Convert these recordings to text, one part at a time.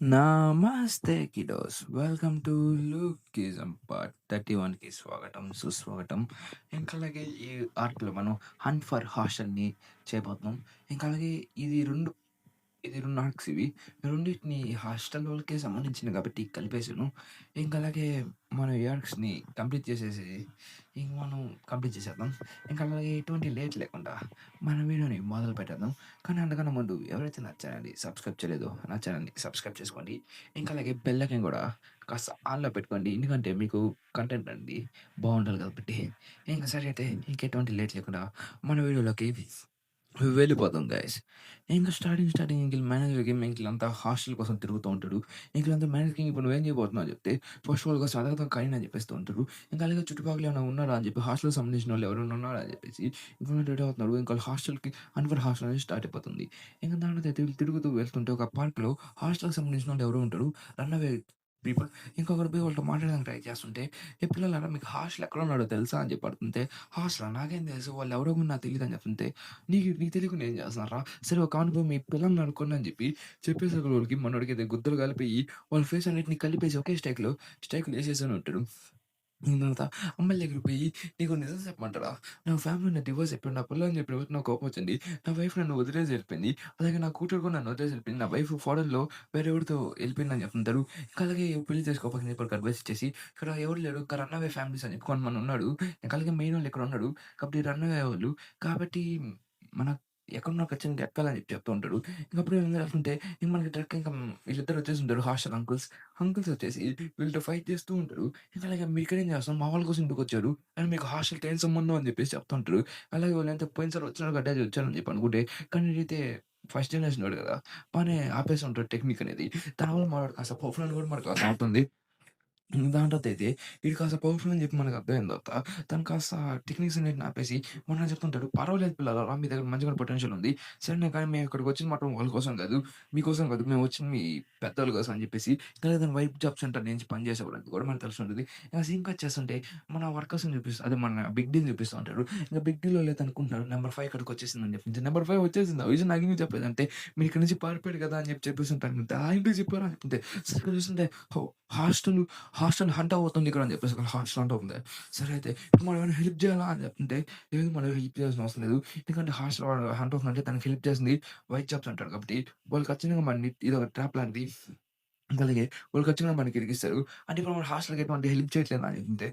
నమస్తే kiddos. Welcome to లూకిజం part 31కి స్వాగతం, సుస్వాగతం. ఇంకా అలాగే ఈ ఆర్క్‌లో మనం 'హంట్ ఫర్ హాస్టల్‌ని' చేయబోతున్నాం. ఇంకా అలాగే ఇది 2 ఆర్క్స్ ఇవి. రెండిటిని హాస్టల్ వాళ్ళకే సంబంధించినవి కాబట్టి కలిపేసాను. ఇంకా అలాగే మనం ఈ ఆర్క్స్‌ని కంప్లీట్ చేసేసి ఇంక మనం కంప్లీట్ చేసేద్దాం. ఇంకా అలాగే ఎటువంటి లేట్ లేకుండా మన వీడియోని మొదలు పెట్టేద్దాం. కానీ అంతకన్నా ముందు ఎవరైతే నా ఛానల్‌ని సబ్స్క్రైబ్ చేయలేదో నా ఛానల్‌ని సబ్స్క్రైబ్ చేసుకోండి. ఇంకా అలాగే బెల్ ఐకాన్ కూడా కాస్త ఆన్‌లో పెట్టుకోండి. ఎందుకంటే మీకు కంటెంట్ అనేది బావుండాలి కాబట్టి. ఇంక సరే అయితే ఇంకెటువంటి లేట్ లేకుండా మన వీడియోలోకి వెళ్ళిపోదాం గైస్. ఇంక స్టార్టింగ్ ఇంక మేనేజర్‌కి ఇంకీళ్ళంతా హాస్టల్ కోసం తిరుగుతూ ఉంటాడు. ఇంకీళ్ళంతా మేనేజర్‌కి ఇప్పుడు నువ్వేం చేయబోతున్నావు అని చెప్తే, ఫస్ట్ వాళ్ళ కోసం అడగతాం కానీ అని చెప్పేస్తూ ఉంటారు. ఇంకా అలాగే చుట్టుపక్కల ఏమైనా ఉన్నారా అని చెప్పి హాస్టల్‌కి సంబంధించిన వాళ్ళు ఎవరైనా ఉన్నారా అని చెప్పేసి ఇన్ఫర్మేట్ రెడీ అవుతున్నారు. ఇంకా హాస్టల్‌కి అన్వర్ హాస్టల్ అనేది స్టార్ట్ అయిపోతుంది. ఇంక దాని తర్వాత వీళ్ళు తిరుగుతూ వెళ్తుంటే ఒక పార్క్‌లో హాస్టల్‌కి సంబంధించిన వాళ్ళు ఎవరో ఉంటారు. Run away people. ఇంకొకరు పోయి వాళ్ళతో మాట్లాడడానికి ట్రై చేస్తుంటే, "ఏ పిల్లలారా మీకు హాస్టల్ ఎక్కడున్నాడో తెలుసా?" అని చెప్పి అడుగుతుంటే, "హాస్టలా? నాకేం తెలుసు వాళ్ళెవరో కూడా నాకు తెలీదని" చెప్తుంటే, నీకు తెలియకుండా ఏం చేస్తున్నార్రా? సరే ఒక ఆనుభవం మీ పిల్లల్ని అడుక్కోండి అని చెప్పి చెప్పేసరికి మనోడికైతే గుద్దలు కాలిపోయి వాళ్ళ ఫేస్ అన్నిటిని కలిపేసి ఒకే స్టైక్‌లో ఏసేసని ఉంటాడు. ఇంక తర్వాత అమ్మాయిల దగ్గరికి పోయి నీకు నిజం చెప్పమంటారా? నా ఫ్యామిలీ నాకు డివోర్స్ అయిపోయింది. నా పిల్లని చెప్పినప్పుడు నాకు కోపం వచ్చింది. నా వైఫ్ నన్ను వదిలేసి వెళ్ళిపోయింది. అలాగే నా కూతురు కూడా నన్ను వదిలేసి వెళ్ళిపోయింది. నా వైఫ్ ఫారెన్‌లో వేరెవరితో వెళ్ళిపోయిందని చెప్తుంటారు. ఇంకా అలాగే పెళ్లి చేసుకోపక్కన చెప్పి అడ్వైస్ ఇచ్చేసి ఇక్కడ ఎవరు లేరు. ఇంకా రన్ అవే ఫ్యామిలీస్ అని చెప్పి కొంతమంది ఉన్నాడు. ఇంకా అలాగే మెయిన్ వాళ్ళు ఇక్కడ ఉన్నాడు. కాబట్టి రన్ అవే వాళ్ళు. కాబట్టి మన ఎక్కడున్నా ఖచ్చితంగా ఎక్కాలని చెప్పి చెప్తూ ఉంటాడు. ఇంక అప్పుడు ఏం చేస్తుంటే ఇంక మనకి డైరెక్ట్‌గా ఇంకా వీళ్ళిద్దరు వచ్చేసుంటారు హాస్టల్ అంకుల్స్. అంకుల్స్ వచ్చేసి వీళ్ళతో ఫైట్ చేస్తూ ఉంటారు. ఇంకా అలాగే మీరిక్కడేం చేస్తున్నారు? మా వాళ్ళ కోసం ఎందుకొచ్చారు? అండ్ మీకు హాస్టల్‌తో ఏం సంబంధం అని చెప్పేసి చెప్తుంటారు. అలాగే వీళ్ళంతా పోయినసారి వచ్చినారు గడ్డ వచ్చారని చెప్పి అనుకుంటే, కానీ ఈడైతే ఫస్ట్ జనరేషన్ వాడు కదా! బానే ఆపేసి ఉంటాడు టెక్నిక్ అనేది. దానివల్ల మనోడు కాస్త పవర్‌ఫుల్ అని కూడా మనకు అర్థమవుతుంది. దాని తర్వాతయితే ఈడు కాస్త పవర్‌ఫుల్ అని చెప్పి మనకు అర్థమైన తర్వాత, తను కాస్త టెక్నిక్స్ అన్నిటిని ఆపేసి మొన్న చెప్తుంటాడు, "పర్వాలేదు పిల్లలారా మీ దగ్గర మంచిగానే పొటెన్షియల్ ఉంది. సరేనే కానీ మేము ఇక్కడికి వచ్చింది మాత్రం వాళ్ళ కోసం కాదు. మీకోసం కాదు. మేము వచ్చింది మీ పెద్దోళ్ళ కోసం" అని చెప్పేసి తను వైప్ జాబ్ సెంటర్ నుంచి పనిచేసేవాళ్ళని కూడా మనకు తెలిసుంటది. ఇంక సీన్ కట్ చేస్తుంటే మన వర్కర్స్‌ని చూపిస్తా అదే మన బిగ్ డీని చూపిస్తా ఉంటాడు. ఇంక బిగ్ డీలో లేదనుకుంటున్నాడు. నంబర్ 5 ఇక్కడికి వచ్చేసిందని చెప్పి. నంబర్ 5 వచ్చేసిందా? ఈ విషయం నాకెందుకు చెప్పలేదంటే, "మీరు ఇక్కడి నుంచి పారిపోయారు కదా!" అని చెప్పేసి ఉంటాను. ఎందుకు చెప్పారు అని చెప్తే, సరిగ్గా చూస్తుంటే హాస్టల్ హాస్టల్ హంట్ అవుతుంది ఇక్కడ అని చెప్పేసి అక్కడ హాస్టల్ హంట్ అవుతుంది. సరే అయితే ఇప్పుడు మనం ఏమైనా హెల్ప్ చేయాలా అని చెప్తుంటే, లేదు మనం హెల్ప్ చేయాల్సిన అవసరం లేదు. ఎందుకంటే హాస్టల్ హంట్ అవుతుందంటే తనకి హెల్ప్ చేసింది వైట్ చాప్స్ అంటారు కాబట్టి, వాళ్ళు ఖచ్చితంగా మనని ఇదొక ట్రాప్ లాంటిది. ఇంకా అలాగే వాళ్ళు ఖచ్చితంగా మనకి ఇరికిస్తారు. అంటే ఇప్పుడు మన హాస్టల్‌కి ఎటువంటి హెల్ప్ చేయట్లేదా అని చెప్తే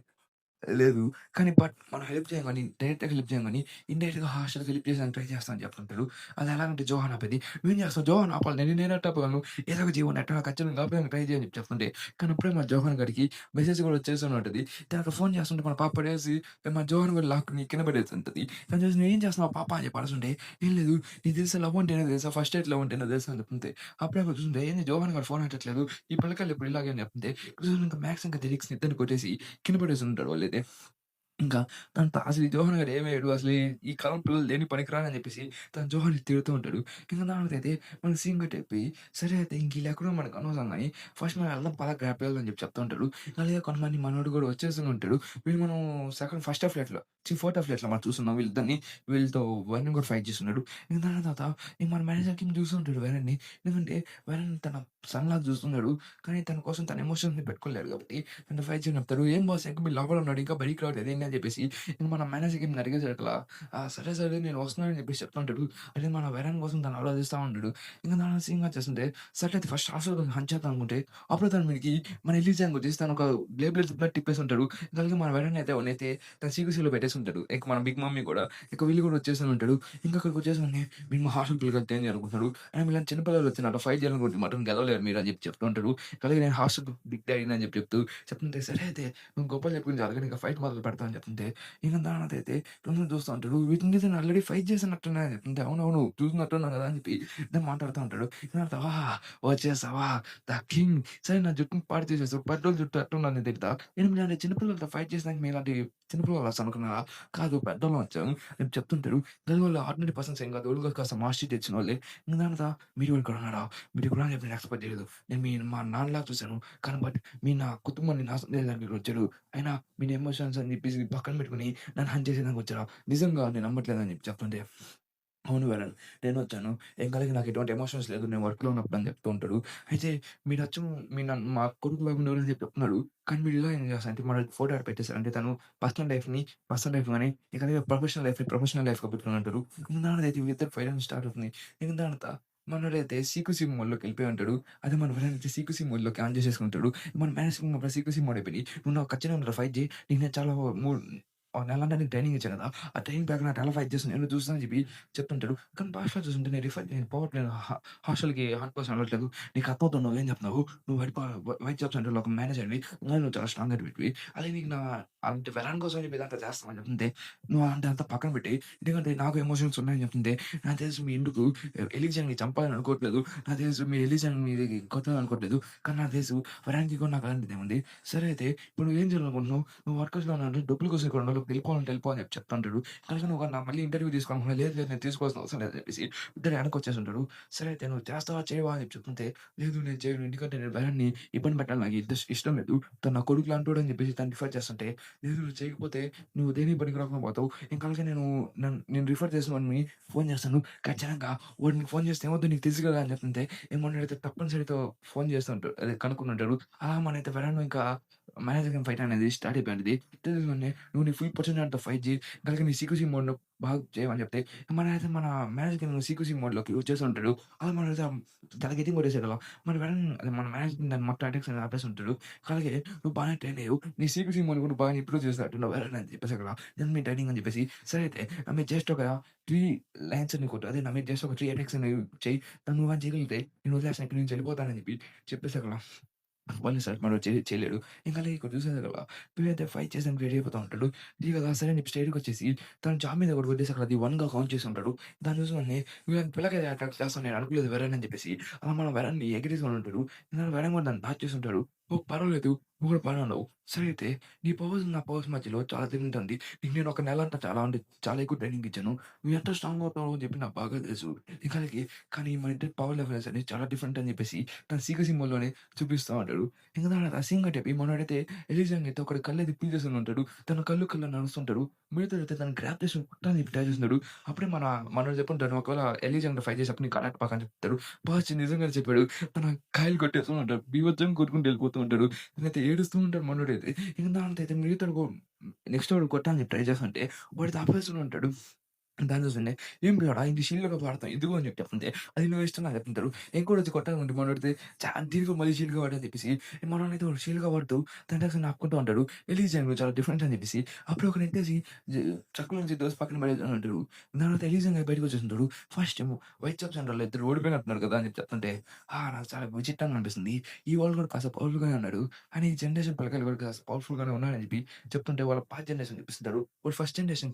లేదు. కానీ మనం హెల్ప్ చేయం గానీ, డైరెక్ట్‌గా హెల్ప్ చేయం గానీ, ఇండైరెక్ట్‌గా హాస్టల్‌కి హెల్ప్ చేయడానికి ట్రై చేస్తా అని చెప్తుంటాడు. అది ఎలాగంటే జోహాన్ ఆపేది. "నువ్వేం చేస్తావు? జోహాన్ ఆపాలి. నేనెట్టా ఆపగలను? ఏదో ఒక జీవన్ ఎట్టా ఖచ్చితంగా ఆపడానికి ట్రై చెయి" అని చెప్పి చెప్తుంటే, కానీ అప్పుడే మన జోహాన్ గాడికి మెసేజ్ కూడా వచ్చేస్తూనే ఉంటది. తనకు ఫోన్ చేస్తుంటే మన పాప పడేసి మన జోహాన్ కూడా లాక్కుని కింద పడేస్తుంటది. తను చూసి "నువ్వేం చేస్తున్నావు పాప" అని చెప్పి అరుస్తుంటే, "ఏం లేదు. నీకు తెలుసా లవ్ అంటేనే తెలుసా? ఫస్ట్ ఎయిడ్ లవ్ అంటేనే తెలుసా" అని చెప్తుంటే, అప్పుడే చూస్తుంటే ఏంది జోహాన్ గాడు ఫోన్ ఎత్తట్లేదు. ఈ పిల్లకాయలు ఎప్పుడు ఇలాగే అని చెప్తుంటే, ఇంకా మ్యాక్స్ ఇంకా లిరిక్స్‌ని ఇద్దరిని కొట్టేసి కింద పడేసుంటాడు వాళ్ళైతే. ఇంకా అసలు ఈ జోహన్ గాడు ఏమయ్యాడు? అసలు ఈ కాలం పిల్లలు దేనికి పనికిరారని చెప్పేసి తను జోహన్‌ని తిడుతూ ఉంటాడు. ఇంక దానికైతే మనకి సీన్ కట్ అయిపోయి, సరే అయితే ఇంక ఈళ్ళెక్కడో మనకు అనవసరం గాని ఫస్ట్ మనం వెళ్దాం పద గ్రాబ్ అని చెప్పి చెప్తూ ఉంటాడు. అలాగే కొంతమంది మనోడు కూడా వచ్చేస్తూనే ఉంటాడు. వీళ్ళు మనం ఫస్ట్ హాఫ్ ఫ్లాట్‌లో ఫోర్త్ హాఫ్ ఫ్లాట్‌లో మనం చూస్తున్నాం వీళ్ళిద్దరిని. వీళ్ళతో వెనన్ కూడా ఫైట్ చేస్తున్నాడు. ఇంక దాని తర్వాత ఇంక మన మేనేజర్ కిమ్ చూస్తూ ఉంటాడు వెనన్‌ని. ఎందుకంటే వెనన్ తన సన్‌లాగా చూస్తున్నాడు. కానీ తన కోసం తన ఎమోషన్స్‌ని పెట్టుకోలేరు కాబట్టి నన్ను ఫైట్ చేయమని చెప్తారు. "ఏం బాస్ ఇంకా మీరు లోపల ఉన్నాడు. ఇంకా బయటికి రావట్లేదు ఏంటి?" అని చెప్పేసి ఇంక మన మేనేజర్‌కి ఈమెని అడిగేసరికలా సరే, సరే నేను వస్తున్నాను అని చెప్పేసి చెప్తుంటాడు. అయితే మన వెరన్ కోసం తను ఆలోచిస్తా ఉంటాడు. ఇంక దాని సీన్ వచ్చేస్తుంటే సరే అయితే ఫస్ట్ హాస్టల్‌లో హంట్ చేద్దాం అనుకుంటే అప్పుడు తను మీదకి మన ఎలీజాకి వచ్చేసి తను ఒక బ్లేడ్ తిప్పినట్టు తిప్పేసుంటాడు. అలాగే మన వెరన్ అయితే తను సీక్రెసీలో పెట్టేసుంటాడు. ఇంక మన బిగ్ మమ్మీ కూడా ఇక వీళ్ళు కూడా వచ్చేసని ఉంటాడు. ఇంక అక్కడికి వచ్చేసని మీరు మా హాస్టల్ పిల్లలు ఏంది అనుకుంటున్నారు. అండ్ వీళ్ళని చిన్న పిల్లలు వచ్చి నాతో ఫైట్ చేయాలనుకుంటే మాత్రం గెలవలేరు మీరు అని చెప్పి చెప్తూ ఉంటాడు. అలాగే నేను హాస్టల్ బిగ్ డాడీని అని చెప్తుంటే సరే అయితే నువ్వు గొప్పలు చెప్పుకొని అలాగే నీకు ఫైట్ మొదలు పెడతా అని చెప్తుంటే ఇంక దానదైతే కొంచెం చూస్తా ఉంటాడు. వీటిని నేను ఆల్రెడీ ఫైట్ చేసినట్టున్నా అని చెప్తుంటే అవునవును చూసినట్టున్నాను కదా! అని చెప్పి నేను మాట్లాడుతా ఉంటాడు. తర్వాత వచ్చేసావా ద కింగ్ సరే నా జుట్టుని పాడు చేసేసావు. పెద్దోళ్ళ జుట్టు ఎట్టున్నది నేను తిడతా. నేను మీలాంటి చిన్న పిల్లలతో ఫైట్ చేసినాక మీలాంటి చిన్న పిల్లలు వస్తారు అనుకున్నారా? కాదు పెద్దోళ్ళం వచ్చాం. అని చెప్తుంటాడు. కానీ వాళ్ళు ఆర్డినరీ పర్సన్స్ ఏం కాదు. వాళ్ళు కూడా కాస్త మాస్టరీ తెచ్చినోళ్ళే. ఇంక దాని తర్వాత మీరు ఇక్కడ ఉన్నారా? మీరు ఇక్కడ అని చెప్పి నేను ఎక్స్‌పెక్ట్ చేయలేదు. నేను మా నాన్నలాగా చూసాను. కానీ మీరు నా కుటుంబాన్ని నాశనం చేయడానికి ఇక్కడికొచ్చారు. అయినా మీ ఎమోషన్స్ అని చెప్పేసి పక్కన పెట్టుకొని నన్ను హంట్ చేసేదానికొచ్చారా? నిజంగా నేను నమ్మట్లేదని చెప్పి చెప్తుంటే అవును వరుణ్. నేనొచ్చాను. ఏం కాలేదు నాకు ఎటువంటి ఎమోషన్స్ లేదు. నేను వర్క్‌లో ఉన్నప్పుడు అని చెప్తూ ఉంటాడు. అయితే మీరచ్చు మీరు మా కొడుకులాగా ఉండేవారని చెప్పి చెప్తున్నాడు. కానీ మీరు ఇలా ఏం చేస్తారు అంటే మన ఫోటో ఆడ పెట్టేసారు. అంటే తను పర్సనల్ లైఫ్ గాని, ఇక ప్రొఫెషనల్ లైఫ్‌గా పెట్టుకొని ఉంటారు. దానిదైతే వీళ్ళిద్దరికి ఫైట్ అనేది స్టార్ట్ అవుతుంది. ఇంక దానంత మనోడైతే సీకు మోడ్‌లోకి వెళ్ళిపోయి ఉంటాడు. అదే మన విలన్ అయితే సీకు మోడ్‌లోకి ఆన్ చేసేసుకుంటాడు. మన మ్యానేజింగ్ అప్పుడు సీకు మోడ్ అయిపోయి "నువ్వు నాకు ఖచ్చితంగా ఫైట్ చేయి. నీకు నేను చాలా మూ ఒక నెలంతా నీకు ట్రైనింగ్ ఇచ్చాను కదా! ఆ ట్రైనింగ్ ప్రకారం నాకు ఎలా ఫైట్ చేస్తాను నేను చూస్తా" అని చెప్పి చెప్తుంటాడు. కానీ భాషలో చూస్తుంటే నేను పోవట్లేదు. హాస్టల్‌కి 100% వెళ్ళట్లేదు. నీకు అర్థమవుతుందా నువ్వేం చెప్తున్నావు? నువ్వు వైట్ జాబ్ సెంటర్‌లో ఒక మేనేజర్‌వి. నువ్వు చాలా స్ట్రాంగ్ అనిపిటివి. అదే నీకు నా అంటే వెరాన్ కోసం చెప్పి ఇదంతా చేస్తావని చెప్తుంటే, నువ్వు అంటే అంతా పక్కన పెట్టేయి. ఎందుకంటే నాకు ఎమోషన్స్ ఉన్నాయని చెప్తుంటే, నాకు తెలుసు మీ ఎందుకు ఎలిజాని చంపాలని అనుకోవట్లేదు. నాకు తెలుసు మీరు ఎలిజాని మీది కొట్టాలనుకోవట్లేదు. కానీ నాకు తెలుసు వెరాన్‌కి కూడా నాకు అలాంటిదేముంది. సరే అయితే ఇప్పుడు నువ్వేం చేయాలనుకుంటున్నావు? నువ్వు వర్కర్స్‌లో అంటే డబ్బుల కోసం ఇక్కడ ఉండవు. వెళ్ళిపోవాలంటే వెళ్ళిపో అని చెప్పి చెప్తుంటాడు. కనుక నువ్వు మళ్ళీ ఇంటర్వ్యూ తీసుకోవాలనుకున్నా, లేదు లేదు నేను తీసుకోవాల్సిన అవసరం లేదని చెప్పేసి ఇద్దరు వెనక్కొచ్చేసుంటాడు. సరే అయితే నువ్వు చేస్తావా? చేయవా? అని చెప్పి చెప్తుంటే, లేదు నేను చేయను. ఎందుకంటే నేను భయాన్ని ఇబ్బంది పెట్టాలి నాకు ఇష్టం లేదు. తను నా కొడుకు లాంటోడు అని చెప్పేసి తను రిఫర్ చేస్తుంటే, లేదు నువ్వు చేయకపోతే నువ్వు దేనికి పనికి రాకుండా పోతావు. ఇంకా అలాగే నేను రిఫర్ చేసిన వాడిని ఫోన్ చేస్తాను. ఖచ్చితంగా వాడికి ఫోన్ చేస్తే ఏమవుద్దో నీకు తెలుసు కదా! అని చెప్తుంటే, ఏమన్నాడైతే తప్పనిసరితో ఫోన్ చేస్తూ ఉంటాడు. అదే కనుక్కొనుంటాడు. అలా మనైతే వెళ్లాను ఇంకా మేనేజర్ గేమ్ ఫైట్ అనేది స్టార్ట్ అయిపోయింటది. తెలియగానే నువ్వు నీ ఫుల్ పొటెన్షియల్‌తో ఫైట్ చేయి. అలాగే నీ సీక్రెసీ మోడ్‌లో బాగా చేయమని చెప్తే, మన మేనేజర్ గేమ్ సీక్రెసీ మోడ్‌లోకి వచ్చేసుంటాడు. అలా మనమైతే చాలా గట్టిగా కొట్టేసేయగలం. మన మేనేజర్ దాన్ని మొత్తం అటాక్స్ అనేది ఆపేసుంటాడు. అలాగే నువ్వు బాగానే ట్రైన్ అయ్యావు. నీ సీక్రెసీ మోడ్‌ని కూడా బాగా ఇంప్రూవ్ చేసినట్టున్నావు అని చెప్పేసి అక్కడ ఇదంతా మీ ట్రైనింగ్ అని చెప్పేసి, సరే అయితే మీరు జస్ట్ ఒక 3 లైన్స్ అని కొట్టు. అదే నా మీద జస్ట్ ఒక 3 అటాక్స్ అనేవి చెయ్యి. దాన్ని నువ్వు గాని చేయగలిగితే నేను వదిలేస్తాను. ఇక్కడి నుంచి వెళ్ళిపోతానని చెప్పేసి అక్కడ పోనీ సార్ మనోడు చేయలేడు. ఇంకా అలాగే ఇక్కడ చూసారు కదా! వీడైతే ఫైట్ చేయడానికి రెడీ అయిపోతా ఉంటాడు. ఇది కదా! సరే అని చెప్పి స్ట్రెయిట్‌గొచ్చేసి తన జాబ్ మీద ఒకటి కొట్టేసి అక్కడ అది 1గా కౌంట్ చేసి ఉంటాడు. దాన్ని చూసి వెంటనే వీళ్ళని పిల్లకాయ అటాక్ చేస్తాను నేను అనుకోలేదు వెరన్ అని చెప్పేసి అలా మన వెరన్‌ని ఎగిరేసుకొని ఉంటాడు. వెరన్ కూడా దాన్ని డాచ్ చేసి ఉంటాడు. ఓహ్! పర్వాలేదు నువ్వు కూడా బానే ఉన్నావు. సరే అయితే నీ పవర్స్ నా పవర్స్ మధ్యలో చాలా డిఫరెంట్ ఉంది. నీకు నేను ఒక నెల అంతా చాలా అంటే చాలా ఎక్కువ ట్రైనింగ్ ఇచ్చాను. నువ్వు ఎంత స్ట్రాంగ్ అవుతావో అని చెప్పి నాకు బాగా తెలుసు. ఇంకా అలాగే కానీ మన ఇద్దరి పవర్ లెవెల్స్ అనేవి చాలా డిఫరెంట్ అని చెప్పేసి తన సీక్రెసీ మోడ్‌లోనే చూపిస్తా ఉంటాడు. ఇంక దాని అసహ్యంగా చెప్పి మనోడైతే ఎలిజాని అయితే ఒకడి కళ్ళైతే పీకేసుకొని ఉంటాడు. తన కళ్ళు నడుస్తుంటాడు. మిగతాదైతే తనని గ్రాబ్ చేసుకొని కొట్టాలని చెప్పి ట్రై చేస్తున్నాడు. అప్పుడే మనోడు చెప్పుంటాడు ఒకవేళ ఎలిజాన్‌తో ఫైట్ చేసేటప్పుడు నీకు కరాటే పాక అని చెప్తాడు. బాస్ నిజంగానే చెప్పాడు. తన కాయలు కొట్టేస్తూ ఉంటాడు. బీభత్సంగా కొట్టుకుంటూ వెళ్ళిపోతూ ఉంటాడు. నేనైతే ఏడుస్తూ ఉంటాడు మనోడైతే. ఇంక దాంతో అయితే మిగతాడు నెక్స్ట్ వాడు కొట్టాలని చెప్పి ట్రై చేస్తుంటే వాడితో ఆపేస్తూనే ఉంటాడు. దాన్ని చూస్తుండే, "ఏం పిల్లోడా ఇంక షీల్డ్‌గా వాడతాం ఎందుకు" అని చెప్పి చెప్తుంటే, "అది నువ్వు ఇష్టం" నాకు చెప్తుంటారు. ఇంకోడొచ్చి కొట్టాలనుకుంటే మనోడితే దీనికి మళ్ళీ షీల్డ్‌గా వాడు అని చెప్పేసి, మనోడైతే వాడు షీల్డ్‌గా వాడుతూ తన టాక్స్‌ని ఆపుకుంటూ ఉంటాడు. ఎలీజియన్ చాలా డిఫరెంట్ అని చెప్పేసి, అప్పుడు ఒకడు ఎత్తేసి ట్రక్‌లో నుంచి దోసి పక్కన పడేద్దాం అంటాడు. దాని తర్వాత ఎలీజియన్ గాడు బయటకి వచ్చేస్తుంటాడు. ఫస్ట్ ఏమో వైట్ చాప్ సెంటర్‌లో ఇద్దరు ఓడిపోయినట్టున్నారు కదా! అని చెప్పి చెప్తుంటే, నాకు చాలా విచిత్రంగా అనిపిస్తుంది. ఈ వాళ్ళు కూడా కాస్త పవర్‌ఫుల్‌గానే ఉన్నాడు. కానీ ఈ జనరేషన్ పిల్లకాయలు కూడా కాస్త పవర్‌ఫుల్‌గానే ఉన్నారని చెప్పి చెప్తుంటే, వాళ్ళ పాత జనరేషన్ చూపిస్తుంటారు. వాళ్ళు ఫస్ట్ జనరేషన్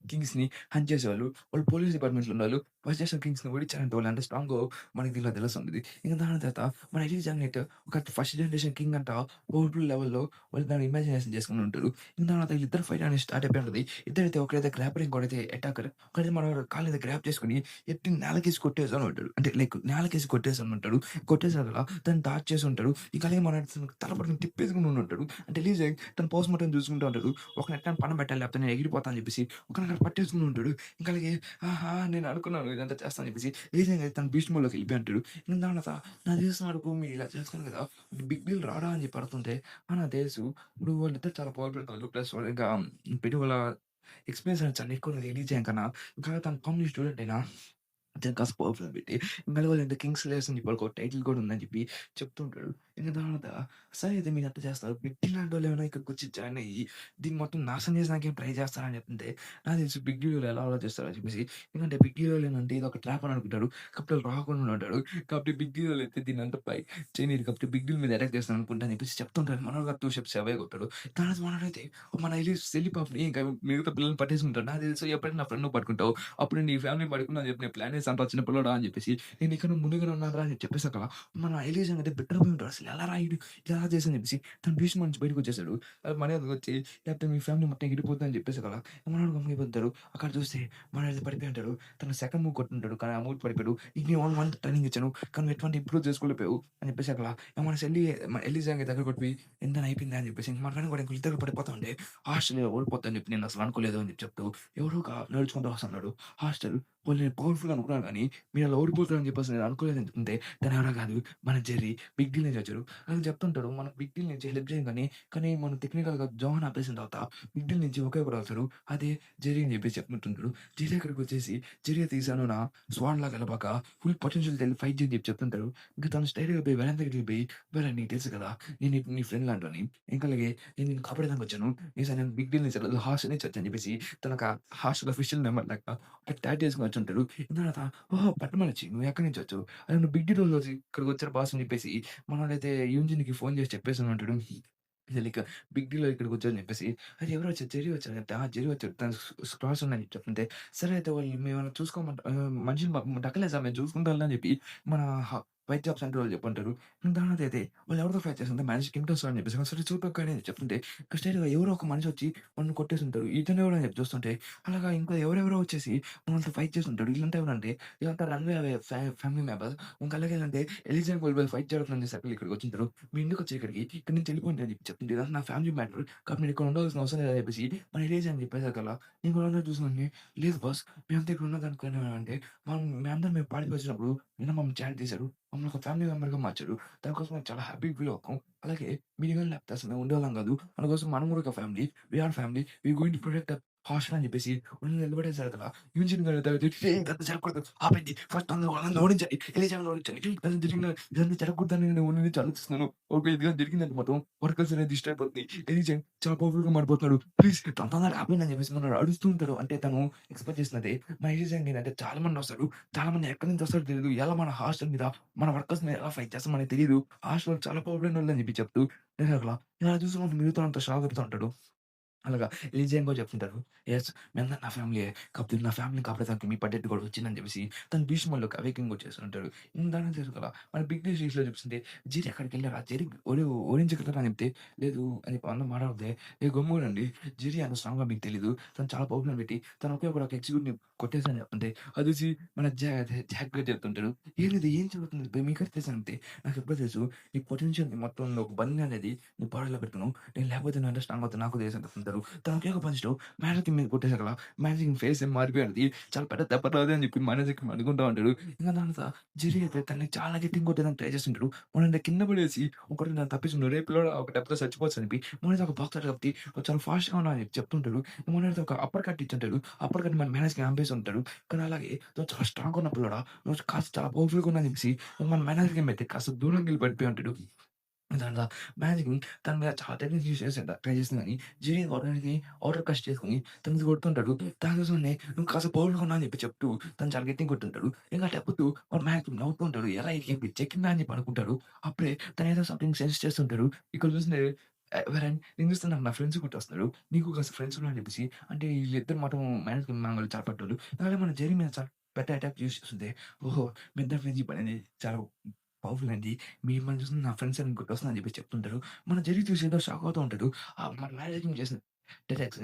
కింగ్స్‌ని హంట్ చేసేవాళ్ళు. వాళ్ళు పోలీస్ డిపార్ట్‌మెంట్‌లో ఉన్నోళ్ళు. ఫస్ట్ జనరేషన్ కింగ్స్‌ని ఓడించారంటే వాళ్ళు ఎంత స్ట్రాంగో మనకి దీంట్లో తెలుస్తుంటది. ఇంక దాని తర్వాత మన ఎలీట్ జానెట్ ఒక ఫస్ట్ జనరేషన్ కింగ్ అంట పవర్‌ఫుల్ లెవెల్‌లో వాళ్ళు దాన్ని ఇమాజినేషన్ చేసుకొని ఉంటారు. ఇంక దాని తర్వాత వీళ్ళిద్దరు ఫైట్ అనేది స్టార్ట్ అయిపోయి ఉంటది. ఇద్దరైతే ఒకడైతే గ్రాప్పర్ ఇంకోడైతే అటాకర్. ఒకడైతే మన కాళ్ళ మీద గ్రాబ్ చేసుకొని ఎత్తి నేలకేసి కొట్టేసాను ఉంటాడు. అంటే లైక్ నేలకేసి కొట్టేసాను ఉంటాడు. కొట్టేసాక దాన్ని డార్ట్ చేసి ఉంటాడు. ఇక అలాగే మన తల పట్టుకొని తిప్పేసుకొని ఉంటాడు. అంటే రిలీజ్ తన పోస్ట్‌మార్టం చూసుకుంటూ ఉంటాడు. ఒకడిని ఎట్లైనా పక్కన పెట్టాలి లేకపోతే నేను ఎగిరిపోతా అని చెప్పేసి ఒకడిని పట్టేసుకొని ఉంటాడు. ఇంకా అలాగే ఆహా! నేను అనుకున్నాను ఇదంతా చేస్తా అని చెప్పేసి రీసెంట్‌గా తను బీస్ట్ మోడ్‌లోకి వెళ్ళిపోయి ఉంటాడు. ఇంక దాని తర్వాత నాకు తెలిసినంత మీరు ఇలా చేస్తున్నారు కదా! బిగ్ డీల్ రాడా అని చెప్పి అడుగుతుంటే నాకు తెలుసు. ఇప్పుడు వాళ్ళిద్దరు చాలా పవర్‌ఫుల్ వాళ్ళు. ప్లస్ వాళ్ళు ఇంకా వాళ్ళ ఎక్స్‌పీరియన్స్ అనేది చాలా ఎక్కువ ఉన్నది రిలీజ్ అయ్యాం కన్నా. ఇంకా తను కాలేజ్ స్టూడెంట్ అయినా అతను కాస్త పవర్‌ఫుల్ పెట్టి మెలకువలంటే కింగ్స్ లేయర్స్ అని చెప్పి వాళ్ళకి ఒక టైటిల్ కూడా ఉందని చెప్పి చెప్తూ ఉంటాడు. ఇంక తర్వాత సరే అయితే మీరంతా చేస్తారు. బిగ్ లాంటోళ్ళు ఏమైనా ఇక్కడికొచ్చి జాయిన్ అయ్యి దీన్ని మొత్తం నాశనం చేయడానికి ట్రై చేస్తారని చెప్తుంటే నాకు తెలిసి బిగ్ హీరోలు ఎలా ఆలోచిస్తారో అని చెప్పేసి ఎందుకంటే బిగ్ హీరోలు ఏంటంటే ఇది ఒక ట్రాప్ అని అనుకుంటాడు. కాకపోతే ఆళ్ళు రాకుండా ఉంటాడు. కాబట్టి బిగ్ హీరోలు అయితే దీన్నంతా చేయనీయరు. కాబట్టి బిగ్ డీల్ మీద అటాక్ చేస్తాను అనుకుంటా అని చెప్పేసి చెప్తుంటాడు. మనోడు 2 స్టెప్స్ అవే కొట్టాడు. తర్వాత మనోడైతే మన సెల్లి పాపని ఇంకా మిగతా పిల్లల్ని పట్టేసుకుంటాడు. నాకు తెలుసు ఎప్పుడైనా నా ఫ్రెండ్‌ని పట్టుకుంటావు. అప్పుడు నీ ఫ్యామిలీని పట్టుకుని అని చెప్పి నేను ప్లాన్ ఏసానురా చిన్న పిల్లోడా అని చెప్పేసి, నేను ఇక్కడ ముందుగానే ఉన్నానురా అని చెప్పేసాక మన ఎలీజా అయితే బిట్టరైపోయి ఉంటాడు. అసలు ఎలా రా ఈడు ఇలా చేసి" అని చెప్పేసి తను భీష్మ నుంచి బయటకొచ్చేసాడు. మర్యాదగా వచ్చి లేకపోతే మీ ఫ్యామిలీ మొత్తం ఎగిరిపోద్దని చెప్పేసి అలా మనోడు గమ్మునైపోతాడు. అక్కడ చూస్తే మనోడైతే పడిపోయి ఉంటాడు. తను సెకండ్ మూవ్ కొట్టుంటాడు. కానీ ఆ మూవ్ పడిపోయాడు. "నీకు నేను 1 మంత్ ట్రైనింగ్ ఇచ్చాను. కానీ నువ్వు ఎటువంటి ఇంప్రూవ్ చేసుకోలేకపోయావు" అని చెప్పేసి అక్కడ మనసి ఎల్లి దగ్గర కొట్టిపోయి "ఎంతైనా అయిపోయిందా" అని చెప్పేసి ఇంక మన ఫ్రెండ్ కూడా ఇంక ఇద్దరు పడిపోతా ఉంటే హాస్టల్ ఓడిపోతా అని చెప్పి నేను అసలు అనుకోలేదు అని చెప్పి చెప్తూ ఎవరో నడుచుకుంటూ వస్తున్నాడు. హాస్టల్ వాళ్ళు నేను పవర్‌ఫుల్ అనుకున్నాను కానీ మీరు అలా ఓడిపోతారని చెప్పేసి నేను అనుకోలేదని చెప్తుంటే తను ఎవరో కాదు మన జెర్రీ బిగ్ డీల్ నుంచి వచ్చారు. అని చెప్తుంటాడు. మనం బిగ్ డీల్ నుంచి హెల్ప్ చేయం కానీ మనం టెక్నికల్‌గా జాన్ ఆపేసిన తర్వాత బిగ్ డీల్ నుంచి ఒకే ఒకడు వస్తాడు. అదే జెర్రీ అని చెప్పేసి చెప్తుంటాడు. జెర్రీ అక్కడికొచ్చేసి "జెర్రీ తీశాను నా స్వాడ్‌లాగా ఎలబాక ఫుల్ పొటెన్షియల్‌తో ఎళ్లి ఫైట్ చెయ్యి" అని చెప్పి చెప్తుంటాడు. ఇంక తను స్ట్రెయిట్‌గా పోయి వెనక దగ్గరికి పోయి "ఒరేయ్! నీకు తెలుసు కదా! నేను నీ ఫ్రెండ్ లాంటోడిని. ఇంకా అలాగే నేను నిన్ను కాపాడడానికి వచ్చాను. ఈసారి నేను బిగ్ డీల్ నుంచి రాలేదు హాస్టల్ నుంచి వచ్చాను" అని చెప్పేసి తనొక హాస్టల్ అఫీషియల్ మెంబర్ లెక్క ఒక టాటూ ఏసుకొని వచ్చుంటాడు. తర్వాత "ఓహో! పట్టమనొచ్చి నువ్వు ఎక్కడి నుంచి వచ్చావు? అరె! నువ్వు బిగ్ డీల్ రోజు ఇక్కడికొచ్చారు బాస్" అని చెప్పేసి మనోడైతే యూజిన్‌కి ఫోన్ చేసి చెప్పేసి ఉంటాడు. అసలిక బిగ్ డీల్‌లో ఇక్కడికొచ్చారని చెప్పేసి, "అరె! ఎవరు వచ్చారు? జెర్రీ వచ్చాడంటే" "ఆ! జెర్రీ వచ్చాడు. తన స్క్రాల్స్ ఉన్నాయని" చెప్తుంటే, "సరే అయితే వాళ్ళు మేమేమైనా మనుషులు దక్కలేదు సార్ మేము చూసుకుంటాంలే" అని చెప్పి మన వైట్ జాబ్ సెంటర్ వాళ్ళు చెప్పుంటారు. దానికైతే వాళ్ళు ఎవరితో ఫైట్ చేస్తుంటే మనిషి కిమ్‌టో అని చెప్పేసి, "సరే చూపెక్కండి" అని చెప్తుంటే, స్ట్రెయిట్‌గా ఎవరో ఒక మనిషి వచ్చి వాళ్ళని కొట్టేసుంటారు. ఇతనెవరు అని చెప్పి చూస్తుంటే, అలాగా ఇంకా ఎవరెవరో వచ్చేసి మనతో ఫైట్ చేస్తుంటాడు. వీళ్ళంతా ఎవరంటే, వీళ్ళంతా రన్‌వే అవే ఫ్యామిలీ మెంబర్స్. ఇంకా అలాగే ఏంటంటే ఎలిజా గోల్డ్‌బై ఫైట్ జరుగుతుందని సర్కిల్ ఇక్కడికి వచ్చుంటారు. "మీ ఎందుకొచ్చారు ఇక్కడికి? ఇక్కడి నుంచి వెళ్ళిపోండి" అని చెప్పి చెప్తుంటే, "ఇదంతా నా ఫ్యామిలీ మ్యాటర్. కాబట్టి మీరు ఇక్కడ ఉండాల్సిన అవసరం లేదని" చెప్పేసి మన ఎలీజా అని చెప్పేసరికల్లా, నేను కూడా అందరూ చూసుకొని, "లేదు బాస్ మేమంతా ఇక్కడ ఉన్నదనుకున్నామంటే, మేమందరం పారిపోయి వచ్చినప్పుడు నిన్న మమ్మల్ని చాట్ చేశారు. మమ్మల్ని ఒక ఫ్యామిలీ మెంబర్‌గా మార్చారు. దానికోసం మేము చాలా హ్యాపీగా ఫీల్ అవుతాం. అలాగే మీరు గాని లేకపోతే అసలు మేము ఉండేవాళ్ళం కాదు. మన కోసం మనం కూడా ఒక family. We are family. We going to protect the hostel" అని చెప్పేసి వాళ్ళని నిలబడేసరికల్లా యూజిన్ గారు "ఇదంతా జరగకూడదు. ఆపండి. ఫస్ట్ అందరూ వాళ్ళని ఓడించండి. ఎలీజాని ఓడించండి. ఇదంతా జరగకూడదని నేను ముందు నుంచి ఆలోచిస్తున్నాను. ఓకే. ఇది గాని జరిగిందంటే మాత్రం వర్కర్స్ అనేది డిస్ట్రాయ్ అయిపోతుంది. ఎలీజన్ చాలా పవర్‌ఫుల్‌గా మారిపోతున్నాడు. ప్లీజ్ తొందరగా ఆపండి" అని చెప్పేసి మనోడు అరుస్తూ ఉంటాడు. అంటే తను ఎక్స్‌పెక్ట్ చేసినదే మన ఎలీజాకి ఏంటంటే చాలా మందొస్తారు. చాలా మంది ఎక్కడి నుంచి వస్తారో తెలీదు. ఎలా మన హాస్టల్ మీద మన వర్కర్స్ మీద ఎలా ఫైట్ చేస్తారో మనకు తెలీదు. హాస్టల్ చాలా పవర్ ఉన్నోళ్ళని చెప్పి చెప్తూ నేనట్లా ఇలా చూసుకుంటూ మిగతావాళ్ళంతా షాక్ అయిపోతా ఉంటాడు. అలాగా రిలీజియన్ కూడా చెప్తుంటారు. యెస్. మేమందరం నా ఫ్యామిలీయే. కాకపోతే నా ఫ్యామిలీని కాపాడడానికి మీ పద్ధతి కూడా వచ్చిందని చెప్పేసి తను భీష్ముడిలోకి అవేకింగ్ వచ్చేస్తుంటాడు. దానికి తెలుసు కదా! మన 'బిగ్ బాస్' సీరీస్‌లో చూపిస్తుంటే జెర్రీ అక్కడికెళ్లారు. ఆ జెర్రీ ఓడించగలరా అని చెప్తే, లేదు అని చెప్పి అందరూ మాట్లాడితే, "ఏ గమ్మునుండండి. జెర్రీ అంత స్ట్రాంగ్‌గా మీకు తెలీదు. తను చాలా పవర్‌ఫుల్ అని పెట్టి తను ఒకే ఒక ఎగ్జిక్యూటివ్‌ని కొట్టేసానని చెప్తుంటే, అది చూసి మన జాక్ కూడా చెప్తుంటాడు. "ఏంటిది ఏం జరుగుతుంది? మీకైతే తెలుసంతే. నాకెప్పుడో తెలుసు. నీ పొటెన్షియల్‌ని మొత్తం ఒక బంద్ అనేది నీ బాడీలో పెట్టుకున్నావు. నేను లేకపోతే నువ్వు ఎంత స్ట్రాంగ్ అవుతావో నాకు తెలుసు" అని చెప్తుంటారు. తను ఒకే ఒక పంచ్‌లో మేనేజర్‌కి మీద కొట్టేసాకలా మేనేజర్ ఫేస్ ఏం మారిపోయింది. చాలా పెద్ద దెబ్బ తగిలింది అని చెప్పి మేనేజర్‌కి అనుకుంటా ఉంటాడు. ఇంక దాని తర్వాత జెర్రీ అయితే తనని చాలా గట్టిగా కొట్టేయడానికి ట్రై చేస్తుంటాడు. మనల్ని కింద పడేసి ఒకటి నన్ను తప్పించుకున్నాడు. "రేయ్ పిల్లోడా ఒక దెబ్బతో చచ్చిపోవచ్చు" అని చెప్పి మనోడు ఒక బాక్సర్ కాబట్టి చాలా ఫాస్ట్‌గా ఉన్నావు అని చెప్పి చెప్తుంటాడు. మనోడితో ఒక అప్పర్ కట్ ఇచ్చుంటాడు. అప్పర్ కట్ మన మేనేజర్‌కి చంపేసుంటాడు. కానీ అలాగే "నువ్వు చాలా స్ట్రాంగ్‌గా ఉన్న పిల్లోడా. నువ్వు కాస్త చాలా పవర్‌ఫుల్‌గా ఉన్నావు" అని చెప్పేసి మన మేనేజర్‌కి ఏమైతే కాస్త దూరంగా వెళ్లి పడిపోయి ఉంటాడు. దాంట్లో మ్యాజిక్ తన మీద చాలా టెక్నిక్స్ యూజ్ చేసి ట్రై చేసింది గానీ, జిని కొట్టడానికి ఔటర్ కస్ట్ చేసుకొని తనది కొడుతుంటాడు. దాని కోసమనే "నువ్వు కాస్త పవర్‌ఫుల్‌గా ఉన్నావు" అని చెప్పి చెప్తూ తను చాలా గట్టిగా కొట్టుంటాడు. ఇంకా చెప్పుతూ వాడు మ్యాజిక్ నవ్వుతూ ఉంటాడు. "ఎరా ఈడికి పిచ్చెక్కిందా" అని చెప్పి అనుకుంటాడు. అప్పుడే తనేదో సంథింగ్ సెన్స్ చేస్తుంటాడు. ఇక్కడ చూస్తుంటే ఎవరైనా నేను చూస్తే నాకు నా ఫ్రెండ్స్ గుర్తొస్తున్నారు. "నీకు కాస్త ఫ్రెండ్స్ ఉన్నారు" అని చెప్పేసి అంటే వీళ్ళిద్దరు మాత్రం మ్యాజిక్ మనోళ్ళు చాలా పట్టోళ్ళు. అలాగే మన జెర్రీ మీద చాలా పెద్ద అటాక్ యూజ్ చేస్తుంటే, ఓహో! మీ ఇద్దరి ఫ్రెండ్‌షిప్ అనేది చాలా పవర్‌ఫుల్ అండి. మిమ్మల్ని చూసి నా ఫ్రెండ్స్ అని గుర్తొస్తుందని చెప్పేసి చెప్తుంటారు. మన జెర్రీ చూసి ఏదో షాక్ అవుతూ ఉంటాడు. మన మేనేజింగ్ చేసిన అటాక్స్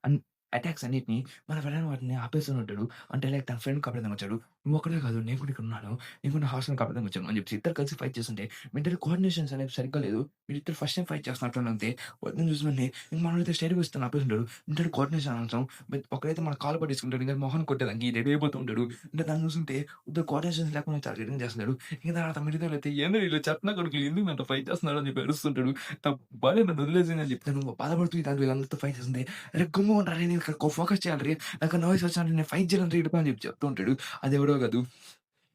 అన్ అటాక్స్ అన్నిటిని మన ఫ్రెండ్ వాటిని ఆపేస్తూ ఉంటాడు. అంటే లైక్ తన ఫ్రెండ్ కాపాడడానికి వచ్చాడు. "నువ్వు ఒక్కడివే కాదు నేను కూడా ఇక్కడ ఉన్నాను. నేను కూడా హాస్టల్‌ని కాపాడడానికి వచ్చాను" అని చెప్పేసి ఇద్దరు కలిసి ఫైట్ చేస్తుంటే మీ ఇద్దరి కోఆర్డినేషన్స్ అనేవి సరిగ్గా లేదు. మీరిద్దరు ఫస్ట్ టైమ్ ఫైట్ చేస్తున్నట్లుంది. వద్దని చూసి వెంటనే మనోడైతే స్ట్రెయిట్‌గా వచ్చి తనని ఆపేస్తుంటాడు. ఇద్దరు కోఆర్డినేషన్ అవసరం. ఒకడైతే మన కాళ్ళు పట్టేసుకుంటాడు. ఇంకోడు మొహాన్ని కొట్టేదానికి రెడీ అయిపోతూ ఉంటాడు. అంటే దాన్ని చూస్తుంటే ఇద్దరు కోఆర్డినేషన్స్ లేకుండా చాలా రిటర్న్ చేస్తున్నాడు. ఇంక తర్వాత మిగతావాళ్ళైతే "ఏందిరా ఈళ్ళు చెత్త కొడుకులు ఎందుకు నాతో ఫైట్ చేస్తున్నారు" అని చెప్పి అరుస్తుంటాడు. నా భార్య నన్ను వదిలేసింది అని చెప్తాను. బాధపడుతూ ఇలాంటి వీళ్ళందరితో ఫైట్ చేస్తుంది. "అరే గమ్ముగుండ్రా రేయ్! నేను ఇక్కడ ఫోకస్ చేయాలి రే. నాకు నాయిస్ వచ్చినట్టు నేను ఫైట్ చేయాలని రే" అని చెప్పి చెప్తూ ఉంటాడు. అదెవరో కాదు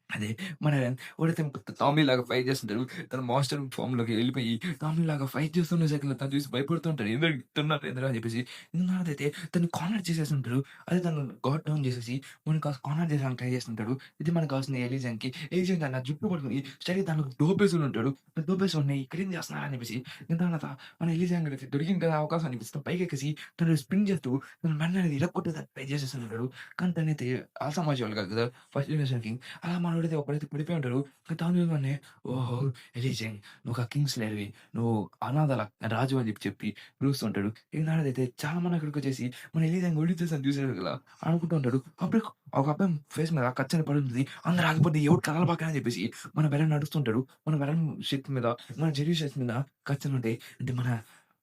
అదే మన వాడైతే టామీలాగా ఫైట్ చేస్తుంటాడు. తను మాస్టర్ ఫామ్‌లోకి వెళ్ళిపోయి టామీలాగా ఫైట్ చేస్తున్న సెకన్‌లో తను చూసి భయపడుతూ ఉంటాడు. "ఏందిరా ఇట్టున్నారు ఏందిరా" అని చెప్పేసి. నాదైతే తనని కార్నర్ చేసేసుంటాడు. అదే తను గాడ్ డౌన్ చేసేసి మనని కాస్త కార్నర్ చేయడానికి ట్రై చేస్తుంటాడు. ఇది మనకు కావాల్సింది ఎలీజాన్‌కి. ఎలీజాన్ తన జుట్టు పట్టుకొని స్ట్రెయిట్‌గా దాంట్లోకి దోపేసుకొని ఉంటాడు. దోపేసి ఉన్నాయి ఇక్కడేం చేస్తున్నారా అని చెప్పేసి. దాని తర్వాత మన ఎలీజాన్ గడికి దొరికింది కదా అవకాశం అనిపిస్తే పైకెక్కేసి తను స్పిన్ చేస్తూ తన మెడ అనేది ఇరగ్గొట్టేదానికి ట్రై చేసేస్తుంటాడు. కానీ తనైతే ఆసామాషి వాళ్ళు కాదు కదా! First generation king. అలా మనోడు ఇంకొకడైతే ఒకడైతే పడిపోయి ఉంటాడు. ఇంక తాను చూడగానే ఓహో! ఎలీజెంగ్ నువ్వు ఒక కింగ్స్ లేడివి. నువ్వు అనాథల రాజు అని చెప్పి పిలుస్తుంటాడు. ఇక నాడైతే చాలా మంది అక్కడికొచ్చేసి మన ఎలీజెంగ్ ఒళ్ళిచ్చేసాను చూసాడు కదా! అనుకుంటూ ఉంటాడు. అప్పుడే ఒక అబ్బాయి ఫేస్ మీద కచ్చని పడుంటది. అందరూ ఆగిపోద్ది ఎవడు కదలబాకని చెప్పేసి మన వెలన్ నడుస్తుంటాడు. మన వెలన్ చేతి మీద మన జెర్రీ చేతి మీద కచ్చలుంటాయి. అంటే మన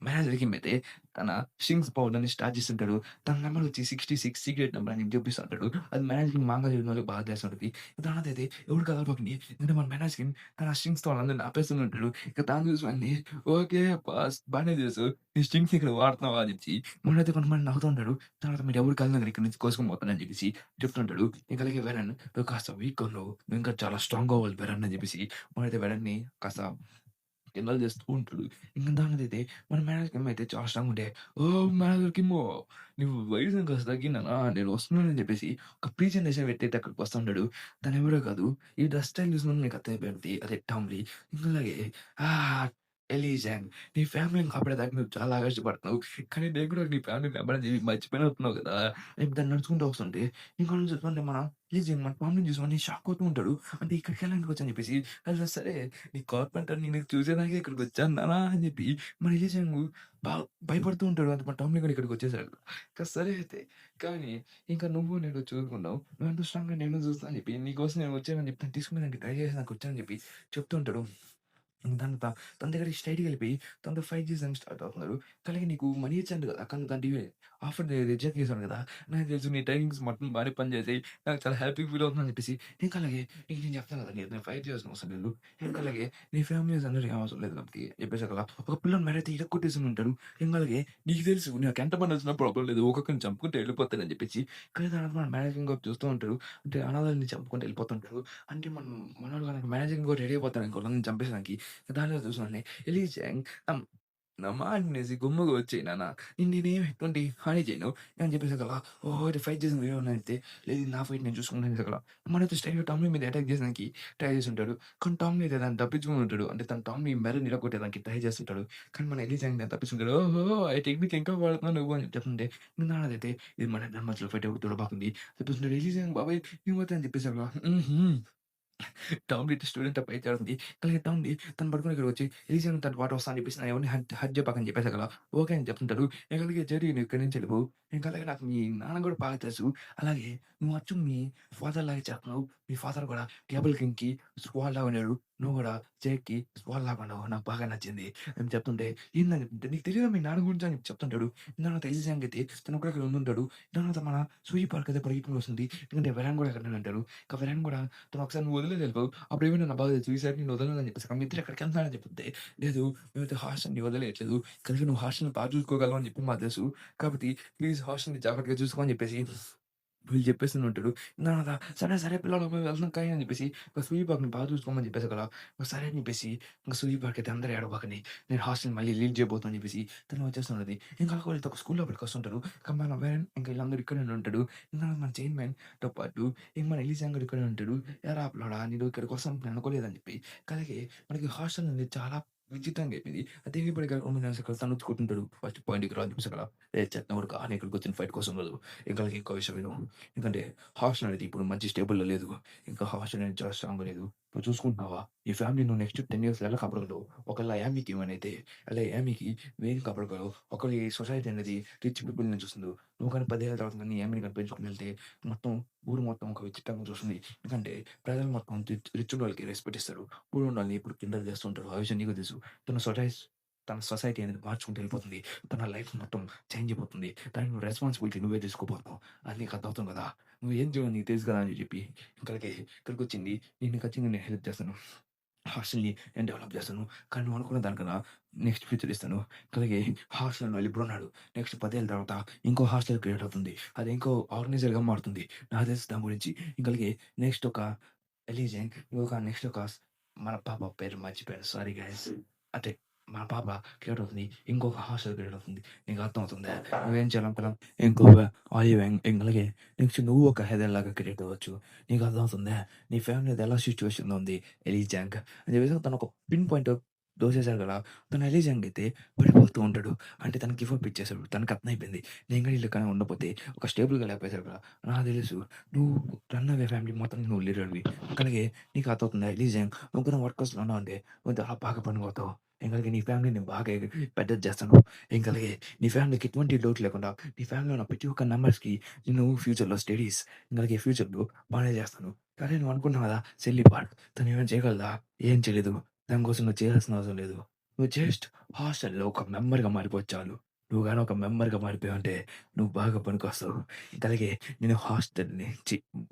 మేనేజర్‌కి అయితే తన స్ట్రింగ్స్ పౌడర్‌ని స్టార్ట్ చేస్తుంటాడు. తన నంబర్ వచ్చి 66 సీక్రెట్ నంబర్ అని చూపిస్తుంటాడు. అది మేనేజర్‌కి మాంగా చేయడం వల్ల బాగా తెలుస్తుంటది. దానిదైతే ఎవడు కదలబాకండి. ఎందుకంటే మన మేనేజర్‌కి తన స్ట్రింగ్స్‌తో వాళ్ళందరిని ఆపేస్తూనే ఉంటాడు. ఇక దాన్ని చూసి వాడిని ఓకే బాస్ బానే చేసావు. నీ స్ట్రింగ్స్ ఇక్కడ వాడుతున్నావా అని చెప్పి మనైతే కొంతమంది నవ్వుతూ ఉంటాడు. తర్వాత మీరు ఎవరు కదలరు ఇక్కడి నుంచి కోసుకొని పోతానని చెప్పేసి చెప్తుంటాడు. ఇంక అలాగే వెరన్ నువ్వు కాస్త వీక్‌గా ఉన్నావు. నువ్వు ఇంకా చాలా స్ట్రాంగ్‌గా అవ్వాలి వెరన్ అని చెప్పేసి మనైతే వెరన్‌ని కాస్త కిందలు చేస్తూ ఉంటాడు. ఇంక దానిదైతే మన మేనేజర్ కిమ్ అయితే చాలా స్ట్రాంగ్‌గా ఉంటే, "ఓహ్! మేనేజర్ కిమ్ము నువ్వు వయసు కాస్త తగ్గిందనా నేను వస్తున్నానని" చెప్పేసి ఒక ప్రెజెంటేషన్ పెట్టయితే అక్కడికి వస్తుంటాడు. తనెవరో కాదు ఈ డ్రెస్ స్టైల్ చూసినోళ్ళే నీకు అర్థమైపోయింది. అదే టామ్‌లీ. ఇంక అలాగే ఆహ్, ఎలీజాన్ నీ ఫ్యామిలీని కాపాడేదాకా నువ్వు చాలా కష్టపడుతున్నావు. కానీ నేను కూడా నీ ఫ్యామిలీ మెంబర్ అని చెప్పి మర్చిపోయినట్టున్నావు కదా! అని దాన్ని నడుచుకుంటూ వస్తుంటే, ఇంక నుంచి చూస్తుంటే మన ఎలీజాన్ మన టామ్‌లీని చూసి షాక్ అవుతూ ఉంటాడు. అంటే ఇక్కడికెలా ఎందుకొచ్చని చెప్పేసి, "అసలు సరే నీ కార్పెంటర్ నిన్ను చూసేదానికే ఇక్కడికొచ్చాను నాన్న" అని చెప్పి మన ఎలీజాను భయపడుతూ ఉంటాడు. అంటే మన టామ్‌లీ కూడా ఇక్కడికొచ్చేసాడు. ఇక సరే అయితే కానీ ఇంక నువ్వు నేను చూసుకున్నావు. నువ్వెంత స్ట్రాంగ్‌గా నేను చూస్తా అని చెప్పి నీకోసం నేను వచ్చానని చెప్పి తీసుకునేదానికి ట్రై చేసేదానికి వచ్చానని చెప్పి చెప్తూ ఉంటాడు. దాని తన దగ్గరికి స్ట్రెయిట్‌గా వెళ్ళిపోయి తనతో ఫైట్ చేసానికి స్టార్ట్ అవుతున్నారు. కలిగి నీకు మనీ ఇచ్చాను కదా! కానీ దాన్ని ఆఫర్ రిజెక్ట్ చేశాను కదా! నాకు తెలుసు నీ టైమింగ్స్ మొత్తం బానే పనిచేసాయి. నాకు చాలా హ్యాపీగా ఫీల్ అవుతున్నాను అని చెప్పేసి ఇంకా అలాగే నీకు నేను చెప్తాను కదా! నేను ఫైట్ చేయాల్సిన అవసరం లేదు. ఇంకా అలాగే నీ ఫ్యామిలీస్ అందరికి ఏం అవసరం లేదు కాబట్టి చెప్పేసాను కదా! ఒక పిల్లని మరైతే ఇరక్కొట్టేసుకొని ఉంటాడు. ఇంకా అలాగే నీకు తెలుసు నాకు ఎంతమంది వచ్చినా ప్రాబ్లమ్ లేదు. ఒక్కొక్కరిని చంపుకుంటూ వెళ్ళిపోతానని చెప్పేసి కానీ దాని మన మేనేజర్ ఇంకొకటి చూస్తూ ఉంటారు. అంటే అనాథల్ని చంపుకుంటూ వెళ్ళిపోతుంటారు. అంటే మనోడు గనక మేనేజర్ ఇంకోటి రెడీ అయిపోతాడు ఇంకో నన్ను చంపేయడానికి. దానిలో చూసినోడిని ఎలీజాంగ్ నా మాట వినేసి గమ్ముగా వచ్చేయి నాన్న. నేనేమి ఎటువంటి హాని చేయను అని చెప్పేసి గల ఓహో! ఇది ఫైట్ చేసిన వీడియో అయితే లేదు నా ఫైట్ నేను చూసుకుంటాను సగల. మనైతే స్ట్రెయిట్‌గా టామ్‌లీ మీద అటాక్ చేసేదానికి ట్రై చేసుంటాడు. కానీ టామ్‌లీ అయితే దాన్ని తప్పించుకొని ఉంటాడు. అంటే తను టామ్‌లీ మెడని ఇరగొట్టేదానికి ట్రై చేస్తుంటాడు. కానీ మన ఎలీజాంగ్ దాన్ని తప్పించుకుంటాడు. ఓహో! ఈ టెక్నిక్ ఇంకా వాడుతున్నావు నువ్వు అని చెప్పి చెప్తుంటే నాన్నదైతే ఇది మన ఇద్దరి మధ్యలో ఫైట్ ఎవరు చూడబాకుంది. చెప్పేస్తుంటాడు ఎలీజాంగ్ బాబాయ్ ఏమవుతుంది అని చెప్పేసి అలా హుహు. టామ్ లిటిల్ స్టూడెంట్ పై చదువుతుంది. అలాగే టామ్‌ని తను పడుకొని ఇక్కడికొచ్చి ఎలీజాను తనతో పాటు వస్తా అని చెప్పేసి నా ఎవరిని హర్ట్ చెప్పకని చెప్పేసా కదా! ఓకే అని చెప్తుంటాడు. ఇక అలాగే జెర్రీ నువ్వు ఇక్కడి నుంచి వెళ్ళిపో. ఇంకా అలాగే నాకు మీ నాన్న కూడా బాగా తెలుసు. అలాగే నువ్వు అచ్చు మీ ఫాదర్ లాగే చేస్తున్నావు. మీ ఫాదర్ కూడా టేబుల్ కింగ్‌కి స్క్వాడ్ లాగా ఉన్నాడు. నువ్వు కూడా జేక్‌కి స్క్వాడ్ లాగా ఉన్నావు. నాకు బాగా నచ్చింది అని చెప్తుంటే ఏందని చెప్తుంటే నీకు తెలీదా మీ నాన్న గురించి అని చెప్తుంటాడు. తర్వాత ఎలీజాంగ్ అయితే తను కూడా అక్కడ ఉండుంటాడు. తర్వాత మన సూయి పార్క్ అయితే పరిగెత్తుకొని వస్తుంది. ఎందుకంటే వెరాన్ కూడా అక్కడనే ఉంటాడు. ఇక వెరాన్ కూడా తను ఒకసారి నువ్వు వదిలేసి వెళ్ళిపోవు. అప్పుడేమైనా నా బాధ తెలుసు. ఈసారి నిన్ను వదలనని చెప్పేసి మీ ఇద్దరు ఎక్కడికెళ్తున్నారని చెప్తే, లేదు మేమైతే హాస్టల్‌ని వదిలేయట్లేదు. కనుక నువ్వు హాస్టల్‌ని బాగా చూసుకోగలవు అని చెప్పి మాకు తెలుసు. కాబట్టి ప్లీజ్ హాస్టల్‌ని జాగ్రత్తగా చూసుకో అని చెప్పేసి వీళ్ళు చెప్పేస్తూనే ఉంటాడు. తర్వాత సరే, సరే పిల్లలు మేము వెళ్తున్నాం కానీ అని చెప్పేసి ఒక సూయి పార్క్‌ని బాగా చూసుకోమని చెప్పేసి కదా! సరే అని చెప్పేసి ఇంక సూయి పార్క్ అయితే అందరూ ఏడవకండి. నేను హాస్టల్‌ని మళ్ళీ లీవ్ చేయబోతున్నా అని చెప్పేసి తను వచ్చేస్తున్నది. ఇంకా వాళ్ళతో ఒక స్కూల్ లోపలికి వస్తుంటారు. ఇంకా మన వేరన్ ఇంకా వీళ్ళందరూ ఇక్కడే ఉంటాడు. ఇంకా మన చైన్‌మ్యాన్‌తో పాటు ఇంక మన ఎలీజాంగ్ కూడా ఇక్కడే ఉంటాడు. "ఏరా పిల్లోడా నేను ఇక్కడికి వస్తాను నేను అనుకోలేదని" చెప్పి. అలాగే మనకి హాస్టల్ అనేది చాలా విచిత్రంగా అయిపోయింది. అయితే ఇప్పుడు ఇక్కడ తన్నుచ్చుకుంటుంటాడు. ఫస్ట్ పాయింట్‌కి రా అని చెప్పేసి అక్కడ ఏ చెత్త కొడుకా నేను ఇక్కడికొచ్చిన ఫైట్ కోసం కాదు. ఇంకా ఇంకో విషయం విను. ఎందుకంటే హాస్టల్ అనేది ఇప్పుడు మంచి స్టేబుల్‌లో లేదు. ఇంకా హాస్టల్ అనేది చాలా స్ట్రాంగ్‌గా లేదు. నువ్వు చూసుకుంటున్నావా? ఈ ఫ్యామిలీ నువ్వు నెక్స్ట్ 10 ఇయర్స్‌లో ఎలా కాపాడగలవు? ఒకవేళ యామీకి ఏమైనైతే అలా యామీకి నువ్వేం కాపాడగలవు? ఒకవేళ ఈ సొసైటీ అనేది రిచ్ పీపుల్‌ని చూస్తుందో, నువ్వు కానీ 10 ఏళ్ల తర్వాత గాని యామీని గాని పెంచుకొని వెళ్తే మొత్తం ఊరు మొత్తం ఒక విచిత్రంగా చూస్తుంది. ఎందుకంటే ప్రజలు మొత్తం రిచ్ ఉన్నోళ్ళకి రెస్పెక్ట్ ఇస్తారు. పూర్ ఉన్నోళ్ళని ఎప్పుడు కిందకి చేస్తుంటారు. ఆ విషయం నీకు తెలుసు. తన తన సొసైటీ అనేది మార్చుకుంటూ వెళ్ళిపోతుంది. తన లైఫ్ మొత్తం చేంజ్ అయిపోతుంది. దానికి నువ్వు రెస్పాన్సిబిలిటీ నువ్వే తీసుకోబోతున్నావు. అది నీకు అర్థమవుతుంది కదా! నువ్వేం చేయాలో నీకు తెలుసు కదా! అని చెప్పి ఇక్కడికి ఇక్కడికొచ్చింది. నేను ఖచ్చితంగా నేను హెల్ప్ చేస్తాను. హాస్టల్‌ని నేను డెవలప్ చేస్తాను. కానీ నువ్వు అనుకున్న దానికన్నా నెక్స్ట్ ఫ్యూచర్ ఇస్తాను. అలాగే హాస్టల్‌లో ఇప్పుడున్నాడు. నెక్స్ట్ 10 ఏళ్ల తర్వాత ఇంకో హాస్టల్ క్రియేట్ అవుతుంది. అది ఇంకో ఆర్గనైజర్‌గా మారుతుంది. నాకు తెలుసు దాని గురించి. ఇంకా అలాగే నెక్స్ట్ ఒక రిలీజియన్ ఇంకొక నెక్స్ట్ ఒక మన పాప పేరు మర్చిపోయాను. Sorry guys. అంటే మన పాప క్రియేట్ అవుతుంది. ఇంకొక హాస్టల్ క్రియేట్ అవుతుంది. నీకు అర్థమవుతుందా? నువ్వేం చేయాలనుకున్నావు? ఇంకొక ఆలివ్ అలాగే నెక్స్ట్ నువ్వు ఒక హెదర్ లాగా క్రియేట్ అవ్వచ్చు. నీకు అర్థమవుతుందా? నీ ఫ్యామిలీది ఎలా సిట్యుయేషన్‌లో ఉంది ఎలీజాంక్ అని చెప్పేసి తను ఒక పిన్ పాయింట్ దోసేసారు కదా! తను ఎలీజాంగ్ అయితే పడిపోతూ ఉంటాడు. అంటే తనకి గివ్ అప్ ఇచ్చేసాడు. తనకి అర్థమైపోయింది. నేను గాని ఈళ్ళు కానీ ఉండకపోతే ఒక స్టేబుల్‌గా లేపేసాడు కదా! నాకు తెలుసు నువ్వు రన్ అవే ఫ్యామిలీ మొత్తం నువ్వు లీడర్‌వి. అలాగే నీకు అర్థమవుతుందా ఎలీజాంగ్ నువ్వు కూడా వర్కర్స్‌లో ఉన్నావు అంటే నువ్వు చాలా బాగా పనికొస్తావు. ఇంకా అలాగే నీ ఫ్యామిలీని బాగా పెద్దది చేస్తాను. ఇంకా అలాగే నీ ఫ్యామిలీకి ఎటువంటి లోటు లేకుండా నీ ఫ్యామిలీలో ఉన్న ప్రతి ఒక్క మెంబర్స్‌కి నేను ఫ్యూచర్‌లో స్టడీస్ ఇంకా అలాగే ఫ్యూచర్‌లో బానే చేస్తాను. కానీ నువ్వు అనుకుంటున్నావు కదా! సిల్లీ పార్ట్ తను ఏమైనా చేయగలదా? ఏం చేయలేదు. దాని కోసం నువ్వు చేయాల్సిన అవసరం లేదు. నువ్వు జస్ట్ హాస్టల్‌లో ఒక మెంబర్‌గా మారిపో చాలు. నువ్వు గాని ఒక మెంబర్‌గా మారిపోయావంటే నువ్వు బాగా పనికొస్తావు. ఇంకా అలాగే నేను హాస్టల్‌ని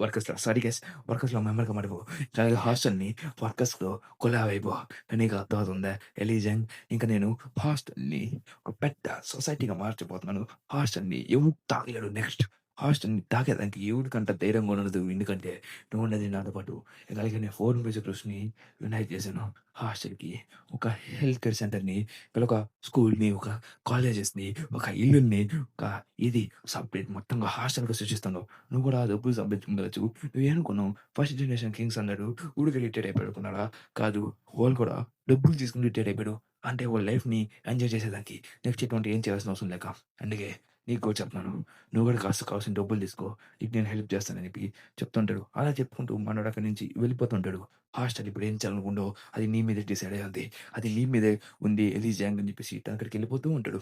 వర్కర్స్‌లో సారీ గైస్ వర్కర్స్‌లో మెంబర్‌గా మారిపో. ఇంకా అలాగే హాస్టల్‌ని వర్కర్స్‌లో కొలాబ్ అయిపో. నీకు అర్థమవుతుందా? ఎలీజాంగ్ ఇంక నేను హాస్టల్‌ని ఒక పెద్ద సొసైటీగా మార్చబోతున్నాను. హాస్టల్‌ని ఎవడు తాగలేడు నెక్స్ట్. హాస్టల్‌ని తాకేదానికి ఎవడికంత ధైర్యం కూడా ఉండదు. ఎందుకంటే నువ్వున్నది నాతో పాటు. ఇక అలాగే నేను 4 విజిటర్స్‌ని యునైట్ చేశాను. హాస్టల్‌కి ఒక హెల్త్ కేర్ సెంటర్‌ని, ఇక్కడ ఒక స్కూల్‌ని, ఒక కాలేజెస్‌ని, ఒక ఇల్లుని, ఒక ఇది సెపరేట్ మొత్తంగా హాస్టల్‌గా సృష్టిస్తాను. నువ్వు కూడా డబ్బులు సంపాదించుకోవచ్చు. నువ్వేమనుకున్నావు ఫస్ట్ జనరేషన్ కింగ్స్ అన్నాడు. ఊరికే రిటైర్ అయిపోయాడు అనుకున్నాడా? కాదు. వాళ్ళు కూడా డబ్బులు తీసుకొని రిటైర్ అయిపోయాడు. అంటే వాళ్ళ లైఫ్‌ని ఎంజాయ్ చేసేదానికి నెక్స్ట్ ఎటువంటి ఏం చేయాల్సిన అవసరం లేక. అందుకే నీకు కూడా చెప్తున్నాను. నువ్వు కూడా కాస్త కావాల్సిన డబ్బులు తీసుకో. నీకు నేను హెల్ప్ చేస్తానని చెప్పి చెప్తుంటాడు. అలా చెప్పుకుంటూ మనోడు అక్కడి నుంచి వెళ్ళిపోతుంటాడు. హాస్టల్ ఇప్పుడు ఏం చేయాలనుకుంటావో అది నీ మీదే డిసైడ్ అయ్యుద్ది. అది నీ మీదే ఉంది ఎలీజాంగ్ అని చెప్పేసి తను అక్కడికెళ్ళిపోతూ ఉంటాడు.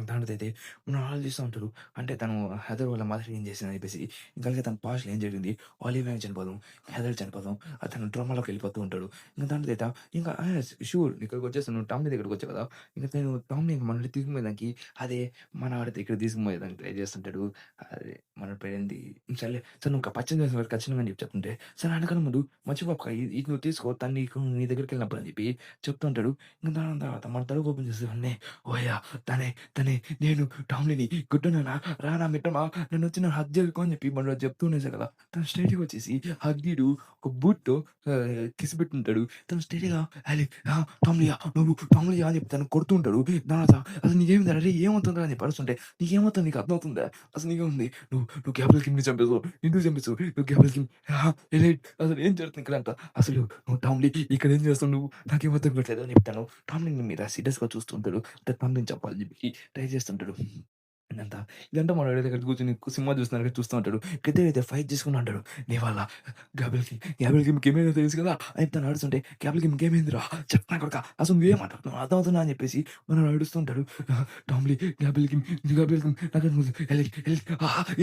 దానిదైతే మనం ఆలోచిస్తా ఉంటారు. అంటే తను హెదర్ వాళ్ళ మదర్ ఏం చేసిందని చెప్పేసి, ఇంకా అలాగే తన పాస్ట్‌లో ఏం జరిగింది, ఆలివియా చనిపోవడం, హెదర్ చనిపోవడం, అతను డ్రామాలోకి వెళ్ళిపోతూ ఉంటాడు. ఇంక దానిదైతే ఇంకా షూర్ ఇక్కడికొచ్చేసాను టామ్‌నీ దగ్గరికొచ్చావు కదా! ఇంక నేను టామ్‌నీ మనల్ని తీసుకుపోయేదానికి అదే మనవాడి దగ్గరికి తీసుకుపోయేదానికి ట్రై చేస్తుంటాడు. అదే మన పేరేంటి సర్లే సరే నువ్వు పచ్చడి చేసిన వాడికి ఖచ్చితంగా అని చెప్పి చెప్తుంటే, సరే అనకన్నా ముందు మర్చిపోక ఇది నువ్వు తీసుకో తను నీకు నీ దగ్గరికెళ్ళినప్పుడు అని చెప్పి చెప్తుంటాడు. ఇంక దాని తర్వాత మన తలుపు ఓపెన్ చేసి వెంటనే ఓయ్యా! తనే తనే నేను టామ్‌లీని గుడ్డున్నానా రానా మిత్రమా నన్నొచ్చి నన్ను హగ్ చేసుకో అని చెప్పి మనోడు చెప్తూ ఉండేసా కదా! తను స్ట్రెయిట్‌గా వచ్చేసి హగ్గీడు ఒక బూట్‌తో కిస్ పెట్టుంటాడు. తను స్ట్రెయిట్‌గా "అలీ టామ్‌లీయా నువ్వు టామ్‌లీయా" అని చెప్పి తనని కొడుతూ ఉంటాడు. దాని తర్వాత "అసలు నీకేమైందిరా అరేయ్ ఏమవుతుందిరా" అని చెప్పి అరుస్తుంటే "నీకేమవుతుంది నీకు అర్థమవుతుందా? అసలు నీకేముంది? నువ్వు గ్యాబ్రియల్ కిమ్‌ని చంపేసావు. ఎందుకు చంపేసావు? నువ్వు గ్యాబ్రియల్ కిమ్ ఎలైట్ అసలు ఏం జరుగుతుంది ఇక్కడంతా? అసలు నువ్వు టామ్‌లీ ఇక్కడ ఏం చేస్తున్నావు నువ్వు? నాకేం అర్థం కావట్లేదు" అని చెప్తాను. టామ్‌లీని మీద సీరియస్‌గా చూస్తుంటాడు. అంటే టామ్‌లీని చంపాలని చెప్పి ట్రై చేస్తుంటాడు. ఇదంతా ఇదంతా మనోడు దగ్గర కూర్చొని సినిమా చూస్తున్నట్టుగా చూస్తూ ఉంటాడు. ఇద్దరైతే ఫైట్ చేసుకుంటూ ఉంటాడు. నీ వల్ల గ్యాబ్రియల్ కిమ్‌కి ఏమైందో తెలుసు కదా! అని తను అరుస్తుంటే గ్యాబ్రియల్ కిమ్‌కి ఏమైందిరా? చెప్పనా కొడకా అసలు నువ్వేం మాట్లాడుతున్నావు అర్థమవుతుందా? అని చెప్పేసి మనోడు అరుస్తూ ఉంటాడు. టామ్‌లీ గ్యాబ్రియల్ కిమ్ నాకు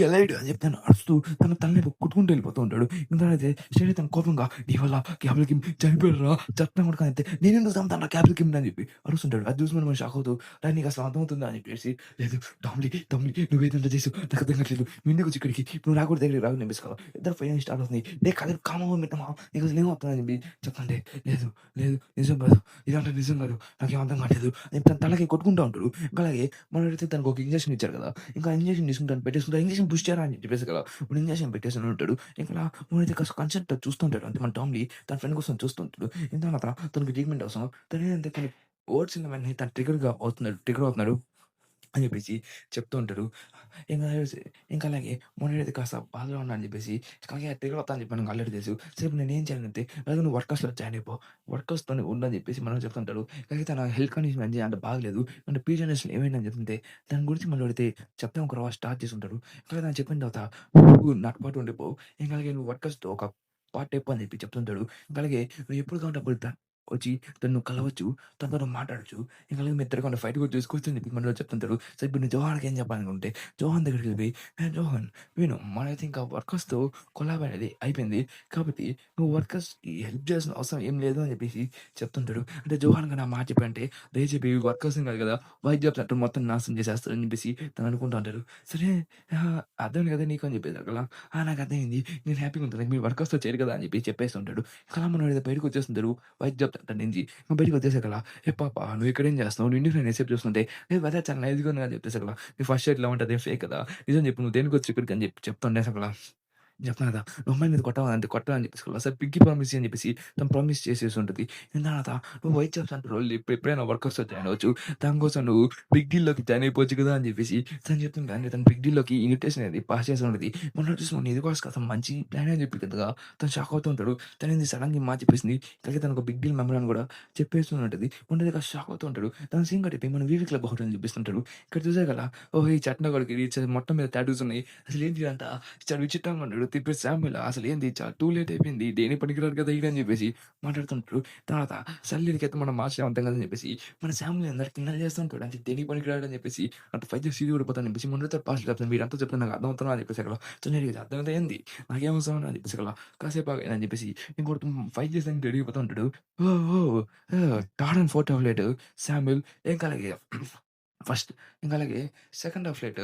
ఎలైట్ అని చెప్పి తను అరుస్తూ తన తలని కొట్టుకుంటూ వెళ్ళిపోతూ ఉంటాడు. ఇందాకైతే స్టేడీ తన కోపంగా నీ వల్ల గ్యాబ్రియల్ కిమ్ చనిపోయాడురా! చెప్పనా కొడకా అంటే నేనెందుకు చంపుతానురా గ్యాబ్రియల్ కిమ్‌ని అని చెప్పి అరుస్తుంటాడు. అది చూసి మనం షాక్ అవుతూ రా నీకు అసలు అర్థమవుతుందా? అని చెప్పేసి లేదు టామ్‌లీ నువ్వేదంతా చేసావు నాకు అర్థం కావట్లేదు. నువ్వెందుకొచ్చి ఇక్కడికి? నువ్వు నా కూడా దగ్గరికి రాకు నిమిషాలు. ఇద్దరు ఫైటింగ్ స్టార్ట్ అవుతుంది. కాదు కామ్ మిత్రమా నీకు అసలు ఏం అవుతుందని చెప్పి చెప్తుంటే లేదు నిజం కాదు. ఇదంతా నిజం కాదు. నాకేం అర్థం కావట్లేదు. అని తన తలకి కొట్టుకుంటా ఉంటాడు. ఇంకా అలాగే మనోడైతే తనకు ఒక ఇంజెక్షన్ ఇచ్చారు కదా! ఇంకా ఇంజెక్షన్ తీసుకుంటాను పెట్టేసుకుంటా ఇంజెక్షన్ పుష్ చేయరా అని చెప్పేసి కదా! ఇప్పుడు ఇంజెక్షన్ పెట్టేసని ఉంటాడు. ఇంకా మనోడైతే కాస్త కన్సెంట్ చూస్తుంటాడు. అంటే మన టామ్‌లీ తన ఫ్రెండ్ కోసం చూస్తుంటాడు. ఇంక తర్వాత తనకి ట్రీట్మెంట్ అవసరం. తనేంటంటే కొన్ని వర్డ్స్ విన్న వెంటనే తను ట్రిగ్గర్ అవుతున్నాడు. అని చెప్పేసి చెప్తూ ఉంటారు. ఇంక ఇంకా అలాగే మొన్నటిది కాస్త బాధలో ఉన్నా అని చెప్పేసి అలాగే ట్రిగ్గర్ అవుతా అని చెప్పి మనకు ఆల్రెడీ తెలుసు. సరే ఇప్పుడు నేనేం చేయాలంటే అలాగే నువ్వు వర్కర్స్‌లో జాయిన్ అయిపో. వర్కర్స్‌తోనే ఉండు అని చెప్పేసి మనకు చెప్తుంటాడు. అలాగే తన హెల్త్ కండిషన్ అంత బాగలేదు. అంటే ప్రీ జనరేషన్‌లో ఏమైందని చెప్తుంటే దాని గురించి మళ్ళీ అడిగితే చెప్తాం ఒక స్టార్ట్ చేసుంటాడు. అలాగే తను చెప్పిన తర్వాత నువ్వు నాతో పాటు ఉండిపో. ఇంకా అలాగే నువ్వు వర్కర్స్‌తో ఒక పార్ట్ అయిపో అని చెప్పి చెప్తుంటాడు. ఇంకా అలాగే నువ్వు ఎప్పుడు కావాలంటే అప్పుడు వచ్చి తనను కలవచ్చు. తనతో మాట్లాడొచ్చు. ఇంక అలాగే మీ ఇద్దరు ఫైట్ కూడా చేసుకోవచ్చు అని చెప్పి మనోడు చెప్తుంటాడు. సో, ఇప్పుడు నేను జోహాన్‌కి ఏం చెప్పాలనుకుంటే, జోహాన్ దగ్గరికెళ్ళిపోయి, జోహాన్ విను మనమైతే ఇంకా వర్కర్స్‌తో కొలాబ్ అనేది అయిపోయింది. కాబట్టి నువ్వు వర్కర్స్‌కి హెల్ప్ చేయాల్సిన అవసరం ఏం లేదు అని చెప్పేసి చెప్తుంటాడు. అంటే జోహాన్ గాని ఆ మాట చెప్పంటే, రేజీపీ వర్కర్స్‌ని కాదు కదా! వైట్ జాబ్ సెక్టర్ మొత్తం నాశనం చేసేస్తారని చెప్పేసి తను అనుకుంటా ఉంటాడు. సరే అర్థమైంది కదా నీకు అని చెప్పేసి అలా, నాకు అర్థమైంది. నేను హ్యాపీగా ఉంటాను. మీరు వర్కర్స్‌తో చేయరు కదా! అని చెప్పి చెప్పేసి ఉంటాడు. అలా మనోడు బయటకొచ్చేస్తుంటాడు. వైట్ జాబ్ సెక్టర్ నుంచి. బయటికొచ్చేసాకలా, "ఏ పాప నువ్విక్కడేం చేస్తున్నావు? నిన్ను నేను ఎంతసేపు చూస్తుంటే, ఏ వెదర్ చాలా నైస్‌గా ఉంది" అని చెప్పేసకలా, "నీ ఫస్ట్ షర్ట్ ఇలా ఉంటది ఫేక్ కదా! నిజం చెప్పు నువ్వు దేనికొచ్చావు ఇక్కడికి" అని చెప్పి చెప్తుండేసకలా నేను చెప్తున్నా కదా! "నువ్వు అమ్మాయి మీద కొట్టవా?" అంటే కొట్టను అని చెప్పేసి ఒకసారి పింకీ ప్రామిస్ అని చెప్పేసి తను ప్రామిస్ చేసేసి ఉంటది. దాని తర్వాత "నువ్వు వైట్ చాప్స్ అంటారు ఇప్పుడు ఎప్పుడైనా వర్కౌట్స్‌లో జాయిన్ అవ్వచ్చు. దానికోసం నువ్వు బిగ్ డీల్‌లోకి జాయిన్ అయిపోవచ్చు కదా!" అని చెప్పేసి తను చెప్తుంది. కానీ తను బిగ్ డీల్‌లోకి ఇన్విటేషన్ అనేది పాస్ చేసి ఉంటది. మొన్న చూసి మొన్న ఇది కూడా అసలు మంచి ప్లానే అని చెప్పి పెద్దగా తను షాక్ అవుతూ ఉంటాడు. తనేంది సడెన్‌గా ఈ మాట చెప్పేసింది. అలాగే తనొక బిగ్ డీల్ మెంబర్ అని కూడా చెప్పేస్తూ ఉంటది. ఉండేది కాస్త షాక్ అవుతూ ఉంటాడు. తను సీన్ కట్టిపోయి మన వీవీ క్లబ్ హోటల్‌ని చూపిస్తుంటాడు. ఇక్కడ చూసారు కదా! ఓహో! ఈ చట్నా కొడుకు మొత్తం మీద టాటూస్ ఉన్నాయి. అసలేంటి ఇదంతా చాలా విచిత్రంగా ఉన్నాడు. తిప్పేసి శామ్యూల్ అసలేంది టూ లేట్ అయిపోయింది. దేనికి పనికిరాడు కదా! ఈడు అని చెప్పేసి మాట్లాడుతుంటారు. తర్వాత సర్లే ఈడికైతే మనం మార్చేద్దాం కదా! అని చెప్పేసి మన శామ్యూల్ అందరికి కిండల్ చేస్తుంటాడు. అంటే దేనికి పనికిరాడు అని చెప్పేసి అంత ఫైట్ చేసి సీది ఊడిపోతాడని చెప్పేసి ముందుతో పాస్‌లు చెప్తాను. వీడంతా చెప్తే నాకు అర్థమవుతుందా అని చెప్పేసి అక్కడ సో నీకు అర్థమైతే ఏంది? నాకేం అవసరం అని చెప్పేసి అక్కడ కాసేపు ఆగు అని చెప్పేసి ఇంకోడు ఫైట్ చేసానికి రెడీ అయిపోతా ఉంటాడు. ఓహ్! ఓహ్! టార్డన్ ఫోర్త్ హాఫ్‌లైట్ శామ్యూల్ ఇంకా అలాగే ఫస్ట్ ఇంకా అలాగే సెకండ్ హాఫ్‌లైట్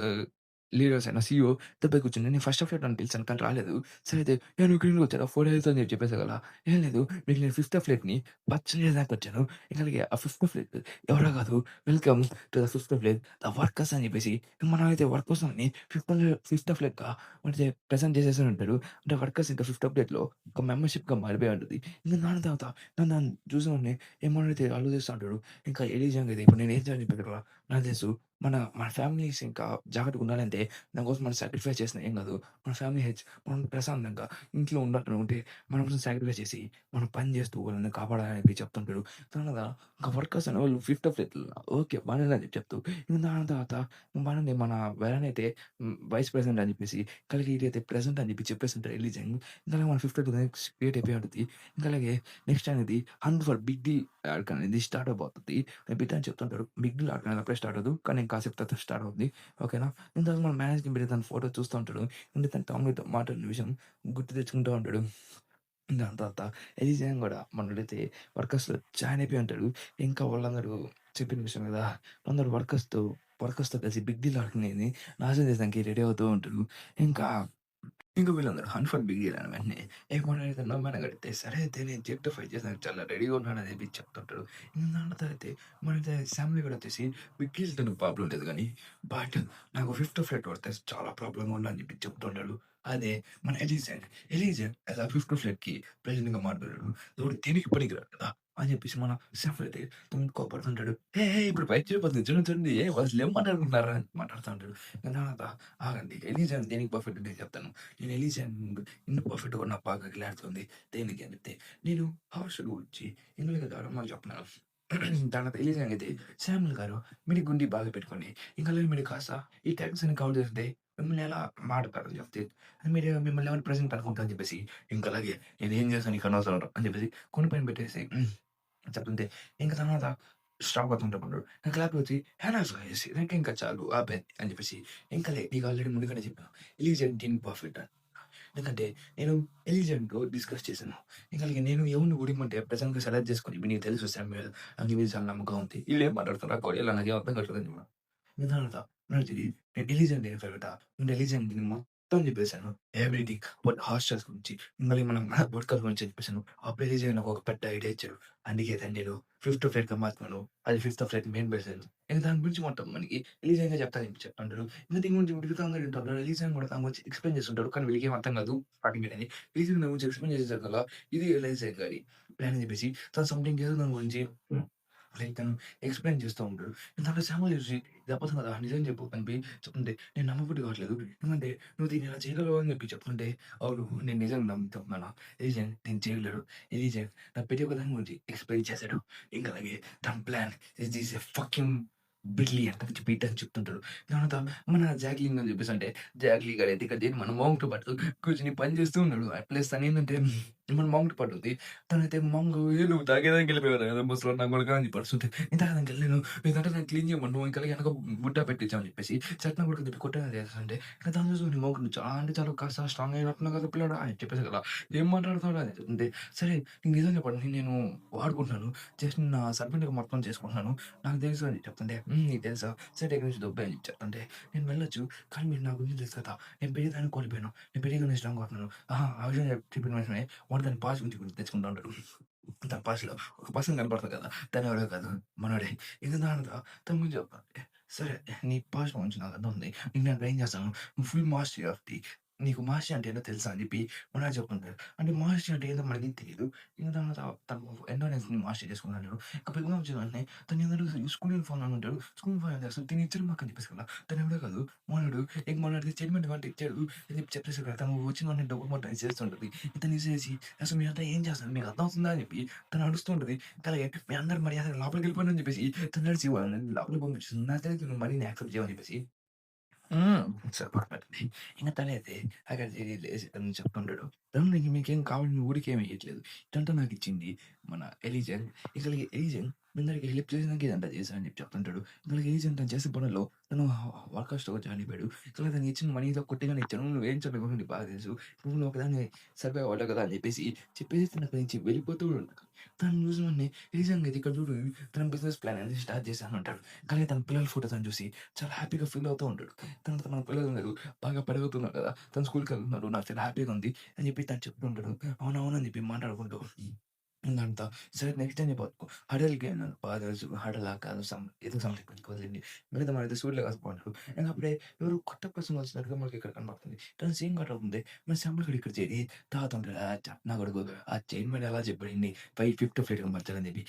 లీడర్స్ అయిన సీఈఓ దెబ్బకి కూర్చుని నేను ఫస్ట్ హాఫ్‌లైట్ అని పిలిచాను కానీ రాలేదు. సరే అయితే "ఏ నువ్వు ఇక్కడికి వచ్చారా? 4 హెల్త్ అని చెప్పి చెప్పేసా కదా! ఏం లేదు మీకు నేను ఫిఫ్త్ హాఫ్‌లైట్‌ని పచ్చడి చేయడానికి వచ్చాను. ఇంకా అలాగే ఆ ఫిఫ్త్ హాఫ్‌లైట్ ఎవరో కాదు welcome to the fifth half light the workers అని చెప్పేసి మనం అయితే వర్కర్స్ అని ఫిఫ్త్ హాఫ్‌లైట్‌గా మనకి ప్రెజెంట్ చేసేసి ఉంటాడు. అంటే వర్కర్స్ ఇంకా ఫిఫ్త్ హాఫ్‌లైట్‌లో ఒక మెంబర్‌షిప్‌గా మారిపోయి ఉంటది. ఇంక దాని తర్వాత నన్ను చూసిన వెంటనే ఏమోనైతే ఆలోచిస్తా ఉంటాడు. ఇంకా ఎలీజాంగ్ అయితే ఇప్పుడు నేను ఏం చేయాలని చెప్పి ఇక్కడ నాకు తెలుసు. మన ఫ్యామిలీస్ ఇంకా జాగ్రత్తగా ఉండాలంటే దాని కోసం మనం సాక్రిఫైస్ చేసినా ఏం కాదు. మన ఫ్యామిలీ మనం ప్రశాంతంగా ఇంట్లో ఉంటే మన కోసం సాక్రిఫైస్ చేసి మనం పని చేస్తూ వాళ్ళని కాపాడాలని చెప్పి చెప్తుంటాడు. తర్వాత ఇంకా వర్కర్స్ అనేవాళ్ళు ఫిఫ్త్ ఆఫ్ ఓకే. బానే అని చెప్పి చెప్తూ ఇంక దాని తర్వాత బానే మన వెలన్ అయితే వైస్ ప్రెసిడెంట్ అని చెప్పేసి కలిగి ఇదైతే ప్రెజెంట్ అని చెప్పి చెప్పేస్తుంటారు ఎలీజాంగ్. ఇంకా అలాగే మన ఫిఫ్త్ క్రియేట్ అయిపోయి ఉంటది. ఇంకా అలాగే నెక్స్ట్ అనేది hunt for big deal arc అనేది స్టార్ట్ అవబోతది. బిగ్ అని చెప్తుంటాడు. బిగ్ డీల్ ఆర్క్ అప్పుడే స్టార్ట్ అవ్వదు. కానీ కాసేపు తర్వాత స్టార్ట్ అవుద్ది. ఓకేనా. ఇంత మన మేనేజ్‌మెంట్ పెట్టి తన ఫోటో చూస్తూ ఉంటాడు. ఉండి తన టామ్‌తో మాట్లాడిన విషయం గుర్తు తెచ్చుకుంటూ ఉంటాడు. దాని తర్వాత ఎలీజాన్ గూడా మొన్నడైతే వర్కర్స్‌లో జాయిన్ అయిపోయి ఉంటాడు. ఇంకా వాళ్ళందరూ చెప్పిన విషయం కదా! అందరూ వర్కర్స్‌తో కలిసి బిగ్ డీల్ ఆర్గనైజ్‌ని నాశనం చేయడానికి రెడీ అవుతూ ఉంటారు. ఇంకా ఇంక వీళ్ళందరూ హన్ ఫర్ బిగ్ డీల్ అని వెంటనే ఏమన్నాడైతే నమ్మనగడిగితే సరే అయితే నేను జేక్‌తో ఫైట్ చేయడానికి చాలా రెడీగా ఉన్నానని చెప్పి చెప్తుంటాడు. ఇంక దాని తర్వాత మనైతే శామ్‌ని కూడా వచ్చేసి బిగ్ డీల్‌తో నాకు ప్రాబ్లమ్ లేదు గానీ, బట్ నాకు ఫిఫ్త్ ఫ్లైట్ పడితే చాలా ప్రాబ్లమ్‌గా ఉందని చెప్పి చెప్తుంటాడు. అదే మన ఎలీజాన్ అలా ఫిఫ్త్ ఫ్లైట్‌కి ప్రెసిడెంట్‌గా మాట్లాడాడు. వాడు దేనికి పనికిరాడు కదా! అని చెప్పేసి మన సామ్ అయితే కోపడుతుంటాడు. "హే! హే! ఇప్పుడు ఫైట్ చేయబోతుంది చూడండి చూడండి. అసలు ఏం మాట్లాడుకుంటున్నారా?" అని మాట్లాడుతా ఉంటాడు. దాని తర్వాత ఆగండి ఎలీజాన్ దేనికి పర్ఫెక్ట్ నేను చెప్తాను. నేను ఎలీజాన్ ఎందుకు పర్ఫెక్ట్‌గా నాకు బాగా క్లారిటీ దేనికి అని చెప్తే, నేను హాస్టల్ గురించి ఇంగ్లీష్‌లో దారుణంగా చెప్తున్నాను. దాని తర్వాత ఎలీజాన్ అయితే, "శామ్యూల్ గారు మీరు గుండీ బాగా పెట్టుకోండి. ఇంకా లేదు మీరు కాస్త ఈ ట్యాగ్స్ అన్ని కౌంట్ చేస్తే మిమ్మల్ని ఎలా మాటకారని చెప్తే, మిమ్మల్ని ఎవరు ప్రెజెంట్ అనుకుంటా" అని చెప్పేసి, ఇంకా అలాగే నేనేం చేశాను నీకు అనవసరం రా అని చెప్పేసి కొన్ని పైన పెట్టేసి చెప్తుంటే, ఇంక తర్వాత స్టాప్ అవుతుంటాడు. నాకు క్లాప్‌లో వచ్చి "హ్యానస్ గైస్ నాకింకా చాలు ఆపేయి" అని చెప్పేసి, ఇంకలే నీకు ఆల్రెడీ ముందుగానే చెప్పాను. ఎలీజాన్ దీనికి పర్ఫెక్ట్ అని. ఎందుకంటే నేను ఎలిజెంట్‌తో డిస్కస్ చేశాను. ఇంక అలాగే నేను ఎవరిని ఊడిమంటే ప్రెజెంట్‌గా సెలెక్ట్ చేసుకొని ఇప్పుడు నీకు తెలుసు సామ్యూయల్ నాకు నీ మీద చాలా నమ్మకం ఉంది. ఈళ్ళేం మాట్లాడుతున్నారు కొరియన్‌లో నాకేం అర్థం కావట్లేదని చెప్పాను. దాని తర్వాత నాకిది నేను ఎలిజెంట్ నేను ఫేవరెటా నేను ఎలిజెంట్‌ని మొత్తం చెప్పేసాను. ఎవ్రీథింగ్ అబౌట్ హాస్టల్స్ గురించి మళ్ళీ మనం వర్కర్స్ గురించి చెప్పేసాను. అప్పుడు ఎలిజెంట్ నాకు ఒక పెద్ద ఐడియా ఇచ్చాడు. అందుకే దాన్ని నేను ఫిఫ్త్ ఫ్లైట్‌గా మార్చాను. అది ఫిఫ్త్ ఫ్లైట్ మెయిన్ బేస్ అది. నేను దాని గురించి మొత్తం మనకి ఎలిజెంట్‌గా చెప్తాంటాడు. ఇంక దీని గురించి మిగతాంగా వింటాడు. రిలీజియన్ కూడా దాని గురించి ఎక్స్‌ప్లెయిన్ చేస్తుంటాడు. కానీ వీళ్ళకేం అర్థం కాదు. స్టార్టింగ్ అనేది. రిలీజియన్ దాని గురించి ఎక్స్‌ప్లెయిన్ చేసేసరికల్లా ఇది రిలైజన్ గారి ప్లాన్ అని చెప్పేసి తను సంథింగ్ ఏదో దాని గురించి లైక్ తను ఎక్స్‌ప్లెయిన్ చేస్తూ ఉంటాడు. దాంట్లో సామ్‌లు చూసి ఇది అబద్ధం కదా! నిజం చెప్పు అని చెప్తుంటే నేను నమ్మబుద్ధి కావట్లేదు. ఎందుకంటే నువ్వు దీన్ని ఇలా చేయగలవు అని చెప్పి చెప్తుంటే అవును నేను నిజంగా నమ్ముతున్నాను. ఎలిజన్ నేను చేయగలడు. ఎలిజన్ నా ప్రతి ఒక్క దాని గురించి ఎక్స్‌ప్లెయిన్ చేశాడు. ఇంకా అలాగే తన plan is a fucking brilliant అని చెప్పి అని చెప్తుంటాడు. తర్వాత మన జాక్లిన్ అని చెప్పేసి అంటే జాక్లీ గాడైతే ఇక్కడ చేరి మన మామ్‌తో పాటు కూర్చొని పని చేస్తూ ఉన్నాడు. ప్లస్ తనేంటంటే మన మామ్‌తో పాటు ఉంది. తనైతే మామూలుగా "ఏ నువ్వు తాగేదానికి వెళ్ళిపోయావురా కదా! ముసలోడు నా కొడకా" అని చెప్పేస్తుంటే నేను తాగడానికి వెళ్ళాను. లేదంటే నన్ను క్లీన్ చేయమను ఇంకా వెనక బుట్ట పెట్టించావు అని చెప్పేసి చట్నం కొడుకుని చెప్పి కొట్టేది చేస్తుంటే ఇంకా దాన్ని చూసి నీ మొగుడు చాలా అంటే చాలా కాస్త స్ట్రాంగ్ అయినట్టున్నావు కదా పిల్లోడా అని చెప్పేసి కదా! ఏం మాట్లాడుతున్నావురా అని చెప్తుంటే సరే నీకు నిజం చెప్పండి నేను వాడుకుంటున్నాను. జస్ట్ నా సర్వెంట్‌గా మొత్తం చేసుకుంటున్నాను. నాకు తెలుసు అని చెప్తుంటే నీకు తెలుసా? సరే ఇక్కడి నుంచి దొబ్బేయ్ అని చెప్తుంటే నేను వెళ్ళొచ్చు. కానీ మీరు నా గురించి తెలుసు కదా! నేను పెరిగేదాన్ని కోల్పోయాను. నేను పెరిగేదాన్ని స్ట్రాంగ్‌గా అవుతున్నాను. ఆ విషయం చెప్పిన వెంటనే వాడు దాని పాస్ట్ గురించి గుర్తు తెచ్చుకుంటా ఉంటాడు. తన పాస్ట్‌లో ఒక పర్సన్ కనపడతది కదా! తను ఎవరో కాదు మనోడే. ఇంక దానితో తన గురించి చెప్తా. సరే నీ పాస్ట్ గురించి నాకు అర్థం ఉంది. నీకు నేను ట్రైన్ చేస్తాను. నువ్వు ఫుల్ మాస్టరీ ఆఫ్ ది నీకు మహర్షి అంటే ఏంటో తెలుసా అని చెప్పి మనోడు చెప్తుంటాడు. అంటే మహర్షి అంటే ఏందో మనకి తెలీదు. ఇంక తర్వాత తను ఎన్నో నేను మహర్షి చేసుకున్నాడు. ఇంక పెద్దగా వచ్చిన వెంటనే తను ఏందంటే స్కూల్ యూనిఫార్మ్ అని ఉంటాడు. స్కూల్ యూనిఫార్మ్ ఏం చేస్తాడు తిను ఇచ్చాడు మాకు అని చెప్పేసి కదా! తను ఎవడో కాదు మనోడు. ఇంక మనోడికి స్టేట్‌మెంట్ ఇవ్వమంటే ఇచ్చాడు అని చెప్పి చెప్పేసి కదా! తను వచ్చిన వెంటనే డబ్బులు మొత్తం ఇచ్చేస్తుంటది. తను ఇసేసి అసలు మీరంతా ఏం చేస్తున్నారు? మీకు అర్థమవుతుందా? అని చెప్పి తను అరుస్తూ ఉంటది. అలాగే మీ అందరూ మర్యాదగా లోపలికి వెళ్ళిపోండి అని చెప్పేసి తను నడిచి వాళ్ళని లోపలికి పంపించేస్తుంది. నాకు తెలీదు నువ్వు మనీని యాక్సెప్ట్ చేయవని చెప్పేసి. హ్మ్. సూపర్‌మండి. ఇంక తనైతే అక్కడ లేసి తను చెప్తుంటాడు. "తను నీకు మీకేం కావాలి నేను ఊరికేమి ఇయ్యట్లేదు. ఇదంతా నాకిచ్చింది మన ఎలీజా. ఇక ఎలీజా మీ అందరికి హెల్ప్ చేసినందుకే ఇదంతా చేశా" అని చెప్పి చెప్తుంటాడు. ఇక ఎలీజా తను చేసే పనుల్లో తను వర్కర్స్‌గా జాయిన్ అయిపోయాడు. ఇక తనకి ఇచ్చిన మనీతో కొద్దిగానే ఇచ్చాను. "నువ్వేం చదువుకున్నావో నీకు బాగా తెలుసు. నువ్వు ఒకదానివే సర్వైవ్ అవ్వలేవు కదా!" అని చెప్పేసి తను అక్కడి నుంచి వెళ్ళిపోతూ ఉంటాడు. తనని చూసిన వెంటనే ఎలీజా అయితే ఇక్కడ చూడు తన బిజినెస్ ప్లాన్ అనేది స్టార్ట్ చేశాను అంటాడు. కానీ తన పిల్లల ఫోటో తను చూసి చాలా హ్యాపీగా ఫీల్ అవుతూ ఉంటాడు. తర్వాత మన పిల్లలున్నారు. బాగా పెరుగుతున్నారు కదా! తను స్కూల్‌కెళ్తున్నారు. నాకు చాలా హ్యాపీగా ఉంది అని చెప్పి తను చెప్తూ ఉంటాడు. అవునవును అని చెప్పి మాట్లాడుకుంటూ ఉందంతా. సరే నెక్స్ట్ టైమ్ చెప్పకు. హడల్‌కి అన్నాను. బాగా తెలుసు. హడలా కాదు ఏదో సంథింగ్ వదిలేండి. మిగతా మనైతే సూర్యులే కాసుకుంటారు. ఇంక అప్పుడే ఎవరో కొత్త పర్సన్ వచ్చినట్టుగా మనకి ఇక్కడ కనపడుతుంది. తను సేమ్ కట్ అవుతుంది. మన శాంపుల్ గడు ఇక్కడ చేరి తాగుతుంటాడు. నా కొడుకు ఆ చైన్ మీద ఎలా చెప్పాడండి. ఫిఫ్త్ ఫ్లైట్‌కి మార్చాలని చెప్పి.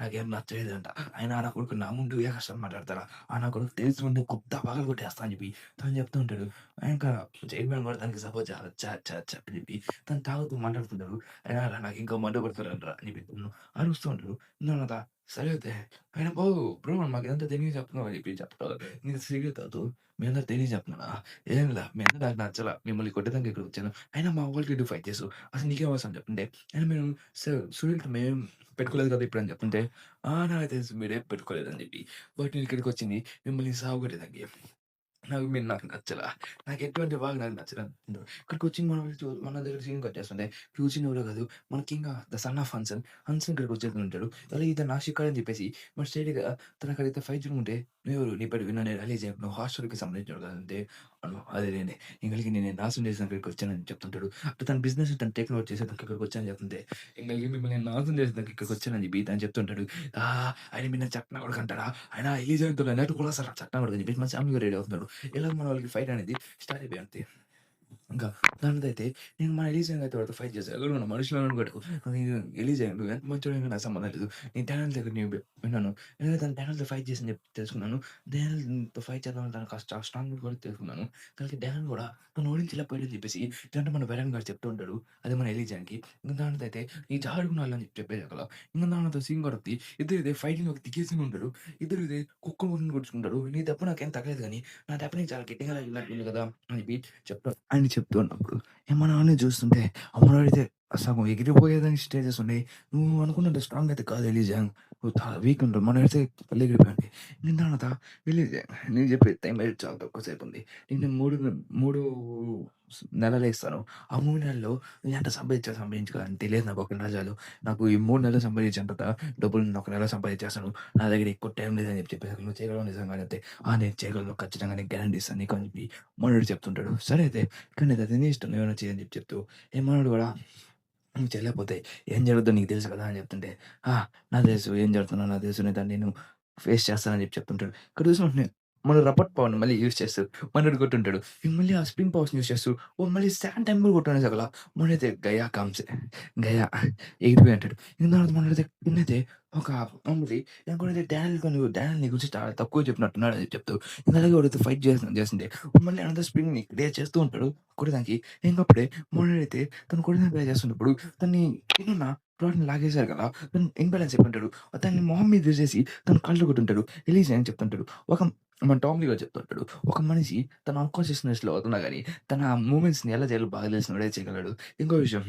నాకేం నచ్చలేదంట. అయినా నా కొడుకు నా ముందు ఏ కష్టం మాట్లాడతారా? నా కొడుకు తెలిసి ఉండి కుత్తా పగలగొట్టేస్తా అని చెప్పి తను చెప్తూ ఉంటాడు. ఇంకా చైర్మన్ కూడా దానికి సపోర్ట్ చేయాలి. అని చెప్పి తను తాగుతూ మాట్లాడుతుంటాడు. అయినా నాకు ఇంకా మంట కొడతారంటరా అని చెప్పి తను అరుస్తూ ఉంటాడు. నేనన్నా సరే అయితే అయినా బ్రో మాకిదంతా తెలియక చెప్తున్నావు అని చెప్పి చెప్తాడు. నేను సిగరెట్ తాగుతూ మీ అందరికి తెలియక చెప్తున్నానా? ఏం లే మీ అందరూ నాకు నచ్చలా. మిమ్మల్ని కొట్టడానికి ఇక్కడికొచ్చాను. అయినా మా వోళ్ళకి 5 చేసావు. అసలు నీకేం అవసరం చెప్తుంటే అయినా మేము సునీల్‌తో మేమేం పెట్టుకోలేదు కదా ఇప్పుడని చెప్తుంటే, నాకు తెలుసు మీరేం పెట్టుకోలేదని చెప్పి. బట్ నేను ఇక్కడికొచ్చింది మిమ్మల్ని సావగొట్టేదానికి. నాకు నచ్చలా. నాకు ఎటువంటి బాగా నాకు నచ్చలా. ఇక్కడికొచ్చి మన దగ్గర సీన్ కట్టేస్తుంటే, ఫ్యూచర్ ఎవరో కాదు మన king the son of Hansen. Hansen ఇక్కడికి వచ్చేస్తుంటాడు. అరే ఇతను నాసిక్ అని చెప్పేసి మరి స్ట్రెయిట్‌గా తను అక్కడైతే ఫైట్ జరుగుతుంటే, "నువ్వెవరు? నీ పేరు విననే రిలీజ్ నువ్వు హాస్టల్‌కి సంబంధించినోడు కదంటే" అదేలెండి. ఇంగలికి నేను నాశనం చేసేదానికి ఇక్కడికి వచ్చానని చెప్తుంటాడు. అప్పుడు తన బిజినెస్ తను టేక్ ఓవర్ చేసేదానికి ఇక్కడికి వచ్చానని చెప్తుంటే, ఇంగలికి మిమ్మల్ని నేను నాశనం చేసేదానికి ఇక్కడికి వచ్చానని చెప్పి తను చెప్తుంటాడు. ఆయన మీరు నన్ను చెప్తున్నా కొడుకంటారా? ఆయన ఎలిజబెత్‌తో అన్నట్టు కూడా అసలు చెప్తున్నా కొడుకు అని చెప్పేసి మన సామ్‌గా రెడీ అవుతున్నాడు. ఇలా మన వాళ్ళకి ఫైట్ అనేది స్టార్ట్ అయిపోయింది అంతే. ఇంకా దానిదైతే నేను మన ఎలీజాని అయితే వాడితో ఫైట్ చేశా. ఎవరు మన మనుషులను అనుకోడు. నేను ఎలీజా నువ్వు ఎంత మంచోడివో నాకు సంబంధం లేదు. నేను డానియల్ దగ్గర నేను విన్నాను. నేను తను డానియల్‌తో ఫైట్ చేసి అని చెప్పి తెలుసుకున్నాను. డానియల్‌తో ఫైట్ చేద్దామని తనకు చాలా స్ట్రాంగ్ కూడా తెలుసుకున్నాను. కానీ డానియల్ కూడా తను ఓడించలేకపోయాడని చెప్పేసి ఇదంతా మన వెరన్ గాడు చెప్తూ ఉంటాడు. అది మన ఎలీజాకి. ఇంక దానిదైతే ఈ జాడుకున్నాళ్ళు అని చెప్పేది అక్కడ. ఇంక దానితో సీన్ కూడా వత్తి ఇద్దరు ఇదే ఫైటింగ్‌లోకి దిగేసి ఉంటారు. ఇద్దరు ఇదే కుక్కలు కొట్టుకుంటారు. నీ దెబ్బ నాకేం తగలేదు గానీ నా దెబ్బ నీకు చాలా గట్టిగా తగిలినట్టుంది కదా! అని చెప్పి అని చెప్తూ ఉన్నప్పుడు మా నాన్నని చూస్తుంటే అమ్మడైతే సగం ఎగిరిపోయేదానికి స్టేజెస్ ఉన్నాయి. నువ్వు అనుకున్నంత స్ట్రాంగ్ అయితే కాదు ఎలీజా. నువ్వు చాలా వీక్ ఉంటావు. మనమైతే కళ్ళు ఎగిరిపోయింది. నేను తర్వాత ఎలీజా నేను చెప్పే టైం అయితే చాలా తక్కువ సేపు ఉంది. నేను 3 నెలలు ఇస్తాను. ఆ 3 నెలల్లో నేను ఎంత సంపాదించుకోవాలని తెలియదు నాకు ఒక నెల చాలు. నాకు ఈ 3 నెలలు సంపాదించేంత డబ్బులు నేను ఒక నెలలో సంపాదించేస్తాను. నా దగ్గర ఎక్కువ టైం లేదని చెప్పేసాను. నువ్వు చేయగలవు నిజంగానే అయితే. నేను చేయగలను ఖచ్చితంగా నేను గ్యారంటీ ఇస్తాను నీకు అని చెప్పి మనోడు చెప్తుంటాడు. సరే అయితే కానీ అది నీ ఇష్టం నువ్వేమైనా చెయ్యి అని చెప్తూ మనోడు కూడా నువ్వు చేయలేకపోతే ఏం జరుగుద్దో నీకు తెలుసు కదా! అని చెప్తుంటే, ఆ! నాకు తెలుసు ఏం జరుగుతుందో నాకు తెలుసు. దాన్ని నేను ఫేస్ చేస్తానని చెప్పి చెప్తుంటాడు. ఇక్కడ చూసిన వెంటనే మన రపట్ పవర్‌ని మళ్ళీ యూజ్ చేస్తూ మనోడు కొట్టుంటాడు. ఇక మళ్ళీ ఆ స్ప్రింగ్ పవర్స్‌ని యూజ్ చేస్తూ మళ్ళీ సెకండ్ టైమ్ కూడా కొట్టనేసకల మనోడైతే గయా కామ్సే గయా ఎగిరిపోయి అంటాడు. ఇంక తర్వాత మనోడైతే కిందైతే ఒక మామూలుది ఇంకోడైతే డానియల్ నీ గురించి చాలా తక్కువ చెప్పినట్టున్నాడు అని చెప్తూ ఇంక అలాగే వాడితో ఫైట్ చేస్తుంటే మళ్ళీ అనదర్ స్ప్రింగ్‌ని క్రియేట్ చేస్తూ ఉంటాడు కొట్టడానికి. ఇంకప్పుడే మనోడైతే తను కొట్టడానికి ట్రై చేస్తున్నప్పుడు తన్ని కిందున్న రాడ్‌ని లాగేశారు కదా! తను ఇంబాలెన్స్ అయిపోయుంటాడు. దాన్ని మొహం మీద విసిరేసి తను కాళ్ళు కొట్టుంటాడు. రిలీజ్ అని చెప్తుంటాడు. ఒక మన టామ్ లీ గారు చెప్తుంటాడు. ఒక మనిషి తన అన్‌కాన్షియస్‌నెస్‌లో అవుతున్నా గాని తన మూవ్‌మెంట్స్‌ని ఎలా చేయాలో బాగా తెలిసినోడే చేయగలడు. ఇంకో విషయం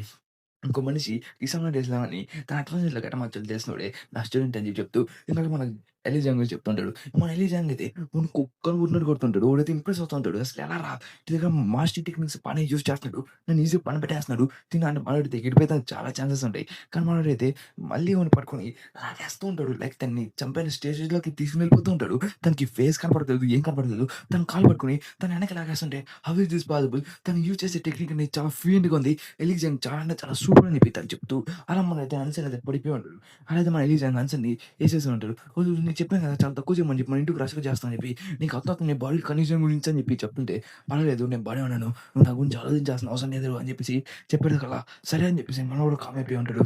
ఇంకో మనిషి కిసాన్ డేస్‌లోని తన అట్మాస్ఫియర్‌లో గటమార్చాలు తెలిసినోడే నా స్టూడెంట్ అని చెప్పి చెప్తూ ఇందాక మన ఎలీజాంగ్ గురించి చెప్తుంటాడు. మన ఎలీజాంగ్ అయితే వాడిని కుక్కని కొట్టినట్టు కొడుతుంటాడు. వాడైతే ఇంప్రెస్ అవుతా ఉంటాడు. అసలు ఎలారా నీ దగ్గర మాస్టర్ టెక్నిక్స్ బానే యూజ్ చేస్తున్నాడు. నన్ను ఈజీగా పని పెట్టేస్తున్నాడు. అంటే మనోడైతే ఎగిరిపోయేదానికి చాలా ఛాన్సెస్ ఉంటాయి. కానీ మనోడైతే మళ్ళీ వాడిని పట్టుకొని లాగేస్తూ ఉంటాడు. లైక్ తనని చంపైన స్టేజ్‌లోకి తీసుకొని వెళ్ళిపోతూ ఉంటాడు. తనకి ఫేస్ కనపడతలేదు. ఏం కనపడలేదు. తన కాళ్ళు పట్టుకొని తన వెనక్కి లాగేస్తుంటే హౌ ఈస్ దిస్ పాసిబుల్? తను యూజ్ చేసే టెక్నిక్ అనేది చాలా ఫ్లూయెంట్‌గా ఉంది. ఎలీజాంగ్ చాలా అంటే చాలా సూపర్ అని చెప్పి తను చెప్తూ అలా మనైతే హన్సన్ అయితే పడిపోయి ఉంటాడు. అలా అయితే మన ఎలీజాంగ్ హన్సన్‌ని ఏసేసి ఉంటాడు. నీకు చెప్పాను కదా! చాలా తక్కువ చేయమని చెప్పి మన ఇంటికి రషగా చేస్తా అని చెప్పి. నీకు అర్థమవుతుంది నీ బాడీ కండిషన్ గురించి అని చెప్పి చెప్తుంటే, పర్లేదు నేను బానే ఉన్నాను. నువ్వు నా గురించి ఆలోచించాల్సిన అవసరం లేదు అని చెప్పేసి చెప్పేసరికల్లా సరే అని చెప్పేసి మనోడు కామ్ అయిపోయి ఉంటాడు.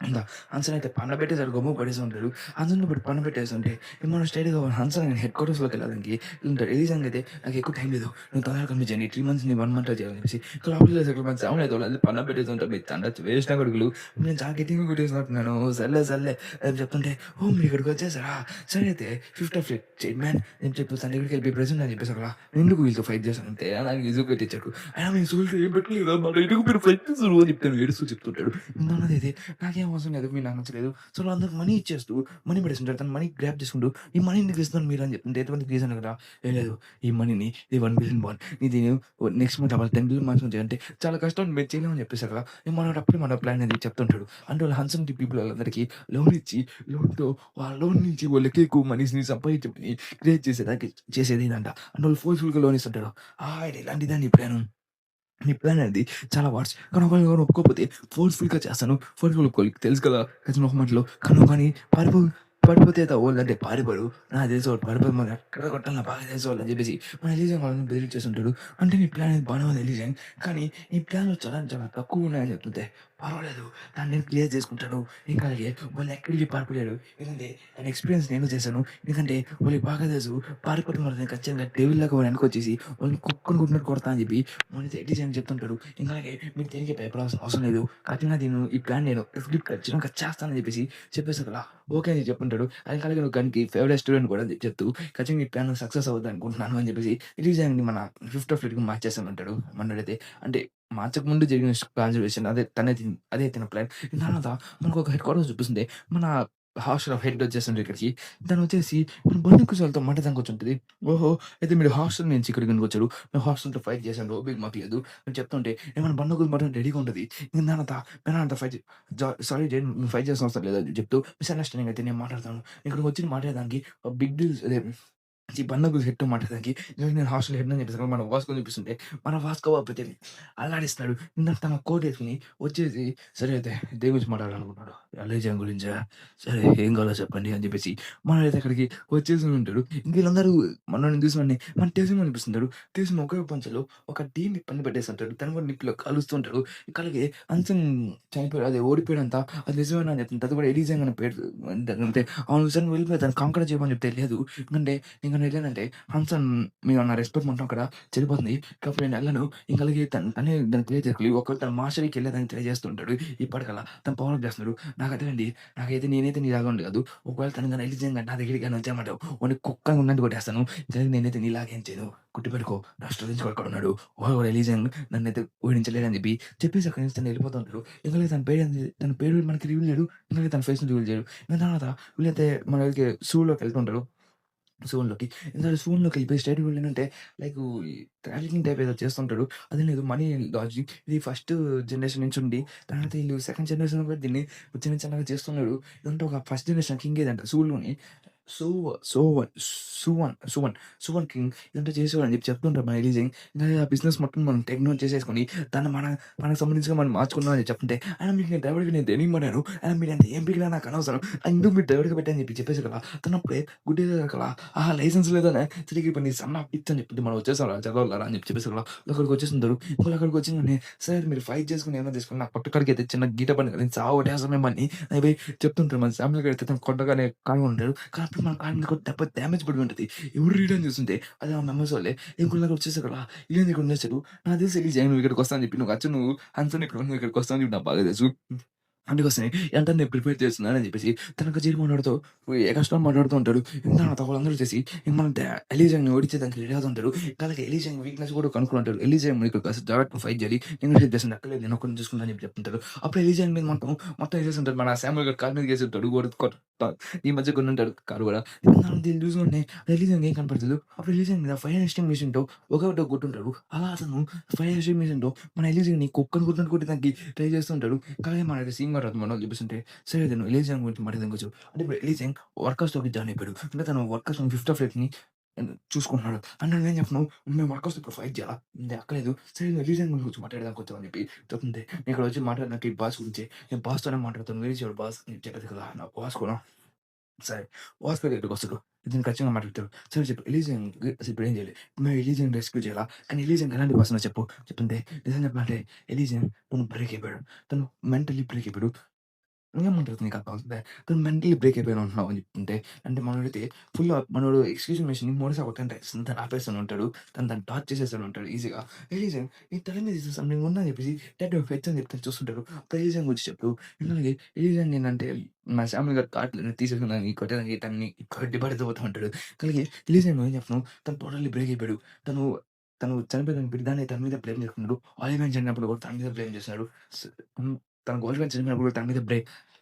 ఇంక హన్సన్ అయితే పండబెట్టేసాడు. గమ్మున పడేసి ఉంటాడు. హన్సన్‌ని పెట్టి పండబెట్టేస్తుంటే మనం స్ట్రెయిట్‌గా హన్సన్ హెడ్ క్వార్టర్స్‌లోకి వెళ్ళడానికి ఉంటాడు. ఎలీజాకి అయితే నాకు ఎక్కువ టైం లేదు. నువ్వు తొందరగా కంప్లీట్ చేయండి. 3 మంత్స్‌ని 1 మంత్‌లో చేయాలని చెప్పేసి లోపలికి వెళ్ళేసరికి మన సెవెన్ అయితే వాళ్ళందరూ పండబెట్టేసి ఉంటారు. మీరు తండ వేస్ట్ నా కొడుకులు. నేను చాలా గట్టిగా కొట్టేసినట్టున్నాను. సర్లే సర్లే అని చెప్తుంటే, ఓహ్! మీరు ఇక్కడికి వచ్చేసారా? సరే అయితే ఫిఫ్త్ ఆఫ్ ఇట్ మ్యాన్ అని చెప్పి తన దగ్గరికి వెళ్ళిపోయి ప్రెజెంట్ అని చెప్పేసి అక్కడ ఎందుకు వీళ్ళతో ఫైట్ చేశానంటే నాకు ఈజీగా పెట్టించాడు. అయినా మీ సోల్స్ ఏం పెట్టలేదా? మరి ఎందుకు మీరు ఫైట్ చేస్తారు అని చెప్తాను ఏడుస్తూ చెప్తుంటాడు. నేనన్నదైతే నాకేం అవసరం లేదు. మీరు నాకు నచ్చలేదు. సో, వాళ్ళందరికి మనీ ఇచ్చేస్తూ మనీ పడేస్తుంటారు. తను మనీ గ్రాబ్ చేసుకుంటూ, "ఈ మనీ ఎందుకు ఇస్తున్నారు మీరు" అని చెప్తుంటే, ఎటువంటి రీజన్ కదా! "ఏం లేదు. ఈ మనీని ఇది 1,000,000,000 బాండ్. ఇది నెక్స్ట్ మంత్ అవ్వాలి 10,000,000,000 మాత్రం చేయంటే చాలా కష్టం మీరు చేయలేమని చెప్పేసారు కదా! మనోడు అప్పుడే మన ప్లాన్ అనేది చెప్తుంటాడు. అంటే వాళ్ళ హన్సన్ పీపుల్ వాళ్ళందరికీ లోన్ ఇచ్చి, లోన్‌తో వాళ్ళ లోన్ నుంచి వాళ్ళకి ఎక్కువ మనీస్‌ని సంపాదించమని క్రియేట్ చేసేది ఇదంట. అంటే వాళ్ళు ఫోర్స్‌ఫుల్‌గా లోన్ ఇస్తుంటాడు. ఇది ఇలాంటిదా నీ ప్లాను? నీ ప్లాన్ అనేది చాలా వర్స్ట్. కానీ ఒకవేళ ఎవరు ఒప్పుకోకపోతే ఫోర్స్‌ఫుల్‌గా చేస్తాను. ఫోర్స్‌ఫుల్ ఒప్పుకోవాలి. తెలుసు కదా! ఖచ్చితంగా ఒక మాటలో కానీ పారిపో పడిపోతే ఓళ్ళంటే పారిపోడు. నాకు తెలుసు వాడు పారిపోయి మరి ఎక్కడ కొట్టాలో బాగా తెలుసు అని చెప్పేసి మన ఎలీజాన్ వాళ్ళని బెదిరించేస్తుంటాడు. అంటే నీ ప్లాన్ అనేది బానే ఉంది ఎలీజాన్. కానీ నీ ప్లాన్‌లో చాలా చాలా తక్కువ ఉన్నాయని చెప్తుంటే పర్వాలేదు. దాన్ని నేను క్లియర్ చేసుకుంటాను. ఇంకా అలాగే వాళ్ళు ఎక్కడికి పారిపోయారు. ఎందుకంటే దాని ఎక్స్‌పీరియన్స్ నేను చేశాను. ఎందుకంటే వాళ్ళకి బాగా తెలుసు పారిపోవడం వల్ల నేను ఖచ్చితంగా డెవిల్‌లాగా వెనకొచ్చేసి వాళ్ళని కుక్కని కొట్టినట్టు కొడతా అని చెప్పి మనైతే ఎలీజాన్ చెప్తుంటాడు. ఇంకా అలాగే మీరు దేనికి భయపడాల్సిన అవసరం లేదు. ఖచ్చితంగా ఈ ప్లాన్ నేను ఎగ్జిక్యూట్ ఖచ్చితంగా చేస్తానని చెప్పేసి చెప్పేసారు కదా! ఓకే అని చెప్పుంటాడు. అది కాక నువ్వు గనికి ఫేవరెట్ స్టూడెంట్ కూడా అని చెప్తూ ఖచ్చితంగా ఈ ప్లాన్ సక్సెస్ అవుద్ది అనుకుంటున్నాను అని చెప్పేసి రిలీజాన్ని మన ఫిఫ్త్ ఆఫ్ ఫ్లీట్‌కి మార్చేసానంటాడు. మనోడైతే అంటే మార్చకముందు జరిగిన కాన్వర్జేషన్ అదే తన ప్లాన్. దాని తర్వాత మనకొక హెడ్ క్వార్టర్స్ చూపిస్తుంది. మన హాస్టల్ హెడ్ వచ్చేసిండు ఇక్కడికి. తనొచ్చేసి మన బంధుకుశ వాళ్ళతో మాట్లాడడానికి వచ్చుంటది. ఓహో! అయితే మీరు హాస్టల్ నుంచి ఇక్కడికి ఎందుకొచ్చారు? మేము హాస్టల్‌తో ఫైట్ చేశాను. ఓపిక మాకు అని చెప్తుంటే ఏమన్నా బంధుకులు మాత్రం రెడీగా ఉంటది. ఇంక దానంతా ఫైట్ సారీ జేన్ మేము ఫైట్ చేయాల్సిన అవసరం లేదని చెప్తూ మిస్‌అండర్‌స్టాండింగ్ అయితే నేను మాట్లాడతాను. ఇక్కడికొచ్చి మాట్లాడడానికి బిగ్ డీల్స్ అదే ఈ బంధుకులు హెడ్‌తో మాట్లాడడానికి నేను హాస్టల్ హెడ్ అని చెప్పేసి మన వాస్కోని చూపిస్తుంటే మన వాస్కో బాబు అల్లాడిస్తాడు. ఇందాక తన కోట్ ఏసుకొని వచ్చేసి సరే అయితే దేని గురించి మాట్లాడాలనుకుంటున్నాడు? అలేజాన్ గురించా? సరే ఏం కావాలో చెప్పండి అని చెప్పేసి మనోడైతే అక్కడికి వచ్చేసి ఉంటాడు. ఇంక వీళ్ళందరూ మనోడిని చూసి వెంటనే మనకు తెలిసిన అనిపిస్తుంటాడు. తెలిసిన ఒకే పంచలో ఒక టీమ్‌ని ఇబ్బంది పెట్టేస్తుంటాడు. తను కూడా నిప్పులో కాలుస్తూ ఉంటాడు. ఇక అలాగే హన్సన్ చనిపోయాడు అదే ఓడిపోయాడంట అది నిజమేనా అని చెప్తుంది. అది కూడా ఎలీజాన్ అనే పేరు అంటే అవును నిజంగా వెళ్ళిపోయి తను కాంకర్ చేయమని చెప్తే లేదు. ఎందుకంటే ఇంక నేనేంటంటే హన్సన్ మీద నా రెస్పెక్ట్ మొత్తం అక్కడ చెడిపోతుంది. కాబట్టి నేనెళ్ళను. ఇంక అలాగే తనే దాన్ని క్లియర్ చేసుకోవాలి. ఒకవేళ తను మాస్టరీకెళ్ళేదానికి ట్రై చేస్తుంటాడు. ఇప్పటికల్లా తను పవర్ అప్ చేస్తున్నాడు. నాకదేనండి నేనైతే నీలాగా ఉండి కాదు. ఒకవేళ తను గాని నిజంగా నా దగ్గరికి గాని వచ్చామంటావు వాడిని కుక్కని ఉన్నట్టు కొట్టేస్తాను. నేనైతే నీలాగా ఏం చేయను. గుర్తుపెట్టుకో నా స్టూడెంట్స్ కూడా ఉన్నాడు. వాడు ఎలీజన్ నన్నైతే ఓడించలేడని చెప్పేసి అక్కడి నుంచి తను వెళ్ళిపోతూ ఉంటాడు. ఇంక అలాగే తన పేరు మనకి రివీల్ చేయడు. ఇంక అలాగే తన ఫేస్‌ని రివీల్ చేయడు. ఇంక తర్వాత వీళ్ళైతే మనకి జూలోకి వెళ్తుంటారు. జూన్‌లోకి. ఎందుకంటే జూన్‌లోకెళ్ళిపోయి స్ట్రెయిట్‌గా వెళ్ళానంటే లైకు ఈ ట్రాఫికింగ్ టైప్ ఏదో చేస్తుంటాడు. అది లేదు మనీ లాంచింగ్ ఇది ఫస్ట్ జనరేషన్ నుంచి ఉండి తర్వాత ఈళ్ళు సెకండ్ జనరేషన్ కూడా దీన్ని చిన్న చిన్నగా చేస్తున్నాడు. ఇదంతా ఒక first generation king ఏదంట జూలోని. So సోవన్ సువన్ king ఇదంతా చేసేవాడని చెప్తుంటారు మన రిలీజింగ్. ఆ బిజినెస్ మొత్తం మనం టేక్ డౌన్ చేసేసుకొని దాన్ని మనకు సంబంధించిగా మనం మార్చుకుందాం అని చెప్తుంటే అయినా మీకు నేను డ్రైవర్‌గా నేను దేనికిమారాను. అయినా మీరంత ఏం పీకినా నాకు అనవసరం. ఎందుకు మీరు డ్రైవర్‌గా పెట్టారని చెప్పేసారు కదా! తనప్పుడే గుడ్డిగా కదా! లైసెన్స్ లేదనే తిరిగి ఇప్పుడు నీ సన్న పిచ్ అని చెప్పి మనం వచ్చేసాంరా చదవాలిరా అని చెప్పేసి కదా! అక్కడికి వచ్చేసుంటారు. ఇంకోళ్ళు అక్కడికి వచ్చింగానే సరే మీరు ఫైట్ చేసుకొని ఏమైనా చేసుకొని నాకు పొట్టకాడికైతే చిన్న గీట పడింది కదా! నేను చావకొట్టేస్తా మిమ్మల్ని అని పోయి చెప్తుంటారు. మన సామ్‌ల్ గాడైతే తను కొట్టగానే కామ్‌గా ఉంటాడు. కానీ అప్పుడు మన కాలు మీద కొట్టి దెబ్బ డ్యామేజ్ పడి ఉంటది. ఎవరు రీడని చూస్తుంటే అది ఆ మెంబర్స్ వాళ్ళే. ఇంకోళ్ళు అక్కడ వచ్చేసారు కదా! ఈళ్ళేంది ఇక్కడ ఉండేసారు. నాకు తెలిసి ఎలీజా నువ్వు ఇక్కడికి వస్తా అని చెప్పి నువ్వు హన్సన్ ఇక్కడ నువ్వు ఇక్కడికి వస్తావు అని చెప్పి నాకు బాగా తెలుసు. అందుకోసమే వెంటనే నేను ప్రిపేర్ చేస్తున్నానని చెప్పేసి తనకు జీడి మాట్లాడుతూ ఎగస్ట్రా మాట్లాడుతూ ఉంటాడు. ఇంకా వాళ్ళందరూ వచ్చేసి ఇంక మన ఎలీజాని ఓడించేదానికి రెడీ అవుతుంటారు. ఇంకా అలాగే ఎలీజాన్ వీక్‌నెస్ కూడా కనుక్కుంటారు. ఎలీజాన్ నీకు కాస్త జాగ్రత్తగా ఫైట్ చేయాలి. నేను హెల్ప్ చేస్తాను. అక్కర్లేదు నేను ఒక్కడిని చూసుకుంటా అని చెప్పి చెప్తుంటారు. అప్పుడు ఎలీజాన్ మీద మొత్తం ఏసేసుంటారు. మన సామ్యూల్ గాడు కాలు మీదకి ఏసుంటాడు. వాడు ఈ మధ్య కొనుంటాడు కారు కూడా. దీన్ని చూసుకుంటే ఎలీజాన్‌కి ఏం కనపడతలేదు. అప్పుడు ఎలీజాన్ మీద ఫైర్ ఎక్స్టింగ్విషర్‌తో ఒకటో కొట్టుంటాడు. అలా అతను ఫైర్ ఎక్స్టింగ్విషర్‌తో మన ఎలీజాన్‌ని కుక్కని కొట్టినట్టు కొట్టడానికి ట్రై చేస్తుంటాడు. కానీ మనకి సీన్ కూడా రాదు మనోళ్ళు చూపిస్తుంటే, సరే నేను ఎలీజాన్ గురించి మాట్లాడదానికి అంటే ఇప్పుడు ఎలీజాన్ వర్కర్స్‌లోకి జాయిన్ అయిపోయాడు. అంటే తను వర్కర్స్ ఫిఫ్త్ ఆఫ్ ఎయిట్‌ని చూసుకుంటున్నాడు. అంటే నేనేం చెప్పను, మేము వర్కర్స్‌తో ఇప్పుడు ఫైట్ చేయాలా? అంటే అక్కర్లేదు. సరే నువ్వు ఎలీజాన్ గురించి మాట్లాడడానికి వచ్చావు అని చెప్పి చెప్తుంటే, నేను ఇక్కడ వచ్చి మాట్లాడడానికి బాస్ గురించే. నేను బాస్‌తోనే మాట్లాడతాను. వేర్ ఈస్ యువర్ బాస్ అని చెప్పేది కదా! నా బాస్ కూడా సరే. హాస్పిటల్ దగ్గరికొస్తాడు. ఇతను ఖచ్చితంగా మాట్లాడతాడు. సరే చెప్పు ఎలీజియన్‌కి అసలు ఇప్పుడేం చేయాలి? మేము ఎలీజియన్‌ని రెస్క్యూ చేయాలా? కానీ ఎలీజియన్ ఎలాంటి పర్సనో చెప్పు. చెప్తుంటే నిజం చెప్పాలంటే ఎలీజియన్ తను బ్రేక్ అయిపోయాడు. తను మెంటల్లీ బ్రేక్ అయిపోయాడు. ఏముంటది నీకు అర్థమవుతదా? తను మెంటల్లీ బ్రేక్ అయిపోయాను అంటున్నావు అని చెప్తుంటే, అంటే మనోడైతే ఫుల్ మనోడు ఎక్స్‌క్యూజ్ మెషిన్‌ని మూడోసారి కొట్టంటే తను ఆపేస్తూనే ఉంటాడు. తను టార్చ్ చేసేస్తూనే ఉంటాడు ఈజీగా. ఎలీజియన్ నీ తల మీద ఏదో సంథింగ్ ఉందని చెప్పేసి డెడ్ ఆఫ్ హెచ్ అని చెప్తే చూస్తుంటారు. అప్పుడు ఎలీజియన్ గురించి చెప్తూ ఇలాగే ఎలీజియన్ నేనంటే మా శామ్‌ల్ గారు కార్డ్‌లన్నీ తీసేసుకున్నాను కొట్టడానికి తనని కొట్టి పడైపోతా ఉంటాడు. కలిగి ఎలీజియన్ నువ్వేం చెప్తున్నావు? తను టోటల్లీ బ్రేక్ అయిపోయాడు. తను తను చనిపోయిన దాన్ని తన మీద బ్లేమ్ చేసుకున్నాడు. ఆలివ్ చనిపోయినప్పుడు కూడా తన మీద బ్లేమ్ చేస్తున్నాడు. స్ హ్మ్. తన గర్ల్ ఫ్రెండ్ చనిపోయినప్పుడు తన మీద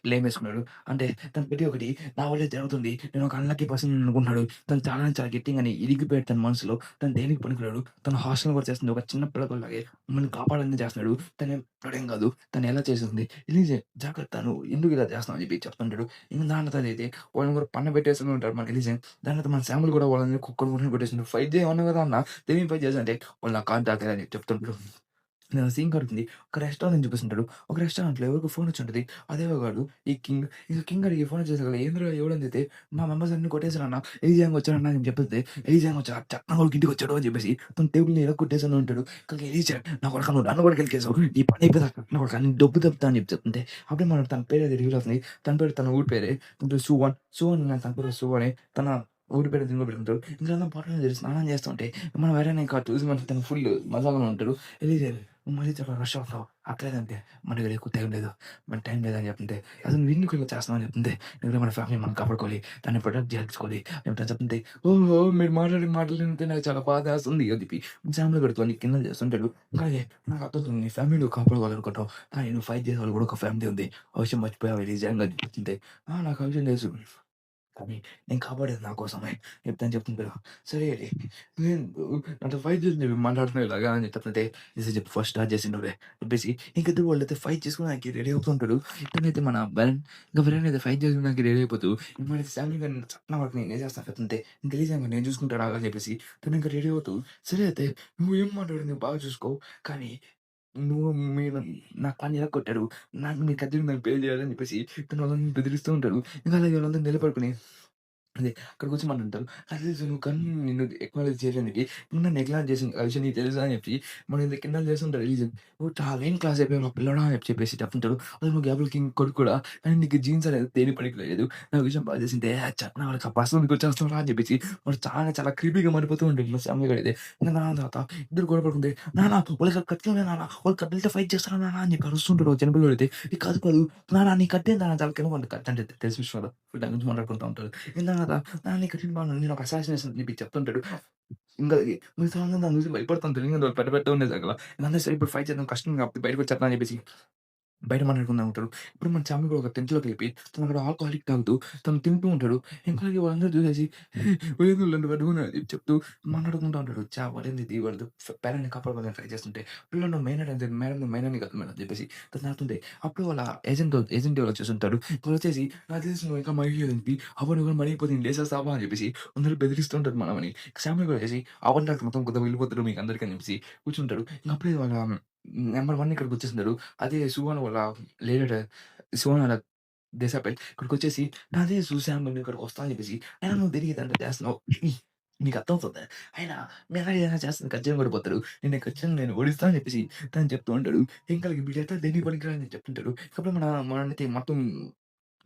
బ్లేమ్ వేసుకున్నాడు. అంటే తను ప్రతి ఒక్కటి నా వల్లే జరుగుతుంది. నేను ఒక అన్‌లక్కీ పర్సన్ అనుకుంటున్నాడు. తను చాలా అంటే చాలా గట్టిగాని ఇరిగిపోయాడు తన మనసులో. తను దేనికి పనికిరాడు. తను హాస్టల్ వర్క్ చేస్తుంది. ఒక చిన్న పిల్లగాడిలాగే మమ్మల్ని కాపాడాలని చేస్తున్నాడు. తనేం పిల్లోడేం కాదు. తను ఎలా చేసింది ఎలీజే జాగ్రత్త నువ్వు ఎందుకు ఇలా చేస్తున్నావు అని చెప్పి చెప్తుంటాడు. ఇంక దాని తర్వాత అయితే వాళ్ళని కూడా పన్నబెట్టేస్తూనే ఉంటాడు మన ఎలీజే. దాని తర్వాత మన సాములు కూడా వాళ్ళని కుక్కలు ముక్కలు కొట్టేసిండు. ఫైట్ చేయమన్నావు కదా అన్న! దేనికి ఫైట్ చేశా అంటే వాళ్ళు నా కాళ్ళు తాకారని చెప్తుంటాడు. సీన్ కడుతుంది. ఒక రెస్టారెంట్ చూపిస్తుంటాడు. ఒక రెస్టారెంట్‌లో ఎవరికో ఫోన్ వచ్చుంటది. అదేవో గాడు ఈ కింగ్, ఇక కింగ్ గాడికి ఫోన్ చేసాక ఏందిరా ఎవడని చెప్తే, "మా మెంబర్స్ అన్ని కొట్టేసారన్న. ఎలిజాంగ్ వచ్చాడన్న" అని చెప్పేస్తే, "ఎలిజాంగ్ వచ్చాడా? చెప్తా వాడికి ఇంటికొచ్చాడు" అని చెప్పేసి తన టేబుల్‌ని ఇరగ్గొట్టేసని ఉంటాడు. కానీ ఎలిజా "నా కొడకా నువ్వు నన్ను కూడా గెలికేసావు. నీ పని అయిపోయేదాకా నా కొడకా నేను డబ్బు దెబ్బతా" అని చెప్పి చెప్తుంటే, అప్పుడే మనం తన పేరేదో రివీల్ అవుతుంది. తన పేరు తన ఊరి పేరే. తన పేరు సువన్. సువన్ తన పేరు సువనే. తన ఊరి పేరు దీనిలో పెట్టుకుంటాడు. ఇంకా బాటిల్‌లో తెచ్చి స్నానం చేస్తుంటే, మనం వేరేనే కాదు చూసి మన తను ఫుల్ మజాలో ఉంటాడు. ఎలిజా మళ్ళీ చాలా రష్ అవుతున్నావు. అట్లేదంటే మన దగ్గర ఎక్కువ టైం లేదు. మన టైం లేదని చెప్తుంటే, అసలు నువ్వెందుకు ఇలా చేస్తున్నావు అని చెప్తుంటే, ఎందుకంటే మన ఫ్యామిలీని మనం కాపాడుకోవాలి. దాన్ని ప్రొటెక్ట్ చేసుకోవాలి. ఏమిటని చెప్తుంటే, ఓహో! మీరు మాట్లాడే మాటలు వింటే నాకు చాలా బాధేస్తుంది అని చెప్పి ఎగ్జామ్‌లో పెడుకొని కిందన చేస్తుంటాడు. అలాగే నాకు అర్థమవుతుంది నీ ఫ్యామిలీని నువ్వు కాపాడుకోవాలనుకుంటావు. కానీ నువ్వు ఫైట్ చేసేవాళ్ళు కూడా ఒక ఫ్యామిలీ ఉంది. ఆ విషయం మర్చిపోయావా నిజంగా అని చెప్తుంటే, ఆ! నాకు ఆ విషయం తెలుసు. కానీ నేను కాపాడేది నా కోసమే. చెప్తాను చెప్తుంటాడు. సరే నేను నాతో ఫైట్ చేసి నువ్వు మాట్లాడుతున్నావు ఇలాగా అని చెప్తుంటే, "నిజం చెప్పు ఫస్ట్ స్టార్ట్ చేసింది నువ్వే" చెప్పేసి ఇంకిద్దరు వాళ్ళైతే ఫైట్ చేసుకోవడానికి రెడీ అవుతుంటాడు. ఇతనైతే మన వెలన్ ఇంకా వెలన్ అయితే ఫైట్ చేసుకోవడానికి రెడీ అయిపోతూ, మనైతే శామ్‌ని గారిని చక్కన పట్టుకొని నేనేం చేస్తాను చెప్తుంటే, "నీకు తెలీదేమో నేను చూసుకుంటా రా" అని చెప్పేసి తను ఇంకా రెడీ అవుతూ, "సరే అయితే నువ్వు ఏం మాట్లాడు నువ్వు బాగా చూసుకో. కానీ నువ్వు మీరు నా కాళ్ళు ఇరగ్గొట్టారు. నాకు మీ కత్తిని నాకు పేలు చేయాలని" చెప్పేసి తను వాళ్ళని బెదిరిస్తూ ఉంటాడు. ఇంకా అలాగే వాళ్ళందరూ నిలబడుకొని అదే అక్కడికొచ్చి మననంటారు. "అసలు నువ్వు నిన్ను ఎక్నాలెడ్జ్ చేయడానికి నువ్వు నన్ను ఎక్నాలెడ్జ్ చేసిన ఆ విషయం నీకు తెలుసా?" అని చెప్పి మనల్ని కిందన చేస్తుంటారు రిలీజన్. "నువ్వు చాలా ఏం క్లాస్ అయిపోయావురా పిల్లోడా" అని చెప్పేసి చెప్తుంటాడు. "అసలు నువ్వు గ్యాబుల్ కింగ్ కొడుకు కూడా కానీ నీకు జీన్స్ అనేది దేనికి పనికిరాలేదు. నాకు విషయం బాగా తెలిసిందే చెప్పిన వాళ్ళకి ఆ పర్సన్ మీదకొచ్చేస్తావురా" అని చెప్పేసి వాడు చాలా చాలా క్రీపీగా మారిపోతూ ఉంటాడు మా ఫ్యామిలీ గాడైతే. ఇంక దాని తర్వాత ఇద్దరు గొడవ పడుకుంటే, "నాన్న వాళ్ళకి కత్తులు ఉన్నాయి నాన్న. వాళ్ళు కత్తులతో ఫైట్ చేస్తారు నాన్న" అని చెప్పి అరుస్తుంటాడు చిన్న పిల్లోడైతే. "ఏ కాదు కాదు నాన్న నీ కత్తేంటి నాన్న చాలా కింద పడింది." కత్తి అంటే తెలిసిన విషయం కదా! దాని గురించి మాట్లాడుకుంటా ఉంటారు. ఇంక తర్వాత నీకు కఠిన భావన నేను ఒక అసాసినేషన్ అని చెప్పి చెప్తుంటాడు. ఇంక మిగతా వాళ్ళందరూ దాన్ని చూసి భయపడుతుంటారు. ఎందుకంటే వాళ్ళు పెద్ద ఉన్నాయి అక్కడ. అందరూ సరే ఇప్పుడు ఫైట్ చేద్దాం కష్టం కాబట్టి బయటకొచ్చేద్దాం అని చెప్పేసి బయట మాట్లాడుకుంటా ఉంటారు. ఇప్పుడు మన చామి కూడా ఒక 10థ్‌లోకెళ్ళిపోయి తను అక్కడ ఆల్కహాలిక్ తాగుతూ తను తింటూ ఉంటాడు. ఇంకా వాళ్ళందరూ చూసేసి "ఏంది వీళ్ళంత పెట్టుకున్నారు" అని చెప్తూ మాట్లాడుకుంటా ఉంటాడు. వాడేంది వాడు పేరెంట్‌ని కాపాడుకోవడానికి ట్రై చేస్తుంటే "పిల్లోడు మైనర్ అంటే మేడం మైనర్‌ని కాదు మేడం" అని చెప్పేసి తను తాగుతుంటే అప్పుడు వాళ్ళ ఏజెంట్ ఎవరో వచ్చేసుంటాడు. వచ్చేసి "నాకు తెలిసి నువ్వు ఇంకా మరీ అని చెప్పి అవ్వ నువ్వు గాని మరిగిపోతే నేను లేసేస్తావా" అని చెప్పేసి అందరూ బెదిరిస్తుంటారు మనమని. శామ్‌ని కూడా వచ్చేసి "అవ్వని డాక్టర్ మొత్తం కొద్దిగా వెళ్ళిపోతారు మీకు అందరికి" అని చెప్పేసి కూర్చుంటాడు. ఇంక అప్పుడే వాళ్ళ నంబర్ 1 ఇక్కడికొచ్చేసింటాడు. అదే సుహాన్ వాళ్ళ లీడర్ సుహాన్ వాళ్ళ దేశాపై ఇక్కడికొచ్చేసి "అదే చూసాను నేను ఇక్కడికొస్తా" అని చెప్పేసి "అయినా నువ్వు తిరిగి ఇదంతా చేస్తున్నావు. నీకు అర్థమవుతుందా? అయినా మీ అన్న ఏదైనా చేస్తే ఖచ్చితంగా ఓడిపోతాడు. నిన్ను ఖచ్చితంగా నేను ఓడిస్తా" అని చెప్పేసి తను చెప్తూ ఉంటాడు. ఇంకా వీడైతే దేనికి పనికిరాడని చెప్తుంటాడు. అప్పుడు మననైతే మొత్తం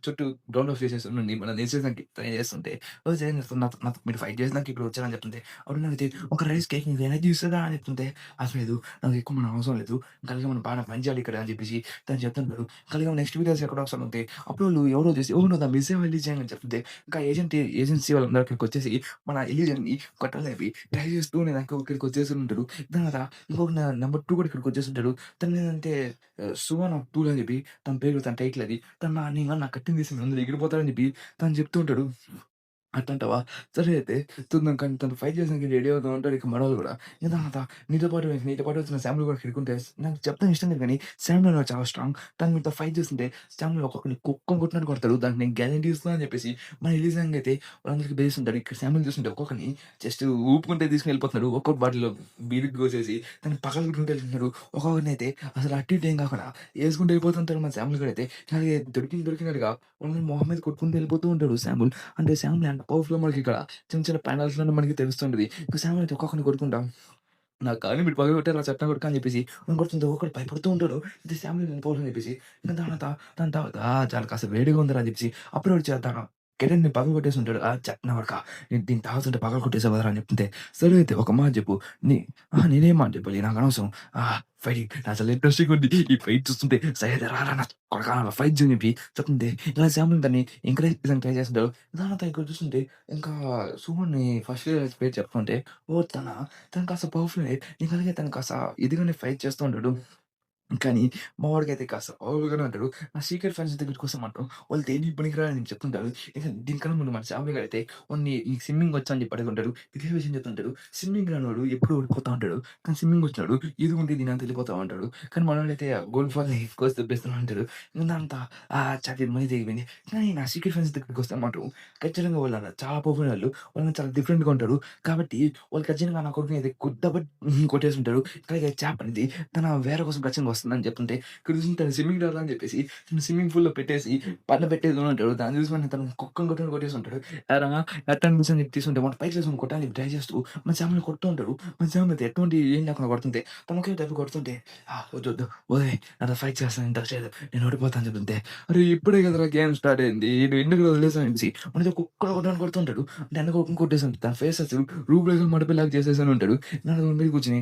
చుట్టూ రౌండ్ ఆఫ్ చేసేసుండి మనల్ని ఏసేయడానికి ట్రై చేస్తుంటే, "ఓహ్! జగన్ నాతో నాతో మీరు ఫైట్ చేసినాక ఇక్కడ వచ్చారని" చెప్తుంటే, అప్పుడు నాకైతే "ఒక రైస్ కేక్ నీకు ఎనర్జీ ఇస్తదా?" అని చెప్తుంటే, "అసలు లేదు. నాకు ఎక్కువ మన అవసరం లేదు. కలిసి మనం బాగా పని చేయాలి ఇక్కడ" అని చెప్పేసి తను చెప్తుంటాడు. కలిగి నెక్స్ట్ వీడియోస్ ఎక్కడో ఒకసారి అప్పుడు వాళ్ళు ఎవరో చేసి, "ఓహ్! నువ్వు ద మిస్సేవ్ ఎలిజా" అని చెప్తుంటే, ఇంకా ఏజెన్సీ వాళ్ళందరూ అక్కడికొచ్చేసి మన ఎలిజాని కొట్టాలని ట్రై చేస్తూ నేను ఇక్కడికి వచ్చేసి ఉంటాడు. దాని తర్వాత ఇంకొక నంబర్ 2 కూడా ఇక్కడికి వచ్చేసుంటాడు. తనేంటంటే 'సువన్ ఆఫ్ టూల్' అని చెప్పి తన పేరు తన టైటిల్ అది. తను నేను గాని నా కత్తిని తీసి మీ అందరూ ఎగిరిపోతారని చెప్పి తను చెప్తూ ఉంటాడు. అట్లంటావా? సరే అయితే చూద్దాం కానీ తను ఫైట్ చేసానికి రెడీ అవుతా ఉంటాడు ఇక మనోళ్ళు గూడా. ఇంక తర్వాత నీతో పాటు వచ్చిన శామ్‌లు గూడా కిరుకుంటే నాకు చెప్తానికి ఇష్టం లేదు గానీ శామ్‌లో నాకు చాలా స్ట్రాంగ్. తను మీతో ఫైట్ చేస్తుంటే శామ్‌లు ఒక్కొక్కడిని కుక్కని కొట్టినట్టు కొడతాడు. దానికి నేను గ్యారంటీ ఇస్తున్నా అని చెప్పేసి మన రిలీజింగ్ అయితే వాళ్ళందరికి బెదిరిస్తుంటాడు. ఇక్కడ శామ్‌ని చూస్తుంటే ఒక్కొక్కడిని జస్ట్ ఊపుకుంటే తీసుకొని వెళ్ళిపోతున్నాడు. ఒక్కొక్క బాటిల్‌లో బీరుగా కోసేసి దాన్ని పగలగొట్టుకుంటూ వెళ్తున్నాడు. ఒక్కొక్కడినైతే అసలు అటు ఇటు ఏం కాకుండా ఏసుకుంటూ వెళ్ళిపోతుంటాడు మన శామ్‌లు గూడైతే. అలాగే దొరికినట్టుగా వాళ్ళని మొహం మీద కొట్టుకుంటూ వెళ్ళిపోతూ ఉంటాడు శామ్‌లు. అంటే శామ్‌లి అంత పవర్‌ఫుల్‌గా మనకిక్కడ చిన్న చిన్న ప్యానెల్స్‌లోనే మనకి తెలుస్తుంటది. ఇంక శామ్ అయితే ఒక్కొక్కడిని కొట్టుకుంటా నా కాళ్ళు మీరు పగలగొట్టారు నా చెట్టాన కొడుకా అని చెప్పేసి వాడిని కొడుతుంటే ఒక్కొక్కడు భయపడుతూ ఉంటాడు. ఇది శామ్‌లి నేను పోవాలని చెప్పేసి. ఇంక దాని తర్వాత చాలా కాస్త వేడిగా ఉందిరా అని చెప్పేసి అప్పుడు వాడు తన కెరట్‌ని పగలగొట్టేసి ఉంటాడు. చెత్త నా కొడకా నేను దీన్ని తాగుతుంటే పగలగొట్టేసావు కదరా అని చెప్తుంటే, సరే అయితే ఒక మాట చెప్పు. నీ నేనేం మాట చెప్పాలి నాకనవసరం. ఫైటింగ్ అసలు ఇంట్రెస్టింగ్‌గా ఉంది. ఈ ఫైట్ చూస్తుంటే సరే రారా నా కొడకా ఫైట్ చేయని చెప్పి చెప్తుంటే ఇలా శామ్‌లి దాన్ని ఎంకరేజ్ చేయడానికి ట్రై చేస్తుంటాడు. దాని తర్వాత ఇక్కడ చూస్తుంటే ఇంకా సుమన్‌ని ఫస్ట్ పేరు చెప్తుంటే ఓహ్! తను కాస్త పవర్‌ఫుల్లే. ఇంకా అలాగే తను కాస్త ఇదిగానే ఫైట్ చేస్తూ ఉంటాడు. కానీ మా వాడికైతే కాస్త ఓవర్‌గానే ఉంటాడు. ఆ సీక్రెట్ ఫ్రెండ్స్ దగ్గరికొస్తే మాత్రం వాళ్ళు దేనికి పనికిరారని చెప్తుంటారు. ఇక దీనికన్నా ముందు మన చావయ్య గాడైతే వాడిని నీకు స్విమ్మింగ్ వచ్చా అని చెప్పి అడుగుంటాడు. ఇదే విషయం చెప్తుంటాడు. స్విమ్మింగ్ రానోడు ఎప్పుడూ ఓడిపోతా ఉంటాడు. కానీ స్విమ్మింగ్ వచ్చినోడు ఈదుకుంటే దీనంతా వెళ్ళిపోతా ఉంటాడు. కానీ మనోడైతే గోల్డ్ ఫాల్‌ని కోసి దొబ్బేస్తూనే ఉంటాడు. ఇదంతా చాకిరి మనీ తెగిపోయింది. కానీ నా సీక్రెట్ ఫ్రెండ్స్ దగ్గరికొస్తే మాత్రం ఖచ్చితంగా వాళ్ళు చాలా పవర్‌ఫుల్ వాళ్ళు. వాళ్ళు చాలా డిఫరెంట్‌గా ఉంటారు. కాబట్టి వాళ్ళు ఖచ్చితంగా నా కొడుకుని అయితే గుద్దబట్ కొట్టేసుంటారు. అలాగే చాప్ అనేది తన వేర కోసం ఖచ్చితంగా వస్తుందని చెప్తుంటే, ఇక్కడ చూసి తను స్విమ్మింగ్ రాదా అని చెప్పేసి, తను స్విమ్మింగ్ పూల్‌లో పెట్టేసి పైన పెట్టేసుకొని ఉంటాడు. దాన్ని చూసి వెంటనే తను కుక్కని కొట్టినట్టు కొట్టేసి ఉంటాడు. "ఏరా ఎట్టా అనిపించింది" అని చెప్పి తీసుకుంటే వాడు పైకి లేసుకొని కొట్టాలని ట్రై చేస్తూ మన సామ్‌ని కొడుతూ ఉంటాడు. మన సామ్ అయితే ఎటువంటి ఏం లేకుండా కొడుతుంటే, తను ఒకే టైపు కొడుతుంటే, వద్దొద్దు ఓయ్ నాతో ఫైట్ చేస్తాను ఇంట్రెస్ట్ లేదు. నేను ఓడిపోతా అని చెప్తుంటే, "అరే ఇప్పుడే కదరా గేమ్ స్టార్ట్ అయింది. నువ్వు ఎందుకు వదిలేసావు" అనేసి వాడితో కుక్కని కొట్టడానికి కొడుతుంటాడు. అంటే వెనక కుక్కని కొట్టేసాను. తన ఫేస్ అసలు రూపురేఖలు మడిపేలాగా చేసేసాను ఉంటాడు. నా మీద కూర్చొని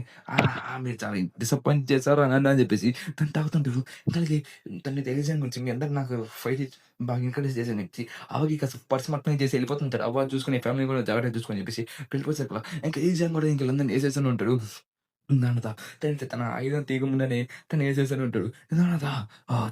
మీరు చాలా డిసప్పాయింట్ చేశారు అని చెప్పేసి తను తాగుతుంటాడు. అలాగే తనని తెలియజేయడం గురించి మీ అందరూ నాకు ఫైట్ బాగా ఎంకరేజ్ చేశాను చెప్పేసి అవ్వకి కాస్త పర్స్ మొత్తం చేసి వెళ్ళిపోతుంటాడు. అవ్వ చూసుకొని ఫ్యామిలీ కూడా జాగ్రత్తగా చూసుకొని చెప్పేసి వెళ్ళిపోసాక ఇంకా ఏజాన్ కూడా ఇంక లందరిని ఏసేస్తూనే ఉంటాడు. దానితో తన ఆయుధం తీయకముందనే తను ఏసేస్తూనే ఉంటాడు. దానితో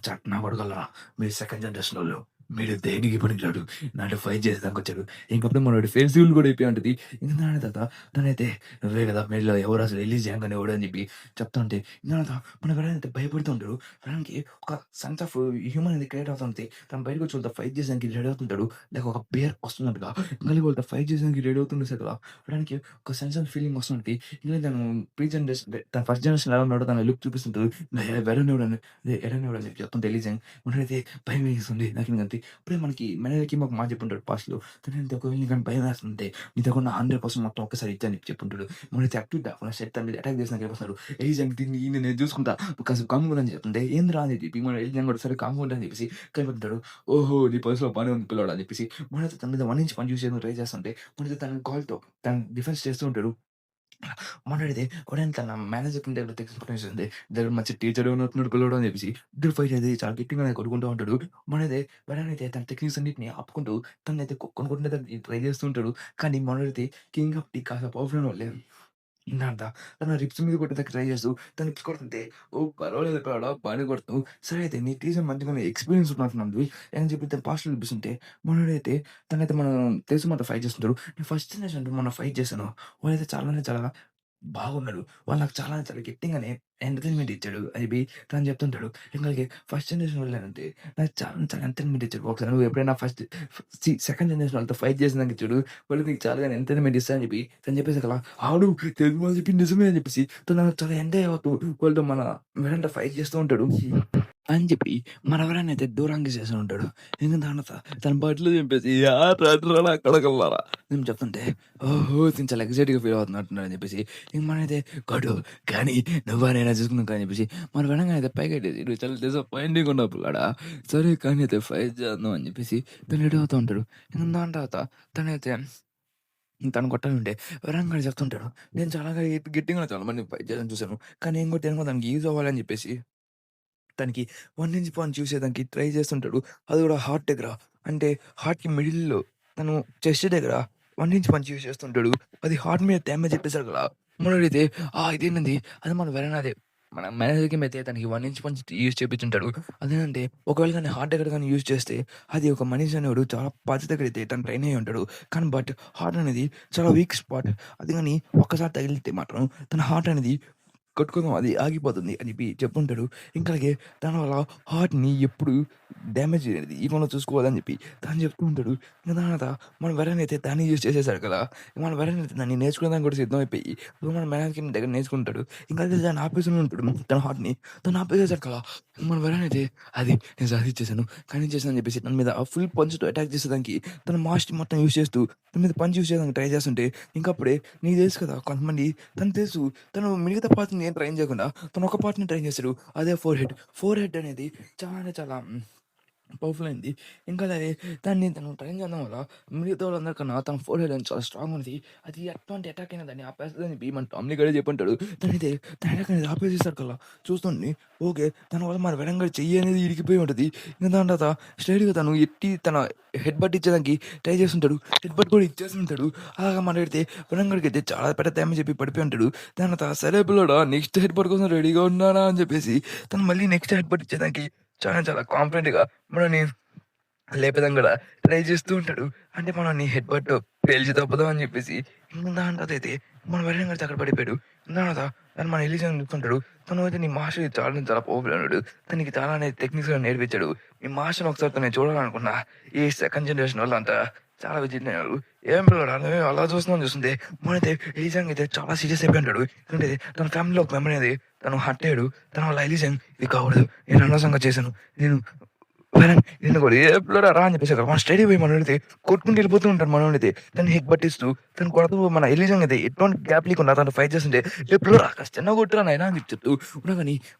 చట్ నా కొడుకల్లారా మీరు సెకండ్ జనరేషనోళ్ళు. మీరు దేనికి పనికిరాడు. నాతో ఫైట్ చేసేదానికొచ్చారు. ఇంకప్పుడు మనోడి ఫేస్ రివీల్ కూడా అయిపోయి ఉంటది. ఇంక దాని తర్వాత తనైతే నువ్వే కదా మీలో ఎవరు అసలు రిలీజ్ చేయంగానే ఎవడు అని చెప్పి చెప్తా ఉంటే దానితో మన అయితే భయపడుతూ ఉంటాడు. ఫ్రాన్‌కి ఒక సెన్స్ ఆఫ్ హ్యూమన్ అనేది క్రియేట్ అవుతా ఉంటది. తను బయటకొచ్చి వాళ్ళతో ఫైట్ చేసానికి రెడీ అవుతుంటాడు. లైక్ ఒక బేర్ వస్తున్నట్టుగా మళ్ళీ వాళ్ళతో ఫైట్ చేసానికి రెడీ అవుతుండేసరిగా ఫ్రాన్‌కి ఒక సెన్స్ ఆఫ్ ఫీలింగ్ వస్తుంటది. ఇంకా తను ప్రీ జనరేషన్ తన ఫస్ట్ జనరేషన్‌లో ఎలా ఉన్నాడో తన లుక్ చూపిస్తుంటది. ఎడనెవడని ఎడనెవడని చెప్పి చెప్తుంటే రిలీజియన్ మనోడైతే భయమేస్తుంది నాకింకంతే. ఇప్పుడే మనకి మేనర్‌కి ఒక మాట చెప్పుంటాడు పాస్ట్‌లో. తనంతే ఒకవేళ నీకు భయమేస్తుంటే నీ దగ్గర ఉన్న 100% మొత్తం ఒక్కసారి ఇచ్చని చెప్పుంటాడు. మనైతే యాక్టివ్ మన షర్ట్ తన మీద అటాక్ చేసినాక ఏమొస్తాడు. ఎలిజాన్ దీన్ని ఈయన్ని నేను చూసుకుంటా కాసేపు కామ్‌గా ఉండని చెప్తుంటే ఏందిరా అని చెప్పి మన ఎలిజాన్ కూడా సరే కామ్‌గా ఉండు అని చెప్పేసి కనిపెట్టాడు. ఓహో! నీ పర్స్‌లో పని ఉంది పిల్లోడా అని చెప్పేసి మనైతే తన మీద 1 ఇంచ్ పని చూసేందుకు ట్రై చేస్తుంటే మనైతే తన కాల్‌తో తను డిఫెన్స్ చేస్తూ ఉంటాడు. మాట్లాడితే వాడేంటి తన మేనేజర్ కింద ఎవరో తెలిసిపోతుంది. దగ్గర మంచి టీచర్ ఉన్నట్టున్నాడు పిల్లోడు అని చెప్పేసి ఇద్దరు ఫైట్ అయితే చాలా గట్టిగానే కొట్టుకుంటూ ఉంటాడు. మనైతే వాడనైతే తన టెక్నిక్స్ అన్నిటిని ఆపుకుంటూ తనైతే కొట్టుకుంటే ట్రై చేస్తూ ఉంటాడు. కానీ మనోడైతే కింగ్ ఆఫ్ టీ కాస్త పవర్‌ఫుల్ ఉన్నోళ్ళే ఇందాక తన రిబ్స్ మీద కొట్టడానికి ట్రై చేస్తూ తను హిప్స్ కొడుతుంటే, "ఓహ్! పర్వాలేదు పిల్లోడా బానే కొడుతున్నావు. సరే అయితే నీ టీచర్ మంచిగానే ఎక్స్‌పీరియన్స్ ఉన్నట్టున్నది" అని చెప్పి తను పాస్ట్‌లో చూపిస్తుంటే మనోడైతే తనైతే మనం తెలుసు మనతో ఫైట్ చేస్తుంటాడు. నేను ఫస్ట్ జనరేషన్‌తో మొన్న ఫైట్ చేశాను. వాడైతే చాలా బాగున్నాడు. వాళ్ళు నాకు చాలా గట్టిగానే ఎంటర్‌టైన్‌మెంట్ ఇచ్చాడు. అది తను చెప్తుంటాడు. ఇంగ ఫస్ట్ జనరేషన్ వాళ్ళనంటే నాకు చాలా ఎంటర్‌టైన్‌మెంట్ ఇచ్చాడు. ఒకసారి నువ్వు ఎప్పుడైనా సెకండ్ జనరేషన్ వాళ్ళతో ఫైట్ చేసినాక చూడు, వాళ్ళు నీకు చాలా ఎంటర్‌టైన్‌మెంట్ ఇస్తారని చెప్పి తను చెప్పేసాకలా ఆడు తెలుగు వాళ్ళు చెప్పింది నిజమే అని చెప్పేసి తను చాలా ఎంజాయ్ అవుతూ వాళ్ళతో మన వెనంట ఫైట్ చేస్తూ ఉంటాడు. అని చెప్పి మనవరాన్నయితే దూరంగా చేసి ఉంటాడు. ఇంక తర్వాత తన బట్టలు చింపేసి రండ్రా నా కొడకల్లారా నేను చెప్తుంటే ఓహో! తిను చాలా ఎక్సైట్‌గా ఫీల్ అవుతున్నట్టున్నాడు అని చెప్పేసి ఇంక మనమైతే కొట్టు కానీ నువ్వా నేనా చూసుకుందాం కానీ చెప్పేసి మన వెనంగానే అయితే పైకెట్టేసి నువ్వు చాలా డిసప్పాయింటింగ్‌గా ఉన్నావు పిల్లాడా. సరే కానీ అయితే ఫైట్ చేద్దాం అని చెప్పేసి తను రెడీ అవుతూ ఉంటాడు. ఇంక దాని తర్వాత తనైతే తను కొట్టాలంటే వరంగాడు చెప్తుంటాడు. నేను చాలా గట్టిగా చాలా మందిని ఫైట్ చేయడం చూసాను. కానీ నేను కూడా దానికి యూజ్ అవ్వాలని చెప్పేసి తనకి 1 ఇంచ్ పాయింట్ చూసేదానికి ట్రై చేస్తుంటాడు. అది కూడా హార్ట్ దగ్గర. అంటే హార్ట్‌కి మిడిల్‌లో తను చెస్ట్ దగ్గర 1 ఇంచ్ పంచ్ యూజ్ చేస్తుంటాడు. అది హార్ట్ మీద డ్యామేజ్ చెప్పేసాడు కదా! మనోడైతే ఇదేంటండి అది మన వెరనాదే. మన మేనరిజం అయితే తనకి 1 ఇంచ్ పంచ్ యూజ్ చేపించుంటాడు. అదేంటంటే ఒకవేళ గాని హార్ట్ దగ్గర గాని యూజ్ చేస్తే అది ఒక మనిషి అనేవాడు చాలా పద్ధతిగైతే తను ట్రైన్ అయ్యి ఉంటాడు. కానీ హార్ట్ అనేది చాలా వీక్ స్పాట్. అది గాని ఒక్కసారి తగిలితే మాత్రం తన హార్ట్ అనేది కొట్టుకోవడం అది ఆగిపోతుంది అని చెప్పి చెప్పుంటాడు. ఇంకా అలాగే దానివల్ల హార్ట్‌ని ఎప్పుడు డ్యామేజ్ అనేది ఇవ్వకుండా చూసుకోవాలని చెప్పి తను చెప్తూ ఉంటాడు. ఇంక దాని తర్వాత మన వెరన్ అయితే దాన్ని యూజ్ చేసేసాడు కదా! మన వెరన్ అయితే దాన్ని నేర్చుకోవడానికి కూడా సిద్ధమైపోయి ఇప్పుడు మన మేనర్‌కి దగ్గర నేర్చుకుంటాడు. ఇంకా అదే దాన్ని ఆపేస్తూనే ఉంటాడు తన హార్ట్‌ని. తను ఆపేసేసాడు కదా! మన వెరన్ అయితే అది నేను సాధించేసాను, ఖండించేసాను అని చెప్పేసి తన మీద ఫుల్ పంచ్‌తో అటాక్ చేసేదానికి తన మాస్ట్‌ని మొత్తం యూజ్ చేస్తూ తన మీద పంచ్ యూజ్ చేయడానికి ట్రై చేస్తుంటే ఇంకప్పుడే నీకు తెలుసు కదా! కొంతమంది తనకు తెలుసు తను మిగతా పార్ట్‌ని ఏం ట్రైన్ చేయకుండా తను ఒక పార్ట్‌ని ట్రైన్ చేస్తాడు. అదే ఫోర్ హెడ్. ఫోర్ హెడ్ అనేది చాలా అంటే చాలా పవర్‌ఫుల్ అయింది. ఇంకా అలాగే దాన్ని తను ట్రైన్ చేయడం వల్ల మిగతా వాళ్ళందరికన్నా తన ఫోర్ హెడ్ అనేది చాలా స్ట్రాంగ్ ఉంది. అది ఎట్లాంటి అటాక్ అయినా దాన్ని ఆపేస్తదని చెప్పి మన టామ్లీ గడే చెప్పుంటాడు. తనైతే తన అటాక్ అనేది ఆపేసేసాడు కల్లా చూస్తుండి. ఓకే. దానివల్ల మన వెడం గడి చెయ్యి అనేది ఇరిగిపోయి ఉంటది. ఇంక దాని తర్వాత స్ట్రెయిట్‌గా తను ఎట్టి తన హెడ్ బట్ ఇచ్చేదానికి ట్రై చేస్తుంటాడు. హెడ్ బట్ కూడా ఇచ్చేస్తుంటాడు. అలాగా మాట్లాడితే వెడం గడికైతే చాలా పెద్ద డ్యామేజ్ అయిపోయి పడిపోయి ఉంటాడు. దాని తర్వాత సరే పిల్లోడా నెక్స్ట్ హెడ్ బట్ కోసం రెడీగా ఉన్నానా అని చెప్పేసి తను మళ్ళీ నెక్స్ట్ హెడ్ బట్ ఇచ్చేదానికి చాలా చాలా కాన్ఫిడెంట్‌గా మనల్ని లేపేదానికి గూడా ట్రై చేస్తూ ఉంటాడు. అంటే మనల్ని హెడ్ బట్ పేల్చి తప్పుదాం అని చెప్పేసి దాని తర్వాతయితే మన వెర్రిన గడిచి అక్కడ పడిపోయాడు. దాని తర్వాత తను మన ఎలీజాని చూస్తుంటాడు. తను అయితే నీ మాస్టర్ చాలా చాలా పవర్‌ఫుల్ అన్నాడు. తనకి చాలానే టెక్నిక్స్ కూడా నేర్పించాడు. నీ మాస్టర్‌ని ఒకసారి నేను చూడాలనుకున్నా. ఈ సెకండ్ జనరేషన్ వాళ్ళంతా చాలా విచిత్రమైనోళ్ళు. ఏం పిల్లోడా నువ్వేం అలా చూస్తున్నావు చూస్తుంటే మనైతే ఎలీజాన్ అయితే చాలా సీరియస్ అయిపోయి ఉంటాడు. ఎందుకంటే తన ఫ్యామిలీలో ఒక మెంబర్ అనేది తను హర్ట్ అయ్యాడు. తన వల్ల ఎలీజాన్ ఇది కాకూడదు. నేను అనవసరంగా చేశాను. నేను నిన్ను కూడా ఏ పిల్లోడా రా అని చెప్పేసి మన స్టడీ పోయి మనోడితే కొట్టుకుంటూ వెళ్ళిపోతూ ఉంటాడు మనోడితే. తను హిక్ పట్టిస్తూ తను కొడుతూ మన ఎలిజన్ అయితే ఎటువంటి గ్యాప్ లేకుండా తను ఫైట్ చేస్తుంటే ఏ పిల్లోడా కాస్త చిన్నగా కొట్టురా నాయనా అని చెప్తూ ఉన్నా కానీ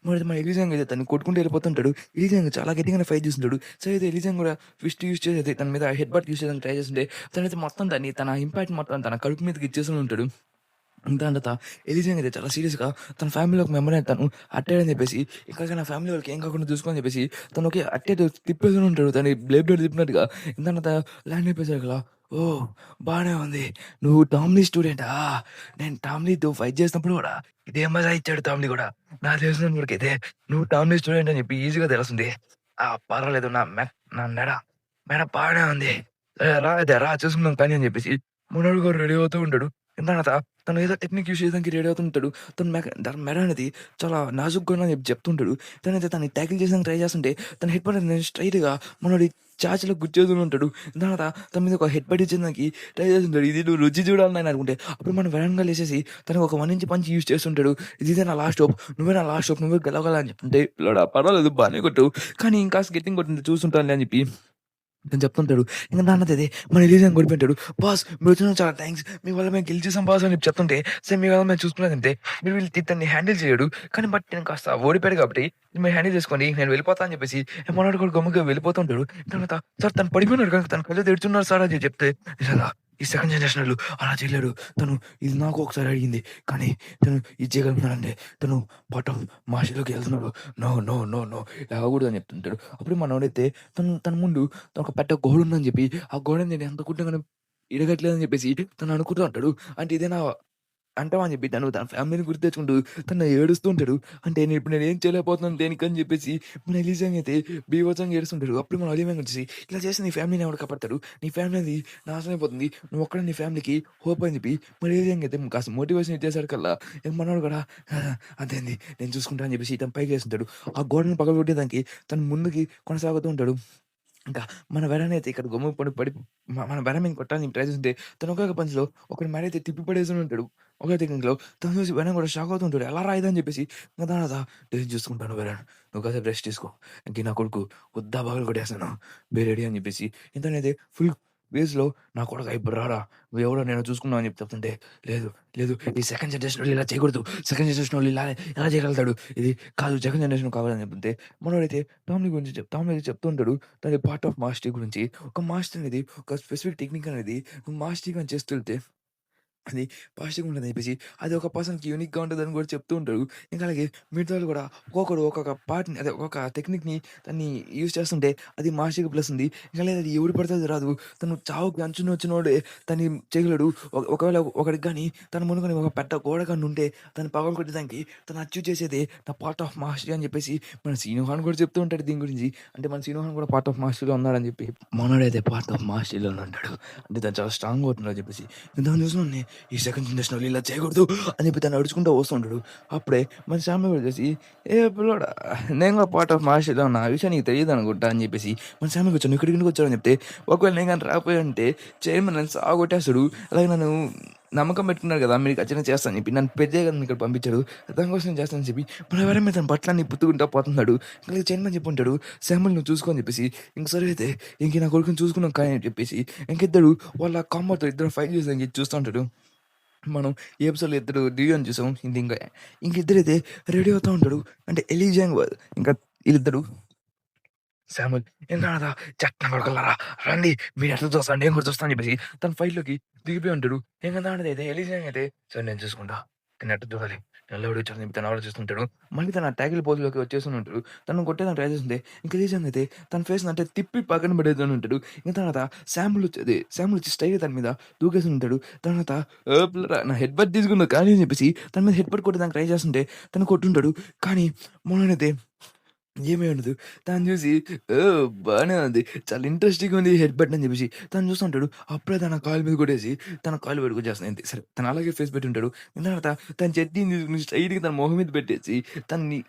మన ఎలిజన్ అయితే తను కొట్టుకుంటూ వెళ్ళిపోతుంటాడు. ఎలిజన్ చాలా గట్టిగానే ఫైట్ చేస్తుంటాడు. సరే అయితే ఎలిజన్ కూడా ట్విస్ట్ యూజ్ చేసి తన మీద హెడ్ బట్ యూజ్ చేయడానికి ట్రై చేస్తుంటే తనైతే మొత్తం దాన్ని తన ఇంపాక్ట్ మొత్తం తన కడుపు మీదకి ఇచ్చేస్తూ ఉంటాడు. దాని తర్వాత ఎలిజన్ అయితే చాలా సీరియస్‌గా తన ఫ్యామిలీలో ఒక మెంబర్ తను అట్టాడని చెప్పేసి, ఇంకా నా ఫ్యామిలీ వాళ్ళకి ఏం కాకుండా చూసుకో అని చెప్పేసి, తను ఒకే అట్టేదో తిప్పేస్తూనే ఉంటాడు. దాన్ని బ్లేడ్ తోటి తిప్పినట్టుగా. దాని తర్వాత ల్యాండ్ అయిపోయాక ఓహ్! బానే ఉంది. నువ్వు టామ్లీ స్టూడెంటా? నేను టామ్లీతో ఫైట్ చేసినప్పుడు కూడా ఇదే మజా ఇచ్చాడు టామ్లీ కూడా. నాకు తెలిసినంతవరకైతే నువ్వు టామ్లీ స్టూడెంట్ అని చెప్పి ఈజీగా తెలుస్తుంది. పర్వాలేదు నా మెడ బాగానే ఉంది. రా అయితే రా చూసుకుందాం కానీ అని చెప్పేసి మనోడు కూడా రెడీ అవుతూ ఉంటాడు. తర్వాత తను ఏదో టెక్నిక్ యూజ్ చేయడానికి రెడీ అవుతుంటాడు. తన మెడ అనేది చాలా నాజూగ్గా ఉందని చెప్పి చెప్తుంటాడు. తనైతే తనని టాకిల్ చేయడానికి ట్రై చేస్తుంటే తన హెడ్ బట్ అనేది స్ట్రెయిట్‌గా మనోడి చాచీలో గుచ్చేస్తూనే ఉంటాడు. దాని తర్వాత తన మీద ఒక హెడ్ బట్ ఇచ్చేదానికి ట్రై చేస్తుంటాడు. ఇది నువ్వు రుచి చూడాలి నాయనా అనుకుంటే అప్పుడు మన వెడంగా లేసేసి తనకు ఒక 1 ఇంచ్ పంచ్ యూజ్ చేస్తుంటాడు. ఇదే నా లాస్ట్ హోప్. నువ్వే నా లాస్ట్ హోప్. నువ్వే గెలవగల అని చెప్తుంటే పిల్లోడా పర్వాలేదు బానే కొట్టావు. కానీ ఇంకాస్త గట్టిగా కొట్టుంటే చూసుంటానులే అని చెప్పి అని చెప్తుంటాడు. ఇంక నాన్నదదే మన రిలీజన్ కొడిపోయింటాడు. "బాస్ మీరొచ్చినందుకు చాలా థాంక్స్. మీ వల్ల మేము గెలిచేసాం బాస్" అని చెప్పి చెప్తుంటే, సరే మీ వల్ల మేము చూసుకున్నదంతే మీరు వీళ్ళు ఇతన్ని హ్యాండిల్ చేయడు. కానీ నేను కాస్త ఓడిపోయాడు కాబట్టి మీరు హ్యాండిల్ చేసుకోండి. నేను వెళ్ళిపోతా అని చెప్పేసి మనోడు కూడా గమ్ముగా వెళ్ళిపోతుంటాడు. తర్వాత సార్ తను పడిపోయినాడు కానీ తన కళ్ళు తెరుచున్నారు సార్ అని చెప్తే, నిజంగా ఈ సెకండ్ జనరేషనోళ్ళు అలా చేయలేడు. తను ఇది నాకు ఒకసారి అడిగింది. కానీ తను ఇది చేయగలుగుతున్నాడంటే తను బాటం మాషిలోకి వెళ్తున్నాడు. నో, నో, నో, నో ఇలా అవ్వకూడదు అని చెప్తుంటాడు. అప్పుడు మనోడైతే తన ముందు ఒక పెద్ద గోడుందని చెప్పి, ఆ గోడని నేను ఎంత కొట్టినా గాని ఇరగట్లేదని చెప్పేసి తను అనుకుంటూ ఉంటాడు. అంటే ఇదేనా అంటావని చెప్పి తన ఫ్యామిలీని గుర్తు తెచ్చుకుంటూ తను ఏడుస్తూ ఉంటాడు. అంటే నేనేం చేయలేకపోతున్నాను దేనికని చెప్పేసి మన ఎలీజాని అయితే బీభత్సంగా ఏడుస్తుంటాడు. అప్పుడు మన ఒలివియా వచ్చేసి ఇలా చేస్తే నీ ఫ్యామిలీని ఎవడు కాపాడతాడు? నీ ఫ్యామిలీ అనేది నాశనం అయిపోతుంది. నువ్వు ఒక్కడే నీ ఫ్యామిలీకి హోప్ అని చెప్పి మన ఎలీజాకి అయితే కాస్త మోటివేషన్ ఇచ్చేసాడు కల్లా ఇంక మనోడు కూడా అదేంది నేను చూసుకుంటా అని చెప్పేసి ఇతను పైకి వేస్తుంటాడు. ఆ గోడను పగలగొట్టేదానికి తను ముందుకి కొనసాగుతూ ఉంటాడు. ఇంకా మన వెరనైతే ఇక్కడ గమ్మున పడి మన వెర మీద కొట్టాలని ట్రై చేస్తుంటే తను ఒకే పంచ్‌లో ఒకడి మెడైతే తిప్పి పడేస్తూనే ఉంటాడు. ఒకే టెక్నిక్‌లో తను చూసి వెరన్ కూడా షాక్ అవుతూ ఉంటాడు. ఎలా రా ఇది అని చెప్పేసి ఇంక దాని తర్వాత నేను చూసుకుంటాను వెరన్. నువ్వు కాసేపు రెస్ట్ తీసుకో. ఇంక నా కొడుకు ఉద్దా పగలు కొట్టేస్తాను. బీ రెడీ అని చెప్పేసి ఇతనైతే ఫుల్ బేస్‌లో నా కొడకా ఇప్పుడు రారా నువ్వెవరో నేను చూసుకున్నావు అని చెప్పి చెప్తుంటే లేదు, లేదు ఈ సెకండ్ జనరేషనోళ్ళు ఇలా చేయకూడదు. సెకండ్ జనరేషనోళ్ళు ఇలా ఎలా చేయగలుగుతాడు? ఇది కాదు సెకండ్ జనరేషన్ కావాలని చెప్తుంటే మనోడైతే టామ్‌ని అయితే చెప్తూ ఉంటాడు. దాని పార్ట్ ఆఫ్ మాస్టరీ గురించి. ఒక మాస్టర్ అనేది ఒక స్పెసిఫిక్ టెక్నిక్ అనేది మాస్టరీ గాని చేస్తూ వెళ్తే అది పాజిటివ్‌గా ఉంటదని చెప్పేసి, అది ఒక పర్సన్‌కి యూనిక్‌గా ఉంటదని కూడా చెప్తూ ఉంటారు. ఇంకా అలాగే మిగతా వాళ్ళు కూడా ఒక్కొక్కడు ఒక్కొక్క పార్ట్‌ని అదే ఒక్కొక్క టెక్నిక్‌ని దాన్ని యూజ్ చేస్తుంటే అది మాస్టర్‌కి ప్లస్ ఉంది. ఇంకా లేదా అది ఎవడు పడితే అది రాదు. తను చావుకి అంచున వచ్చినోడే దాన్ని చేయగలడు. ఒకవేళ ఒకడికి గాని తన ముందు గాని ఒక పెద్ద గోడ గాని ఉంటే దాన్ని పగలగొట్టడానికి తను అచీవ్ చేసేదే ద పార్ట్ ఆఫ్ మాస్టరీ అని చెప్పేసి మన 'శ్రీను' కూడా చెప్తూ ఉంటాడు దీని గురించి. అంటే మన 'శ్రీను' కూడా పార్ట్ ఆఫ్ మాస్టరీలో ఉన్నాడని చెప్పి. మనోడైతే పార్ట్ ఆఫ్ మాస్టరీలోనే ఉంటాడు. అంటే తను చాలా స్ట్రాంగ్‌గా అవుతున్నాడని చెప్పేసి. దాన్ని చూసినోడిని ఈ సెకండ్ జనరేషనోళ్ళు ఇలా చేయకూడదు అని చెప్పి తను నడుచుకుంటూ వస్తుంటాడు. అప్పుడే మన సామ్‌ని వచ్చేసి, "ఏ పిల్లోడా నేను కూడా పార్ట్ ఆఫ్ మార్షల్‌లో ఉన్నా. ఆ విషయం నీకు తెలీదనుకుంటా" అని చెప్పేసి మన సామ్‌కి వచ్చాను. "నువ్వు ఇక్కడికి ఎందుకు వచ్చావు" అని చెప్తే, "ఒకవేళ నేను గాని రాకపోయుంటే చైర్మన్ నన్ను సావగొట్టేస్తాడు. అలాగే నన్ను నమ్మకం పెట్టుకున్నారు కదా! మీరు ఖచ్చితంగా చేస్తా అని చెప్పి నన్ను పెద్దే కదా ఇక్కడ పంపించాడు. దానికోసం నేను చేస్తానని చెప్పి మన ఎవరి మీద తన బట్టలన్నీ పుత్తుకుంటా పోతున్నాడు. అలాగే చైర్మన్ చెప్పుంటాడు, "శామ్‌ని నువ్వు చూసుకో" అని చెప్పేసి. ఇంక సరే అయితే ఇంక నా కొడుకుని చూసుకున్నాం కానీ అని చెప్పేసి ఇంకిద్దరు వాళ్ళ కాంబోతో ఇద్దరు ఫైట్ చేసానికి చూస్తా ఉంటాడు. మనం ఈ ఎపిసోడ్‌లో ఇద్దరు డ్యూయోని చూసాం. ఇది ఇంకిద్దరైతే రెడీ అవుతా ఉంటాడు. అంటే ఎలీజాంగ్ ఇంకా ఈళ్ళిద్దరు సాముel "ఏంట్రా చెత్త కొడుకులారా రండి మీరు ఎట్లా చూస్తారు నేను కూడా చూస్తా" అని చెప్పేసి తను ఫైట్‌లోకి దిగిపోయి ఉంటాడు. ఇంక ఎలీజాంగ్ అయితే "సరే నేను చూసుకుంటా. నేను ఎట్ట చూడాలి. నన్నెవడు వచ్చాడని" చెప్పి తను ఆలోచిస్తుంటాడు. మళ్ళీ తను ఆ ట్యాకిల్ పోజ్‌లోకి వచ్చేస్తూనే ఉంటాడు. తనను కొట్టేదానికి ట్రై చేస్తుంటే ఇంక ఎలీజాంగ్ అయితే తన ఫేస్‌ని అంటే తిప్పి పక్కన పడేస్తూనే ఉంటాడు. ఇంక తర్వాత సాముel వచ్చి స్ట్రెయిట్‌గా తన మీద దూకేసి ఉంటాడు. తర్వాత పిల్లరా నా హెడ్ బట్ తీసుకున్నావు కానీ అని చెప్పేసి తన మీద హెడ్ బట్ కొట్టడానికి ట్రై చేస్తుంటే తను కొట్టుంటాడు. కానీ మనోడైతే ఏమీ ఉండదు. తను చూసి బానే ఉంది. చాలా ఇంట్రెస్టింగ్‌గా ఉంది హెడ్ బట్ అని చెప్పేసి తను చూస్తా ఉంటాడు. అప్పుడే తన కాలు మీద కొట్టేసి తన కాలు పట్టుకొచ్చేస్తుంది అంతే. సరే తను అలాగే ఫేస్ పెట్టి ఉంటాడు. దాని తర్వాత తన చడ్డీని తీసుకొని స్ట్రెయిట్‌గా తన మొహం మీద పెట్టేసి తనని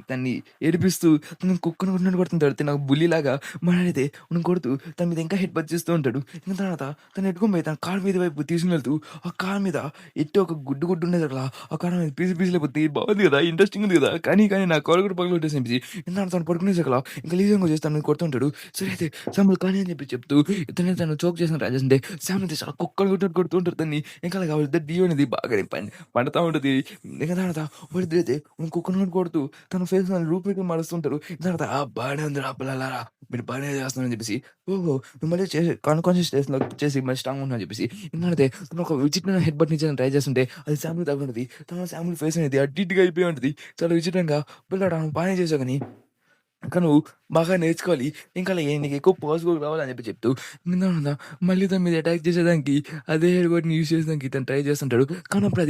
తనని ఏడిపిస్తూ తనని కుక్కని కొట్టినట్టు కొడుతుంటాడు. తను ఒక బుల్లిలాగా మననైతే తనని కొడుతూ తన మీద ఇంకా హెడ్ బట్ చేస్తూ ఉంటాడు. ఇంక తర్వాత తను ఎత్తుకొని పోయి తన కాలు మీద వైపు తీసుకొని వెళ్తూ ఆ కాలు మీద ఎట్టో ఒక గుడ్డు ఉండేది అక్కడ. ఆ కాలు మీద పీసులయిపోతుంది. బాగుంది కదా! ఇంట్రెస్టింగ్ ఉంది కదా! కానీ నా కాలు కూడా పగలగొట్టేసి అనిపించి తను పడుకునేసాకల ఇంకా లీజంగా చేసి తనని కొడుతుంటాడు. సరే అయితే సాముel కానీ అని చెప్పి చెప్తూ తను చోక్ చేసిన ట్రై చేస్తుంటే సాముel అయితే చాలా కుక్కలు కొట్టినట్టు కొడుతూ ఉంటారు దాన్ని. ఇంకా అలాగా వాళ్ళిద్దరు డియో అనేది బాగా పండుతా ఉంటది. ఇంకా తర్వాత వాళ్ళిద్దరైతే కుక్కను కొడుతూ తన ఫేస్ రూపురేఖలు మారుస్తుంటారు. తర్వాత బాగానే ఉందిరా పిల్లలారా మీరు బాగానే చేస్తున్నారని చెప్పేసి ఓహో! నువ్వు మళ్ళీ చేసి అన్‌కాన్షియస్ స్టేజ్‌లో చేసి మళ్ళీ స్ట్రాంగ్‌గా ఉన్నావు అని చెప్పేసి. ఎందుకంటే తను ఒక విచిత్రమైన హెడ్ బట్ ఇచ్చేయడానికి ట్రై చేస్తుంటే అది సాముel తగులుతది. సాముel ఫేస్ అనేది అటు ఇటుగా అయిపోయి ఉంటది. చాలా విచిత్రంగా పిల్లాడా నువ్వు బానే చేసావు గాని ఇంకా నువ్వు బాగా నేర్చుకోవాలి. ఇంకా అలాగే నీకెక్కువ పాస్ కూడా రావాలని చెప్పి చెప్తూ నిదానంగా మళ్ళీ తన మీద అటాక్ చేసేదానికి అదే హెడ్‌బట్‌ని యూజ్ చేసేదానికి తను ట్రై చేస్తుంటాడు. కానీ అప్పుడు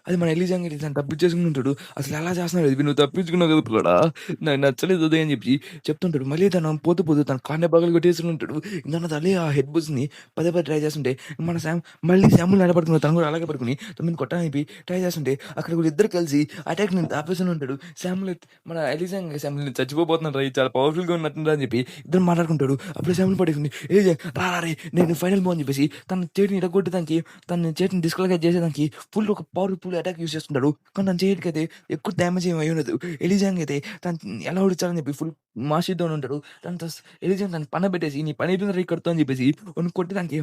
అది మన ఎలీజాంగ్ తను తప్పించేసుకొని ఉంటాడు. అసలు ఎలా చేస్తున్నాడు ఇది నువ్వు తప్పించుకున్నావు కదా పిల్లోడా! నాకు నచ్చలేదు అది అని చెప్పి చెప్తుంటాడు. మళ్ళీ తను పోతూ తన కార్‌నే పగలగొట్టేసుకొని ఉంటాడు. దాని అదే ఆ హెడ్ బుజ్‌ని పదే ట్రై చేస్తుంటే మన మళ్ళీ శామ్‌ని నిలబడుకున్నాడు. తను కూడా అలాగే పడుకొని తనని కొట్టడానికి ట్రై చేస్తుంటే అక్కడ వీళ్ళిద్దరూ కలిసి అటాక్‌ని ఆపేస్తూనే ఉంటాడు. శామ్‌ల్ మన శామ్‌ల్ చచ్చిపోబోతున్నాడురా! చాలా పవర్‌ఫుల్‌గా ఉన్నట్టున్నాడు అని చెప్పి ఇద్దరు మాట్లాడుకుంటాడు. అప్పుడే శామ్‌ల్ పడేసింది. రా రేయ్! నేను ఫైనల్ మూవ్ అని చెప్పేసి తన చేతిని ఇరగ్గొట్టడానికి తన చేతిని డిస్‌క్వాలిఫై చేసేదానికి ఫుల్ పవర్‌ఫుల్ అటాక్ యూజ్ చేస్తుంటాడు. కానీ తన చేతికైతే ఎక్కువ డ్యామేజ్ ఏమి అయ్యుండదు. ఎలీజాంగ్ అయితే తను ఎలా ఓడించాలని చెప్పి ఫుల్ మాషీతోని ఉంటాడు. ఎలీజాంగ్ తనని పండబెట్టేసి నీ పని అయిపోయిందిరా ఇక్కడితో అని చెప్పేసి వాడిని కొట్టడానికి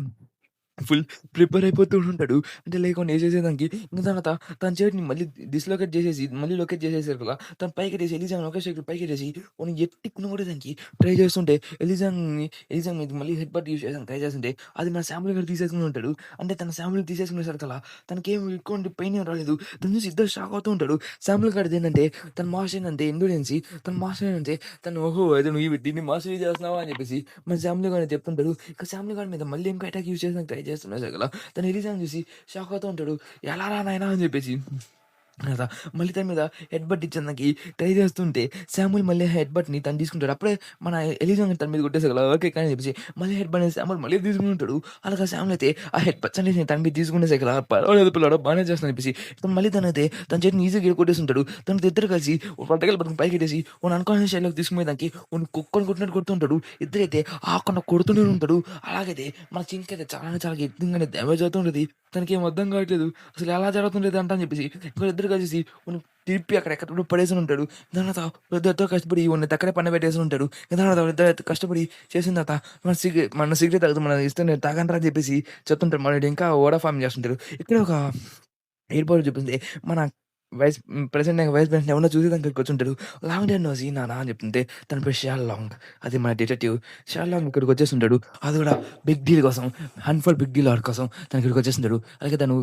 ఫుల్ ప్రిపేర్ అయిపోతూ ఉంటాడు. అంటే లేకుండా ఏసేసేదానికి ఇంక తర్వాత తన చేతిని మళ్ళీ డిస్‌లొకేట్ చేసేసి, మళ్ళీ లొకేట్ చేసేసారు కదా! తను పైకెట్టేసి ఎలీజాని ఒకే షేక్‌లో పైకెట్టేసి వాడిని ఎత్తి కొట్టడానికి ట్రై చేస్తుంటే ఎలీజాన్ మీద మళ్ళీ హెడ్ బట్ యూజ్ చేయడానికి ట్రై చేస్తుంటే అది మన శామ్యూల్ గాడు తీసేసుకొని ఉంటాడు. అంటే తన శామ్యూల్ తీసేసుకునేసరికల్లా తనకేమి ఎటువంటి పెయిన్ ఏం రాలేదు. తను చూసి ఇద్దరు షాక్ అవుతూ ఉంటాడు. శామ్యూల్ గాడిది ఏంటంటే తన మాస్టర్ ఏంటంటే ఎండ్యూరెన్సీ తన మాస్టర్ ఏంటంటే తను ఓహో! అయితే నువ్వు దీన్ని మాస్టరీ చేస్తున్నావా అని చెప్పేసి మన శామ్యూల్ గాడు చెప్తుంటాడు. ఇక శామ్యూల్ గాడి మీద మళ్ళీ ఇంకో అటాక్ యూజ్ చేయడానికి ట్రై చేస్తున్నా సకల తను ఎలీజాని చూసి షాక్ అవుతూ ఉంటాడు. "ఎలారా నాయనా" అని చెప్పేసి. కదా! మళ్ళీ తన మీద హెడ్ బట్ ఇచ్చేదానికి ట్రై చేస్తుంటే శామ్యూల్ మళ్ళీ హెడ్ బట్‌ని తను తీసుకుంటాడు. అప్పుడే మన ఎలీజాని తన మీద కొట్టేసారు కదా! ఓకే కానీ చెప్పేసి మళ్ళీ హెడ్ బట్ శామ్యూల్ మళ్ళీ తీసుకొని ఉంటాడు. అలాగా శామ్యూల్ అయితే ఆ హెడ్ బట్స్ అన్నిటిని తన మీద తీసుకునేసాకలా పర్వాలేదు పిల్లోడా బానే చేస్తున్నావు చెప్పేసి మళ్ళీ తనైతే తన చేతిని ఈజీగా ఇరగొట్టేస్తుంటాడు. తనతో ఇద్దరు కలిసి పట్టకాయలు పట్టుకొని పైకెట్టేసి వాడిని అన్‌కాన్షియస్ స్టేజ్‌లోకి తీసుకుపోయేదానికి వాడిని కుక్కని కొట్టినట్టు కొడుతుంటాడు. ఇద్దరైతే ఆగకుండా కొడుతూనే ఉంటాడు. అలాగైతే మన చింక్ అయితే చాలా గట్టిగానే డ్యామేజ్ అవుతూ ఉంటది. తనకేం అర్థం కావట్లేదు. అసలు ఎలా జరుగుతుండేది అంట అని చెప్పేసి వీళ్ళిద్దరు కలిసి వాడిని తిప్పి అక్కడ ఎక్కడో పడేసి ఉంటాడు. దాని తర్వాత వీళ్ళిద్దరితో కష్టపడి వాడిని అక్కడే పండబెట్టేసి ఉంటాడు. దాని తర్వాత వీళ్ళిద్దరు కష్టపడి చేసిన తర్వాత మన సిగరెట్ తాగుతూ మనం ఇస్తే తాగండ్రా అని చెప్పేసి చెప్తుంటారు. మనోడు ఇంకా ఓడా ఫార్మ్ చేస్తుంటారు. ఇక్కడ ఒక ఎయిర్‌పోర్ట్ చూపిస్తే మన ప్రెజెంట్ వైస్ ప్రెసిడెంట్ ఎవరినో చూసి దాని ఇక్కడికి వచ్చుంటాడు. లాంగ్ టైమ్ నో సీ నాన్న అని చెప్తుంటే తన పేరు షార్లాంగ్. అది మన డిటెక్టివ్. షార్లాంగ్ ఇక్కడికి వచ్చేస్తుంటాడు. అది కూడా బిగ్ డీల్ కోసం, hunt for big deal arc కోసం తను ఇక్కడికి వచ్చేస్తుంటాడు. అలాగే తను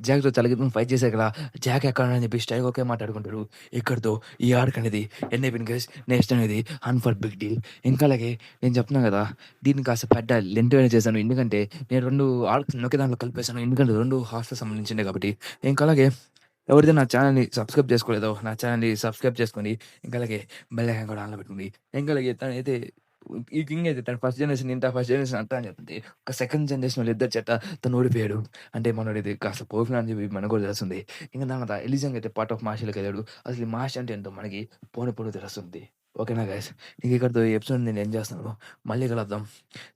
జాక్‌తో తలకి ఫైట్ చేశారు కదా! జాక్ ఎక్కడ అని చెప్పి స్టైల్‌గా ఒకే మాట్లాడుకుంటారు. ఇక్కడితో ఈ ఆర్క్ అనేది ఎండ్ అయిపోయింది గైస్. నెక్స్ట్ అనేది హంట్ ఫర్ బిగ్ డీల్. ఇంకా అలాగే నేను చెప్తున్నాను కదా! దీన్ని కాస్త పెద్ద లెంత్ చేశాను. ఎందుకంటే నేను 2 ఆర్క్స్ ఒకే దాంట్లో కలిపేసాను. ఎందుకంటే 2 హార్ట్‌కి సంబంధించినయి కాబట్టి. ఇంకా అలాగే ఎవరైతే నా ఛానెల్‌ని సబ్స్క్రైబ్ చేసుకోలేదో నా ఛానెల్‌ని సబ్స్క్రైబ్ చేసుకొని, ఇంకా అలాగే బెల్ ఐకాన్ కూడా ఆన్‌లో పెట్టుకోండి. ఇంకా అలాగే తనైతే ఈ కింగ్ అయితే తను ఫస్ట్ జనరేషన్ ఇంత, ఫస్ట్ జనరేషన్ అంతా అని చెప్తుంది. ఒక సెకండ్ జనరేషన్ వాళ్ళిద్దరి చేత తను ఓడిపోయాడు. అంటే మనోడిది కాస్త పవర్‌ఫుల్ అని చెప్పి మనకు కూడా తెలుస్తుంది. ఇంక దాని తర్వాత ఎలిజాంగ్ అయితే పార్ట్ ఆఫ్ మార్షల్‌కెళ్ళాడు. అసలు ఈ మార్ష్ అంటే ఏంటో మనకి పోను పోను తెలుస్తుంది. ఓకేనా గైస్. ఇంక ఇక్కడితో ఈ ఎపిసోడ్ నేను ఎండ్ చేస్తున్నాను. మళ్ళీ కలుద్దాం.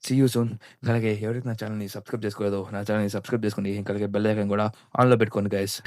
See you soon. ఇంకా అలాగే ఎవరైతే నా ఛానెల్‌ని సబ్స్క్రైబ్ చేసుకోలేదో నా ఛానెల్‌ని సబ్స్క్రైబ్ చేసుకోండి. ఇంకా అలాగే బెల్ ఐకాన్ కూడా ఆన్‌లో పెట్టుకోండి గైస్.